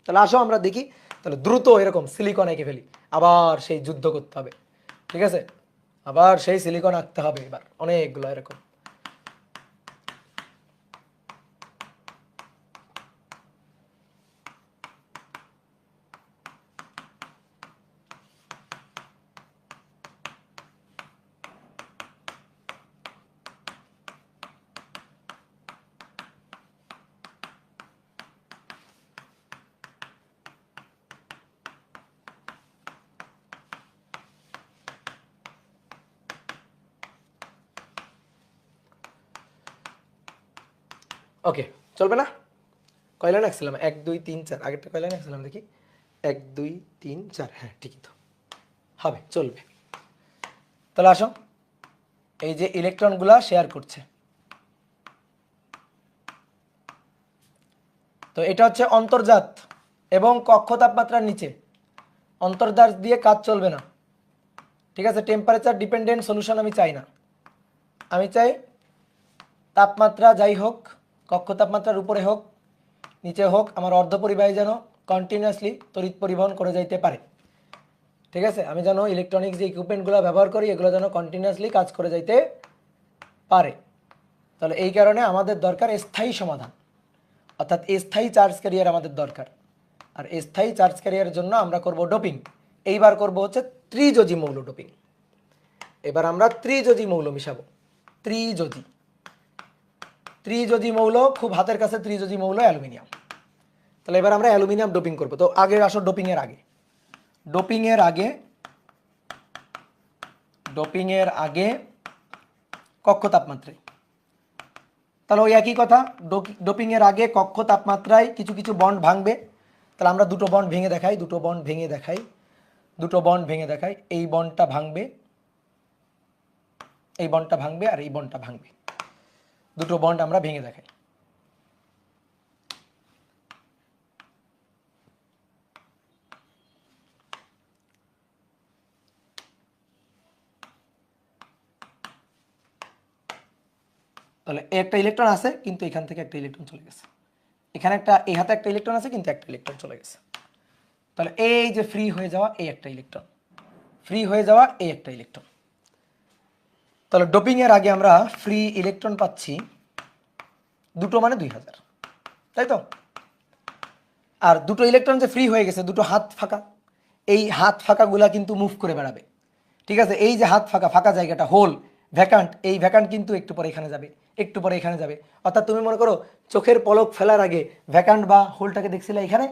তাহলে আসো আমরা দেখি, তাহলে দ্রুত এরকম সিলিকন এঁকে ফেলি, আবার সেই যুদ্ধ করতে হবে, ঠিক আছে? আবার সেই সিলিকন আঁকতে হবে, এবার অনেকগুলো এরকম। ওকে, চলবে না? কয় লাইন আঁকছিলাম? 1 2 3 4, আগেরটা কয় লাইন আঁকছিলাম দেখি? 1 2 3 4, হ্যাঁ ঠিকই তো, হবে, চলবে। তাহলে আসো, এই যে ইলেকট্রনগুলা শেয়ার করছে, তো এটা হচ্ছে অন্তর্জাত এবং কক্ষ তাপমাত্রার নিচে। অন্তর্জাত দিয়ে কাজ চলবে না, ঠিক আছে? টেম্পারেচার ডিপেন্ডেন্ট সলিউশন আমি চাই না, আমি চাই তাপমাত্রা যাই হোক, কক্ষ তাপমাত্রার উপরে হোক নিচে হোক, আমার অর্ধপরিবাহী যেন কন্টিনিউয়াসলি তড়িৎ পরিবহন করে যাইতে পারে, ঠিক আছে? আমি যেন ইলেকট্রনিক্স যে ইকুইপমেন্টগুলো ব্যবহার করি এগুলো যেন কন্টিনিউয়াসলি কাজ করে যাইতে পারে। তাহলে এই কারণে আমাদের দরকার স্থায়ী সমাধান, অর্থাৎ স্থায়ী চার্জ ক্যারিয়ার আমাদের দরকার। আর স্থায়ী চার্জ ক্যারিয়ারের জন্য আমরা করব ডোপিং। এইবার করব হচ্ছে ত্রিযোজী মৌল ডোপিং। এবার আমরা ত্রিযোজী মৌল মিশাবো। ত্রিযোজী, ত্রিযোজী মৌল খুব হাতের কাছে, ত্রিযোজী মৌল অ্যালুমিনিয়াম। তাহলে এবার আমরা অ্যালুমিনিয়াম ডোপিং করব। তো আগে আসো ডোপিংয়ের আগে, ডোপিংয়ের আগে, ডোপিংয়ের আগে কক্ষ তাপমাত্রায়। তাহলে ওই একই কথা, ডোপিংয়ের আগে কক্ষ তাপমাত্রায় কিছু কিছু বন্ড ভাঙবে। তাহলে আমরা দুটো বন্ড ভেঙে দেখাই, দুটো বন্ড ভেঙে দেখাই, দুটো বন্ড ভেঙে দেখাই। এই বন্ডটা ভাঙবে, এই বন্ডটা ভাঙবে, আর এই বন্ডটা ভাঙবে। দুটো বন্ড আমরা ভেঙে দেখাই। তাহলে একটা ইলেকট্রন আছে, কিন্তু এখান থেকে একটা ইলেকট্রন চলে গেছে। এখানে একটা, এই হাতে একটা ইলেকট্রন আছে, কিন্তু একটা ইলেকট্রন চলে গেছে। তাহলে এই যে ফ্রি হয়ে যাওয়া এই একটা ইলেকট্রন, ফ্রি হয়ে যাওয়া এই একটা ইলেকট্রন। তাহলে ডোপিং এর আগে আমরা ফ্রি ইলেকট্রন পাচ্ছি দুটো, মানে 2000, তাই তো? আর দুটো ইলেকট্রন যে ফ্রি হয়ে গেছে, দুটো হাত ফাঁকা, এই হাত ফাঁকাগুলা কিন্তু মুভ করে বেড়াবে, ঠিক আছে? এই যে হাত ফাঁকা, ফাঁকা জায়গাটা হোল, ভ্যাকান্ট, এই ভ্যাকান্ট কিন্তু একটু পরে এখানে যাবে, একটু পরে এখানে যাবে। অর্থাৎ তুমি মনে করো চোখের পলক ফেলার আগে ভ্যাকান্ট বা হোলটাকে দেখছিলে এখানে,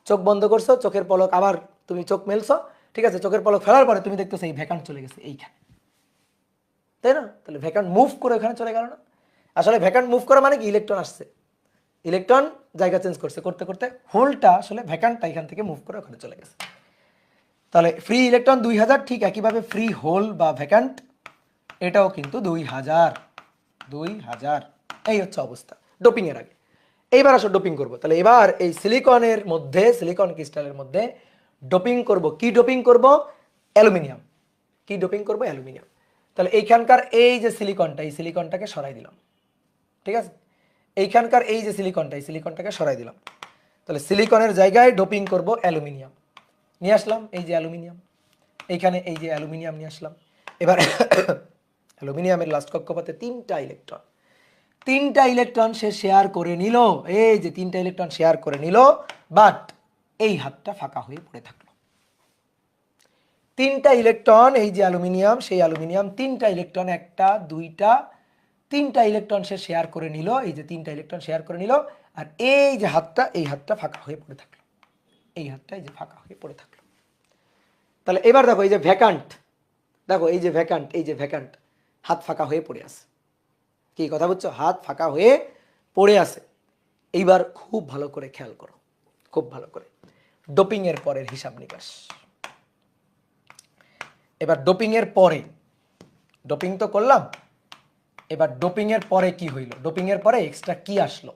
চোখ বন্ধ করছো, চোখের পলক আবার তুমি চোখ মেলছো, ঠিক আছে? চোখের পলক ফেলার পরে তুমি দেখতেছো এই ভ্যাকান্ট চলে গেছে এইখানে, তাই না? তাহলে ভ্যাকান্ট মুভ করে ওখানে চলে গেল না? আসলে ভ্যাকান্ট মুভ করা মানে কি, ইলেকট্রন আসছে, ইলেকট্রন জায়গা চেঞ্জ করছে, করতে করতে হোলটা আসলে ভ্যাকান্টটা এখান থেকে মুভ করে ওখানে চলে গেছে। তাহলে ফ্রি ইলেকট্রন 2000, ঠিক একইভাবে ফ্রি হোল বা ভ্যাকান্ট এটাও কিন্তু 2000। এই হচ্ছে অবস্থা ডোপিং এর আগে। এইবার আসো ডোপিং করব। তাহলে এবার এই সিলিকনের মধ্যে, সিলিকন ক্রিস্টালের মধ্যে ডোপিং করব। কি ডোপিং করব? অ্যালুমিনিয়াম। কি ডোপিং করব? অ্যালুমিনিয়াম। তাহলে এইখানকার এই যে সিলিকনটা, এই সিলিকনটাকে সরাই দিলাম, ঠিক আছে? এইখানকার এই যে সিলিকনটা, এই সিলিকনটাকে সরাই দিলাম। তাহলে সিলিকনের জায়গায় ডোপিং করব অ্যালুমিনিয়াম। নিয়ে আসলাম এই যে অ্যালুমিনিয়াম, এইখানে এই যে অ্যালুমিনিয়াম নিয়ে আসলাম। এবার অ্যালুমিনিয়ামের লাস্ট কক্ষপথে 3টা ইলেকট্রন, 3টা ইলেকট্রন সে শেয়ার করে নিল, এই যে 3টা ইলেকট্রন শেয়ার করে নিল, বাট এই হাতটা ফাঁকা হয়ে পড়ে থাকলো। 3টা ইলেকট্রন, এই যে অ্যালুমিনিয়াম, সেই অ্যালুমিনিয়াম 3টা ইলেকট্রন, 1টা 2টা 3টা ইলেকট্রন সে শেয়ার করে নিল, এই যে 3টা ইলেকট্রন শেয়ার করে নিল, আর এই যে হাতটা, এই হাতটা ফাঁকা হয়ে পড়ে থাকলো, এই হাতটা এই যে ফাঁকা হয়ে পড়ে থাকলো। তাহলে এবার দেখো এই যে ভ্যাকান্ট, দেখো এই যে ভ্যাকান্ট, এই যে ভ্যাকান্ট, হাত ফাঁকা হয়ে পড়ে আছে। কি কথা বুঝছো? হাত ফাঁকা হয়ে পড়ে আছে। এইবার খুব ভালো করে খেয়াল করো, খুব ভালো করে ডোপিং এর পরের হিসাব নিকাশ। এবার ডোপিং এর পরে, ডোপিং তো করলাম, এবার ডোপিং এর পরে কি হইল? ডোপিং এর পরে এক্সট্রা কি আসলো?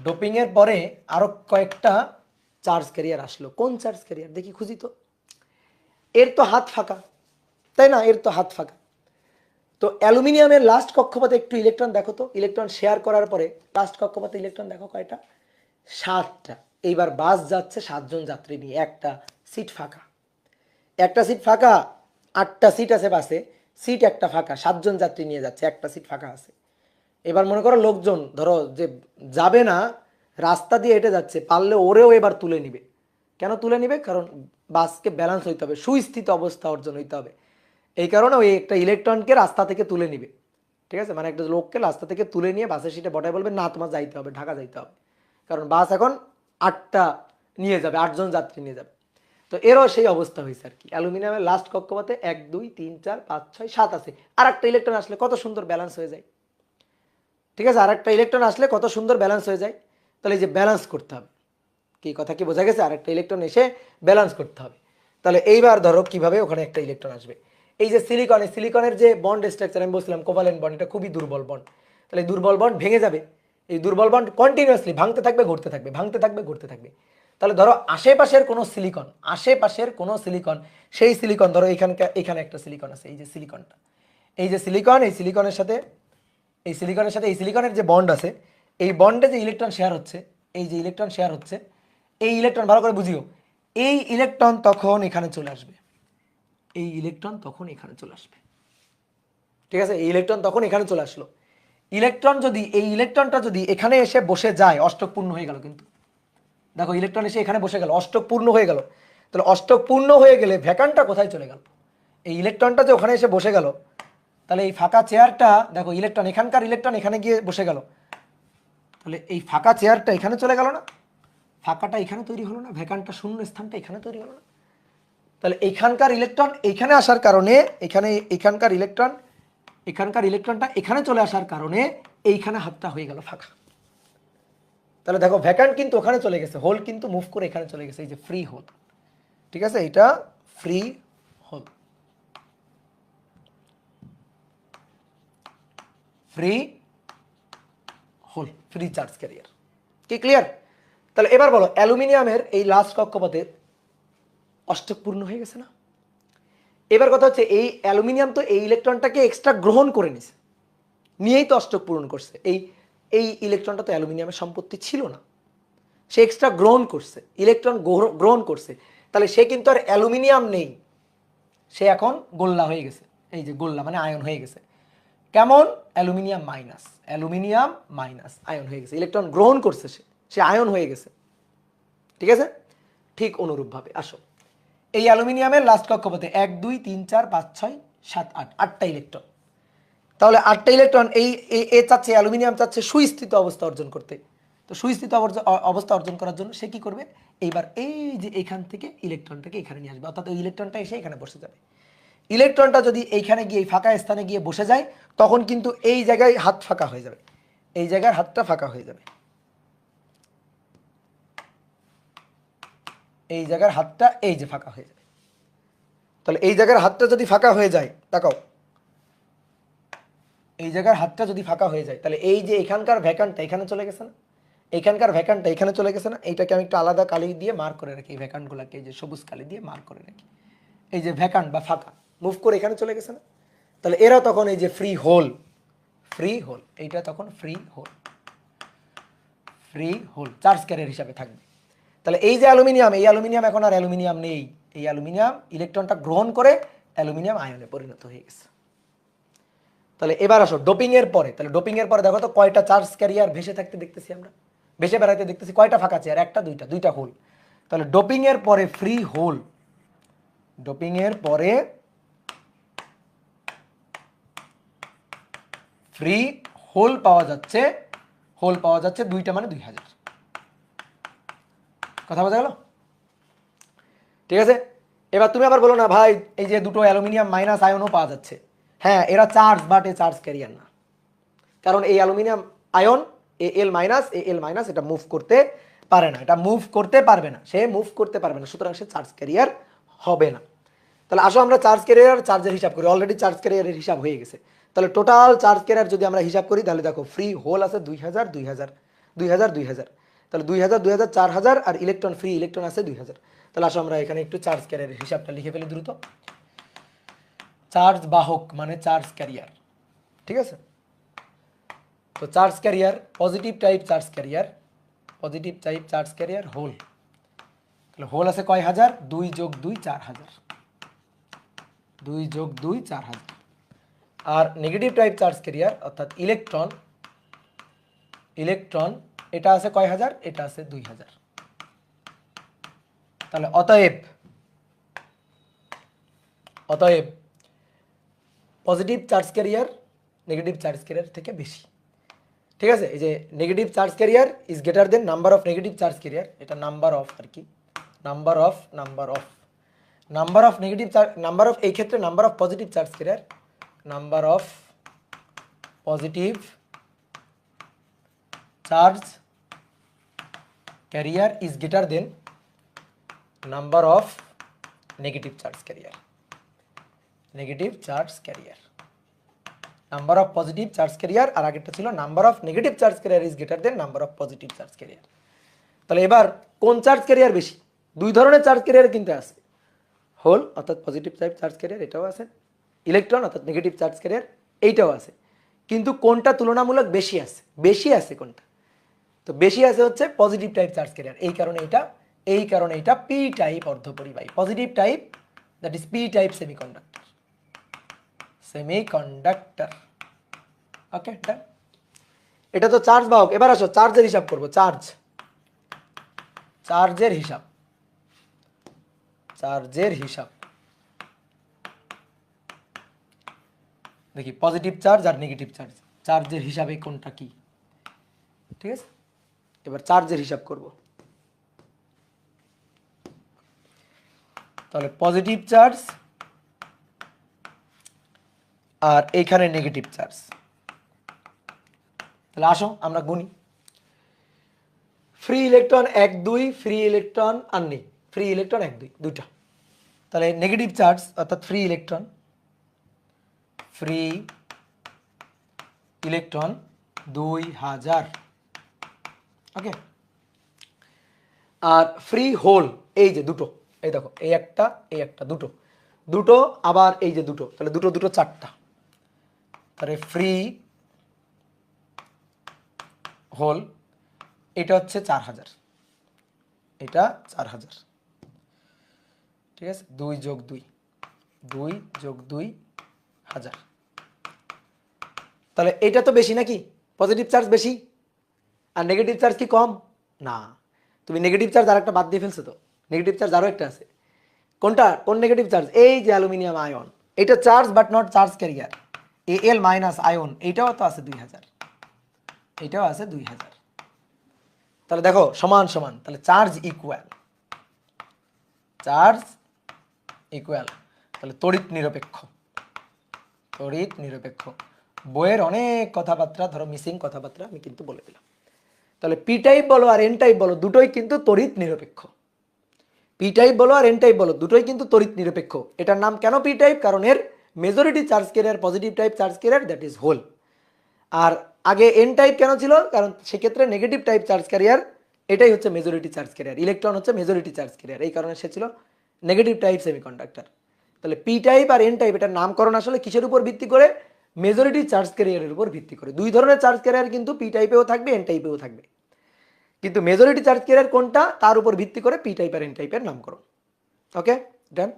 ডোপিং এর পরে আরো কয়েকটা চার্জ ক্যারিয়ার আসলো। কোন চার্জ ক্যারিয়ার দেখি, খুঁজি তো। এর তো হাত ফাঁকা, তাই না? এর তো হাত ফাঁকা। তো অ্যালুমিনিয়ামের লাস্ট কক্ষপথে একটু ইলেকট্রন দেখো তো, ইলেকট্রন শেয়ার করার পরে লাস্ট কক্ষপথে ইলেকট্রন দেখো কয়টা? 7টা। এইবার বাস যাচ্ছে 7জন যাত্রী নিয়ে, একটা সিট ফাঁকা, একটা সিট ফাঁকা, 8টা সিট আছে বাসে, সিট একটা ফাঁকা, 7জন যাত্রী নিয়ে যাচ্ছে, একটা সিট ফাঁকা আছে। এবার মনে করো লোকজন ধরো যে যাবে না, রাস্তা দিয়ে হেঁটে যাচ্ছে, পারলে ওরেও এবার তুলে নিবে। কেন তুলে নিবে? কারণ বাসকে ব্যালেন্স হইতে হবে, সুস্থিত অবস্থা অর্জন হইতে হবে। এই কারণে ওই একটা ইলেকট্রনকে রাস্তা থেকে তুলে নিবে, ঠিক আছে? মানে একটা লোককে রাস্তা থেকে তুলে নিয়ে বাসের সিটে বটায় বলবে না তোমার যাইতে হবে, ঢাকা যাইতে হবে, কারণ বাস এখন 8টা নিয়ে যাবে, 8জন যাত্রী নিয়ে যাবে। তো এরও সেই অবস্থা হয়েছে আর কি। অ্যালুমিনিয়ামের লাস্ট কক্ষপথে 1 2 3 4 5 6 7 আছে, আর একটা ইলেকট্রন আসলে কত সুন্দর ব্যালেন্স হয়ে যায়, ঠিক আছে? আর একটা ইলেকট্রন আসলে কত সুন্দর ব্যালেন্স হয়ে যায়। তাহলে এই যে ব্যালেন্স করতে হবে, কি কথা কি বোঝা গেছে? আর একটা ইলেকট্রন এসে ব্যালেন্স করতে হবে। তাহলে এইবার ধরো কিভাবে ওখানে একটা ইলেকট্রন আসবে। এই যে সিলিকন, এই সিলিকনের যে বন্ড স্ট্রাকচার আমি বলছিলাম কোভালেন্ট বন্ড, এটা খুবই দুর্বল বন্ড। তাহলে এই দুর্বল বন্ড ভেঙে যাবে, এই দুর্বল বন্ড কন্টিনিউয়াসলি ভাঙতে থাকবে, ঘুরতে থাকবে, ভাঙতে থাকবে, ঘুরতে থাকবে। তাহলে ধরো আশেপাশের কোনো সিলিকন, আশেপাশের কোনো সিলিকন, সেই সিলিকন ধরো এখানকার, এখানে একটা সিলিকন আছে, এই যে সিলিকনটা, এই যে সিলিকন, এই সিলিকনের সাথে, এই সিলিকনের সাথে এই সিলিকনের যে বন্ড আছে, এই বন্ডে যে ইলেকট্রন শেয়ার হচ্ছে, এই যে ইলেকট্রন শেয়ার হচ্ছে, এই ইলেকট্রন ভালো করে বুঝিও, এই ইলেকট্রন তখন এখানে চলে আসবে, এই ইলেকট্রন তখন এখানে চলে আসবে, ঠিক আছে? এই ইলেকট্রন তখন এখানে চলে আসলো। ইলেকট্রন যদি, এই ইলেকট্রনটা যদি এখানে এসে বসে যায়, অষ্টক পূর্ণ হয়ে গেল। কিন্তু দেখো ইলেকট্রন এসে এখানে বসে গেল, অষ্টক পূর্ণ হয়ে গেল। তাহলে অষ্টক পূর্ণ হয়ে গেলে ভ্যাকান্টটা কোথায় চলে গেল? এই ইলেকট্রনটা যে ওখানে এসে বসে গেল, তাহলে এই ফাঁকা চেয়ারটা দেখো, ইলেকট্রন এখানকার ইলেকট্রন এখানে গিয়ে বসে গেল, তাহলে এই ফাঁকা চেয়ারটা এখানে চলে গেল না? ফাঁকাটা এখানে তৈরি হলো না? ভ্যাকান্টটা শূন্য স্থানটা এখানে তৈরি হলো না? তাহলে এইখানকার ইলেকট্রন এইখানে আসার কারণে, এখানে এখানকার ইলেকট্রন, এখানকার ইলেকট্রনটা এখানে চলে আসার কারণে এইখানে হাতটা হয়ে গেল ফাঁকা। তাহলে দেখো ভ্যাকান্ট কিন্তু ওখানে চলে গেছে, হোল কিন্তু মুভ করে এখানে চলে গেছে, এই যে ফ্রি হোল, ঠিক আছে? এটা free hole, free hole, free charge carrier. কি ক্লিয়ার? তাহলে এবার বলো অ্যালুমিনিয়ামের এই লাস্ট কক্ষপথে অষ্টক পূর্ণ হয়ে গেছে না? এবার কথা হচ্ছে এই অ্যালুমিনিয়াম তো এই ইলেকট্রনটাকে এক্সট্রা গ্রহণ করে নিছে, নিয়েই তো অষ্টক পূরণ করছে। এই এই ইলেকট্রনটা তো অ্যালুমিনিয়ামের সম্পত্তি ছিল না, সে এক্সট্রা গ্রহণ করছে, ইলেকট্রন গ্রহণ করছে। তাহলে সে কিন্তু আর অ্যালুমিনিয়াম নেই, সে এখন গোল্লা হয়ে গেছে। এই যে গোল্লা মানে আয়ন হয়ে গেছে। কেমন? Aluminium minus, aluminium minus ion হয়ে গেছে। ইলেকট্রন গ্রহণ করছে, সে আয়ন হয়ে গেছে, ঠিক আছে? ঠিক অনুরূপভাবে আসো এই অ্যালুমিনিয়ামের লাস্ট কক্ষপথে 1 2 3 4 5 6 7 8, 8টা ইলেকট্রন। তাহলে 8টা ইলেকট্রন এই এ চাচ্ছে, অ্যালুমিনিয়াম চাচ্ছে সুস্থিত অবস্থা অর্জন করতে। তো সুস্থিত অবস্থা অর্জন করার জন্য সে কি করবে? এইবার এই যে এখান থেকে ইলেকট্রনটাকে এখানে নিয়ে আসবে, অর্থাৎ ওই ইলেকট্রনটা এসে এখানে বসে যাবে। ইলেকট্রনটা যদি এইখানে গিয়ে এই ফাঁকা স্থানে গিয়ে বসে যায় তখন কিন্তু এই জায়গায় হাত ফাঁকা হয়ে যাবে, এই জায়গার হাতটা ফাঁকা হয়ে যাবে, এই জায়গার হাতটা এই যে ফাঁকা হয়ে যাবে। তাহলে এই জায়গার হাতটা যদি ফাঁকা হয়ে যায়, তাকাও, এই জায়গার হাতটা যদি ফাঁকা হয়ে যায় তাহলে এই যে এখানকার ভ্যাকান্টটা এখানে চলে গেছে না, এইখানকার ভ্যাকান্টটা এখানে চলে গেছে না, এইটাকে আমি একটু আলাদা কালি দিয়ে মার্ক করে রাখি, এই ভ্যাকান্টগুলোকে এই যে সবুজ কালি দিয়ে মার্ক করে রাখি, এই যে ভ্যাকান্ট বা ফাঁকা মুভ করে এখানে চলে গেছে না, তাহলে এরা তখন এই যে ফ্রি হোল, ফ্রি হোল, এইটা তখন free hole, free hole charge carrier হিসাবে থাকবে। তাহলে এই যে অ্যালুমিনিয়াম, এই অ্যালুমিনিয়াম এখন আর অ্যালুমিনিয়াম নেই, এই অ্যালুমিনিয়াম ইলেকট্রনটা গ্রহণ করে অ্যালুমিনিয়াম আয়নে পরিণত হয়ে গেছে। তাহলে এবার আসো ডোপিং এর পরে, তাহলে ডোপিং এর পরে দেখো তো কয়টা চার্জ ক্যারিয়ার ভেসে থাকতে দেখতেছি আমরা, ভেসে বেড়াইতে দেখতেছি, কয়টা ফাঁকা চেয়ার, একটা দুইটা, দুইটা হোল। তাহলে ডোপিং এর পরে ফ্রি হোল, ডোপিং এর পরে ফ্রি হোল পাওয়া যাচ্ছে, হোল পাওয়া যাচ্ছে দুইটা মানে 2000। কথা বোঝা গেল? ঠিক আছে, এবার তুমি আবার বলো না ভাই এই যে দুটো অ্যালুমিনিয়াম মাইনাস আয়নও পাওয়া যাচ্ছে, হ্যাঁ এরা charge but A charge carrier না, কারণ এই অ্যালুমিনিয়াম আয়ন এল মাইনাস এটা মুভ করতে পারে না, এটা মুভ করতে পারবে না, সে মুভ করতে পারবে না, সুতরাং সে চার্জ ক্যারিয়ার হবে না। তাহলে আসো আমরা চার্জ ক্যারিয়ার চার্জের হিসাব করি, অলরেডি চার্জ ক্যারিয়ারের হিসাব হয়ে গেছে। তাহলে টোটাল চার্জ ক্যারিয়ার যদি আমরা হিসাব করি তাহলে দেখো ফ্রি হোল আছে 2000 2000 2000 2000, তাহলে 2000 2000 4000, আর ইলেকট্রন ফ্রি ইলেকট্রন আছে 2000। তাহলে আসো আমরা এখানে একটু চার্জ ক্যারিয়ারের হিসাবটা লিখে ফেলি দ্রুত। চার্জ বাহক মানে চার্জ ক্যারিয়ার, ঠিক আছে। তো charge carrier positive type charge carrier, positive type charge carrier hole, তাহলে হোল আছে কয় হাজার, 2 যোগ 2 4000, 2 যোগ 2 4000। আর নেগেটিভ টাইপ চার্জ ক্যারিয়ার অর্থাৎ ইলেকট্রন, ইলেকট্রন এটা আছে কয় হাজার, এটা আছে 2000। তাহলে অতএব, অতএব positive charge carrier negative charge carrier থেকে বেশি, ঠিক আছে। এই যে negative charge carrier is greater than number of negative charge carrier, এটা নাম্বার অফ আর কি, number of negative charge, number of এই ক্ষেত্রে number of positive charge carrier, number of positive charge carrier is greater than number of negative charge carrier, negative charge carrier, number of positive charge carrier, আর আগেরটা ছিল number of negative charge carrier is greater than number of positive charge carrier. তাহলে এবার কোন charge carrier বেশি, দুই ধরনের charge carrier কিন্তু আছে, হোল অর্থাৎ পজিটিভ টাইপ চার্জ ক্যারিয়ার এটাও আছে, ইলেকট্রন অর্থাৎ নেগেটিভ চার্জ ক্যারিয়ার এইটাও আছে, কিন্তু কোনটা তুলনামূলক বেশি আছে, বেশি আছে কোনটা, তো বেশি আছে হচ্ছে পজিটিভ টাইপ চার্জ ক্যারিয়ার, এই কারণে এটা পি টাইপ অর্ধপরিবাহী, positive type that is P type semiconductor, semiconductor. Okay done, এটা তো চার্জ বাহক। এবার আসো চার্জের হিসাব করব, চার্জের হিসাব, চার্জের হিসাব দেখি পজিটিভ চার্জ আর নেগেটিভ চার্জ, চার্জের হিসাবে কোনটা কি, ঠিক আছে। এবার চার্জের হিসাব করব, তাহলে পজিটিভ চার্জ আর এইখানে নেগেটিভ চার্জ, তাহলে আসো আমরা গুনি, ফ্রি ইলেকট্রন 1 2, ফ্রি ইলেকট্রন আর নেই, ফ্রি ইলেকট্রন 1 2 দুইটা, তাহলে নেগেটিভ চার্জ অর্থাৎ ফ্রি ইলেকট্রন 2000, ওকে। আর ফ্রি হোল এই যে দুটো, এই দেখো এই একটা দুটো, দুটো আবার এই যে দুটো, তাহলে দুটো দুটো চারটা, তাহলে ফ্রি হোল এটা হচ্ছে 4000, এটা 4000, ঠিক আছে। 2 যোগ 2 2000, তাহলে এটা তো বেশি নাকি, পজিটিভ চার্জ বেশি আর নেগেটিভ চার্জ কি কম না, তুমি নেগেটিভ চার্জ আর একটা বাদ দিয়ে ফেলছো তো, নেগেটিভ চার্জ আরো একটা আছে, কোনটা, কোন নেগেটিভ চার্জ, এই যে অ্যালুমিনিয়াম আয়ন, এটা charge but not charge career, L minus ion এইটাও তো আছে 2000, এইটাও আছে 2000, তাহলে দেখো সমান সমান, তাহলে চার্জ ইকুয়াল, তাহলে তড়িৎ নিরপেক্ষ, তড়িৎ নিরপেক্ষ। বইয়ের অনেক কথাবার্তা, ধরো মিসিং কথাবার্তা আমি কিন্তু বলে দিলাম। তাহলে পি টাইপ বলো আর এন টাইপ বলো, দুটোই কিন্তু তড়িৎ নিরপেক্ষ। পি টাইপ বলো আর এন টাইপ বলো, দুটোই কিন্তু তড়িৎ নিরপেক্ষ। এটার নাম কেন পি টাইপ? কারণ এর majority charge carrier positive type charge carrier, that is hole. আর আগে এন টাইপ কেন ছিল? কারণ সেক্ষেত্রে নেগেটিভ টাইপ চার্জ ক্যারিয়ার, এটাই হচ্ছে মেজরিটি চার্জ ক্যারিয়ার। ইলেকট্রন হচ্ছে মেজরিটি চার্জ ক্যারিয়ার, এই কারণে সে ছিল নেগেটিভ টাইপ সেমিকন্ডাক্টর। তাহলে পি টাইপ আর এন টাইপ এটার নামকরণ আসলে কিসের উপর ভিত্তি করে? মেজরিটি চার্জ ক্যারিয়ারের উপর ভিত্তি করে। দুই ধরনের চার্জ ক্যারিয়ার কিন্তু পি টাইপেও থাকবে, এন টাইপেও থাকবে, কিন্তু মেজরিটি চার্জ ক্যারিয়ার কোনটা তার উপর ভিত্তি করে পি টাইপ আর এন টাইপের নামকরণ। ওকে, ডান।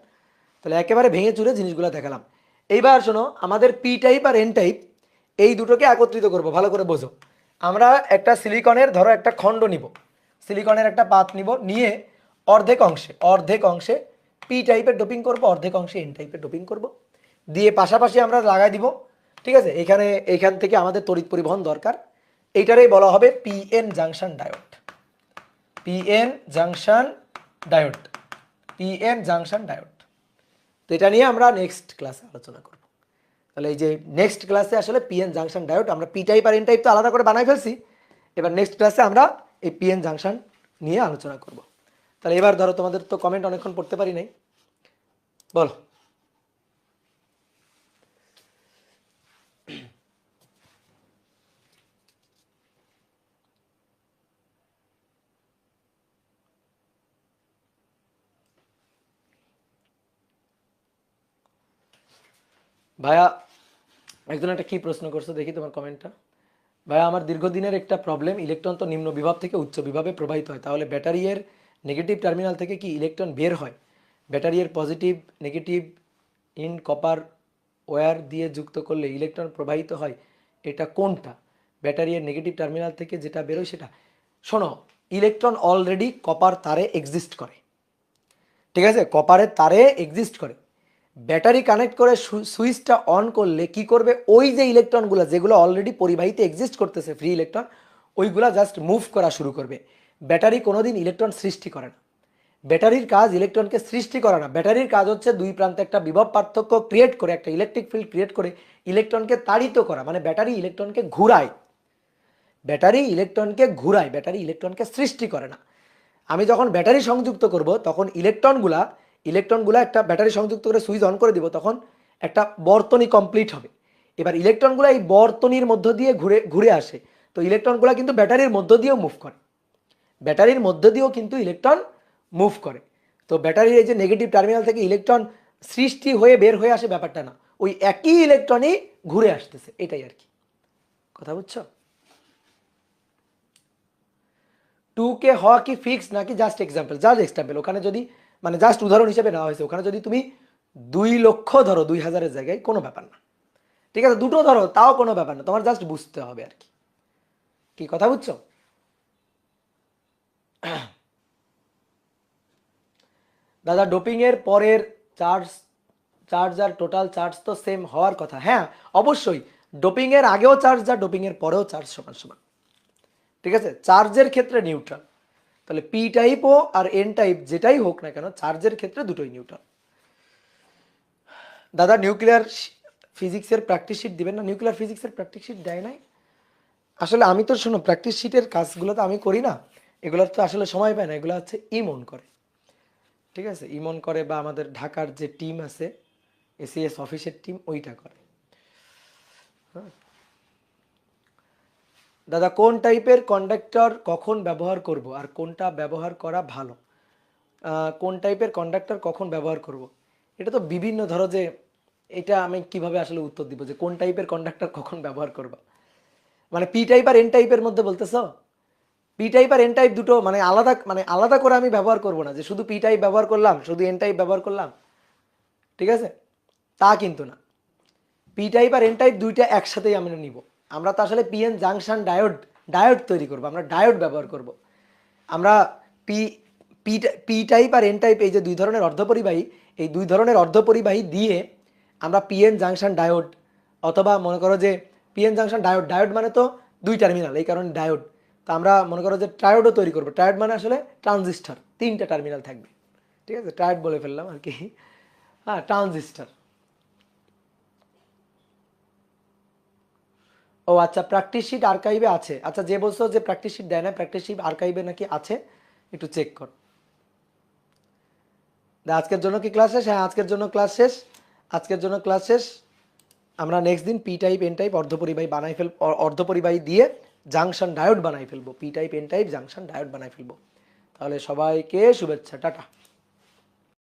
তাহলে একেবারে ভেঙে চুরে জিনিসগুলো দেখালাম। এইবার শোনো, আমাদের পি টাইপ আর এন টাইপ এই দুটোকে একত্রিত করব, ভালো করে বোঝো। আমরা একটা সিলিকনের ধরো একটা খণ্ড নিব, সিলিকনের একটা পাত নিব, নিয়ে অর্ধেক অংশে পি টাইপের ডোপিং করব, অর্ধেক অংশে এন টাইপের ডোপিং করব, দিয়ে পাশাপাশি আমরা লাগাই দিব। ঠিক আছে, এইখান থেকে আমাদের তড়িৎ পরিবহন দরকার, এইটারেই বলা হবে PN junction diode. PN junction diode, PN junction diode. তো এটা নিয়ে আমরা নেক্সট ক্লাসে আলোচনা করব। তাহলে এই যে নেক্সট ক্লাসে আসলে পিএন জাংশন ডায়োড, আমরা পি টাইপ আর এন টাইপ তো আলাদা করে বানাই ফেলছি, এবার নেক্সট ক্লাসে আমরা এই পিএন জাংশন নিয়ে আলোচনা করব। তাহলে এবার ধরো তোমাদের তো কমেন্ট অনেকক্ষণ পড়তে পারি নাই, বলো। ভাইয়া একজন একটা কি প্রশ্ন করছো দেখি তোমার কমেন্টটা। ভাইয়া, আমার দীর্ঘদিনের একটা প্রবলেম, ইলেকট্রন তো নিম্ন বিভব থেকে উচ্চ বিভবে প্রবাহিত হয়, তাহলে ব্যাটারি এর নেগেটিভ টার্মিনাল থেকে কি ইলেকট্রন বের হয়? ব্যাটারি এর positive negative in copper wire দিয়ে যুক্ত করলে ইলেকট্রন প্রবাহিত হয়, এটা কোনটা? ব্যাটারি এর নেগেটিভ টার্মিনাল থেকে যেটা বেরোয় সেটা? শোনো, ইলেকট্রন অলরেডি কপার তারে এক্সিস্ট করে, ঠিক আছে, কপারের তারে এক্সিস্ট করে। ব্যাটারি কানেক্ট করে সুইচটা অন করলে কি করবে? ওই যে ইলেকট্রনগুলো যেগুলো অলরেডি পরিবাহিতে এক্সিস্ট করতেছে, ফ্রি ইলেকট্রন, ওইগুলা জাস্ট মুভ করা শুরু করবে। ব্যাটারি কোনোদিন ইলেকট্রন সৃষ্টি করে না। ব্যাটারির কাজ ইলেকট্রনকে সৃষ্টি করা না, ব্যাটারির কাজ হচ্ছে দুই প্রান্তে একটা বিভব পার্থক্য ক্রিয়েট করে, একটা ইলেকট্রিক ফিল্ড ক্রিয়েট করে ইলেকট্রনকে তাড়িত করা। মানে ব্যাটারি ইলেকট্রনকে ঘুরায়, ব্যাটারি ইলেকট্রনকে ঘুরায়, ব্যাটারি ইলেকট্রনকে সৃষ্টি করে না। আমি যখন ব্যাটারি সংযুক্ত করব তখন ইলেকট্রনগুলা একটা ব্যাটারি সংযুক্ত করে সুইচ অন করে দিব, তখন একটা বর্তনী কমপ্লিট হবে। এবার ইলেকট্রনগুলো এই বর্তনীর মধ্য দিয়ে ঘুরে ঘুরে আসে, তো ইলেকট্রনগুলো কিন্তু ব্যাটারির মধ্য দিয়েও মুভ করে, ব্যাটারির মধ্য দিয়েও কিন্তু ইলেকট্রন মুভ করে। তো ব্যাটারির এই যে নেগেটিভ টার্মিনাল থেকে ইলেকট্রন সৃষ্টি হয়ে বের হয়ে আসে ব্যাপারটা না, ওই একই ইলেকট্রনই ঘুরে আসতেছে, এটাই আর কি। কথা বুঝছো? 2K হওয়া কি ফিক্স নাকি জাস্ট এক্সাম্পল? জাস্ট এক্সাম্পল, ওখানে যদি মানে জাস্ট উদাহরণ হিসেবে নেওয়া হয়েছে, ওখানে যদি তুমি 2 লক্ষ ধরো 2000-এর জায়গায় কোনো ব্যাপার না, ঠিক আছে, দুটো ধরো তাও কোনো ব্যাপার না, তোমার জাস্ট বুঝতে হবে আর কি। কি কথা বুঝছো? দাদা, ডোপিং এর পরের চার্জ চার্জ আর টোটাল চার্জ তো সেম হওয়ার কথা। হ্যাঁ অবশ্যই, ডোপিং এর আগেও চার্জ যা, ডোপিং এর পরেও চার্জ সমান সমান, ঠিক আছে, চার্জের ক্ষেত্রে নিউট্রাল। তাহলে পি টাইপও আর এন টাইপ যেটাই হোক না কেন, চার্জের ক্ষেত্রে দুটোই নিউট্রাল। দাদা, নিউক্লিয়ার ফিজিক্সের প্র্যাকটিস শিট দিবেন না? নিউক্লিয়ার ফিজিক্সের প্র্যাকটিস শিট দেয় নাই আসলে। আমি তো শোনো, প্র্যাকটিস শিটের কাজগুলো তো আমি করি না, এগুলোর তো আসলে সময় পায় না, এগুলো হচ্ছে ইমন করে, ঠিক আছে, ইমন করে, বা আমাদের ঢাকার যে টিম আছে এসিএস অফিসের টিম, ওইটা করে। হ্যাঁ দাদা, কোন টাইপের কন্ডাক্টর কখন ব্যবহার করব আর কোনটা ব্যবহার করা ভালো? কোন টাইপের কন্ডাক্টর কখন ব্যবহার করব, এটা তো বিভিন্ন, ধরো যে এটা আমি কিভাবে আসলে উত্তর দিব যে কোন টাইপের কন্ডাক্টর কখন ব্যবহার করবা? মানে পি টাইপ আর এন টাইপের মধ্যে বলতেছো? পি টাইপ আর এন টাইপ দুটো মানে আলাদা করে আমি ব্যবহার করব না, যে শুধু পি টাইপ ব্যবহার করলাম, শুধু এন টাইপ ব্যবহার করলাম, ঠিক আছে, তা কিন্তু না। পি টাইপ আর এন টাইপ দুইটা একসাথেই আমরা নিব। আমরা তো আসলে পিএন জাংশন ডায়োড তৈরি করব, আমরা ডায়োড ব্যবহার করব। আমরা পি পি পি টাইপ আর এন টাইপ এই যে দুই ধরনের অর্ধপরিবাহী, এই দুই ধরনের অর্ধপরিবাহী দিয়ে আমরা পিএন জাংশন ডায়োড, অথবা মনে করো যে পিএন জাংশন ডায়োড, ডায়োড মানে তো দুই টার্মিনাল, এই কারণে ডায়োড। তো আমরা মনে করো যে ট্রায়োডও তৈরি করবো। ট্রায়োড মানে আসলে ট্রানজিস্টর, তিনটা টার্মিনাল থাকবে, ঠিক আছে, ট্রায়োড বলে ফেললাম আর কি। হ্যাঁ, ট্রানজিস্টর। ও আচ্ছা, প্র্যাকটিস শিট আর্কাইভে আছে। আচ্ছা, যে বলছো যে প্র্যাকটিস শিট দেয় না, প্র্যাকটিস শিট আর্কাইভে নাকি আছে, একটু চেক কর। আজকের জন্য কি ক্লাস শেষ? হ্যাঁ, আজকের জন্য ক্লাস শেষ। আজকের জন্য ক্লাস শেষ। আমরা নেক্সট দিন পি টাইপ এন টাইপ অর্ধপরিবাহী বানাই ফেলবো, অর্ধপরিবাহী দিয়ে জাংশন ডায়োড বানাই ফেলবো। P type N type junction diode বানাই ফেলবো। তাহলে সবাইকে শুভেচ্ছা, টাটা।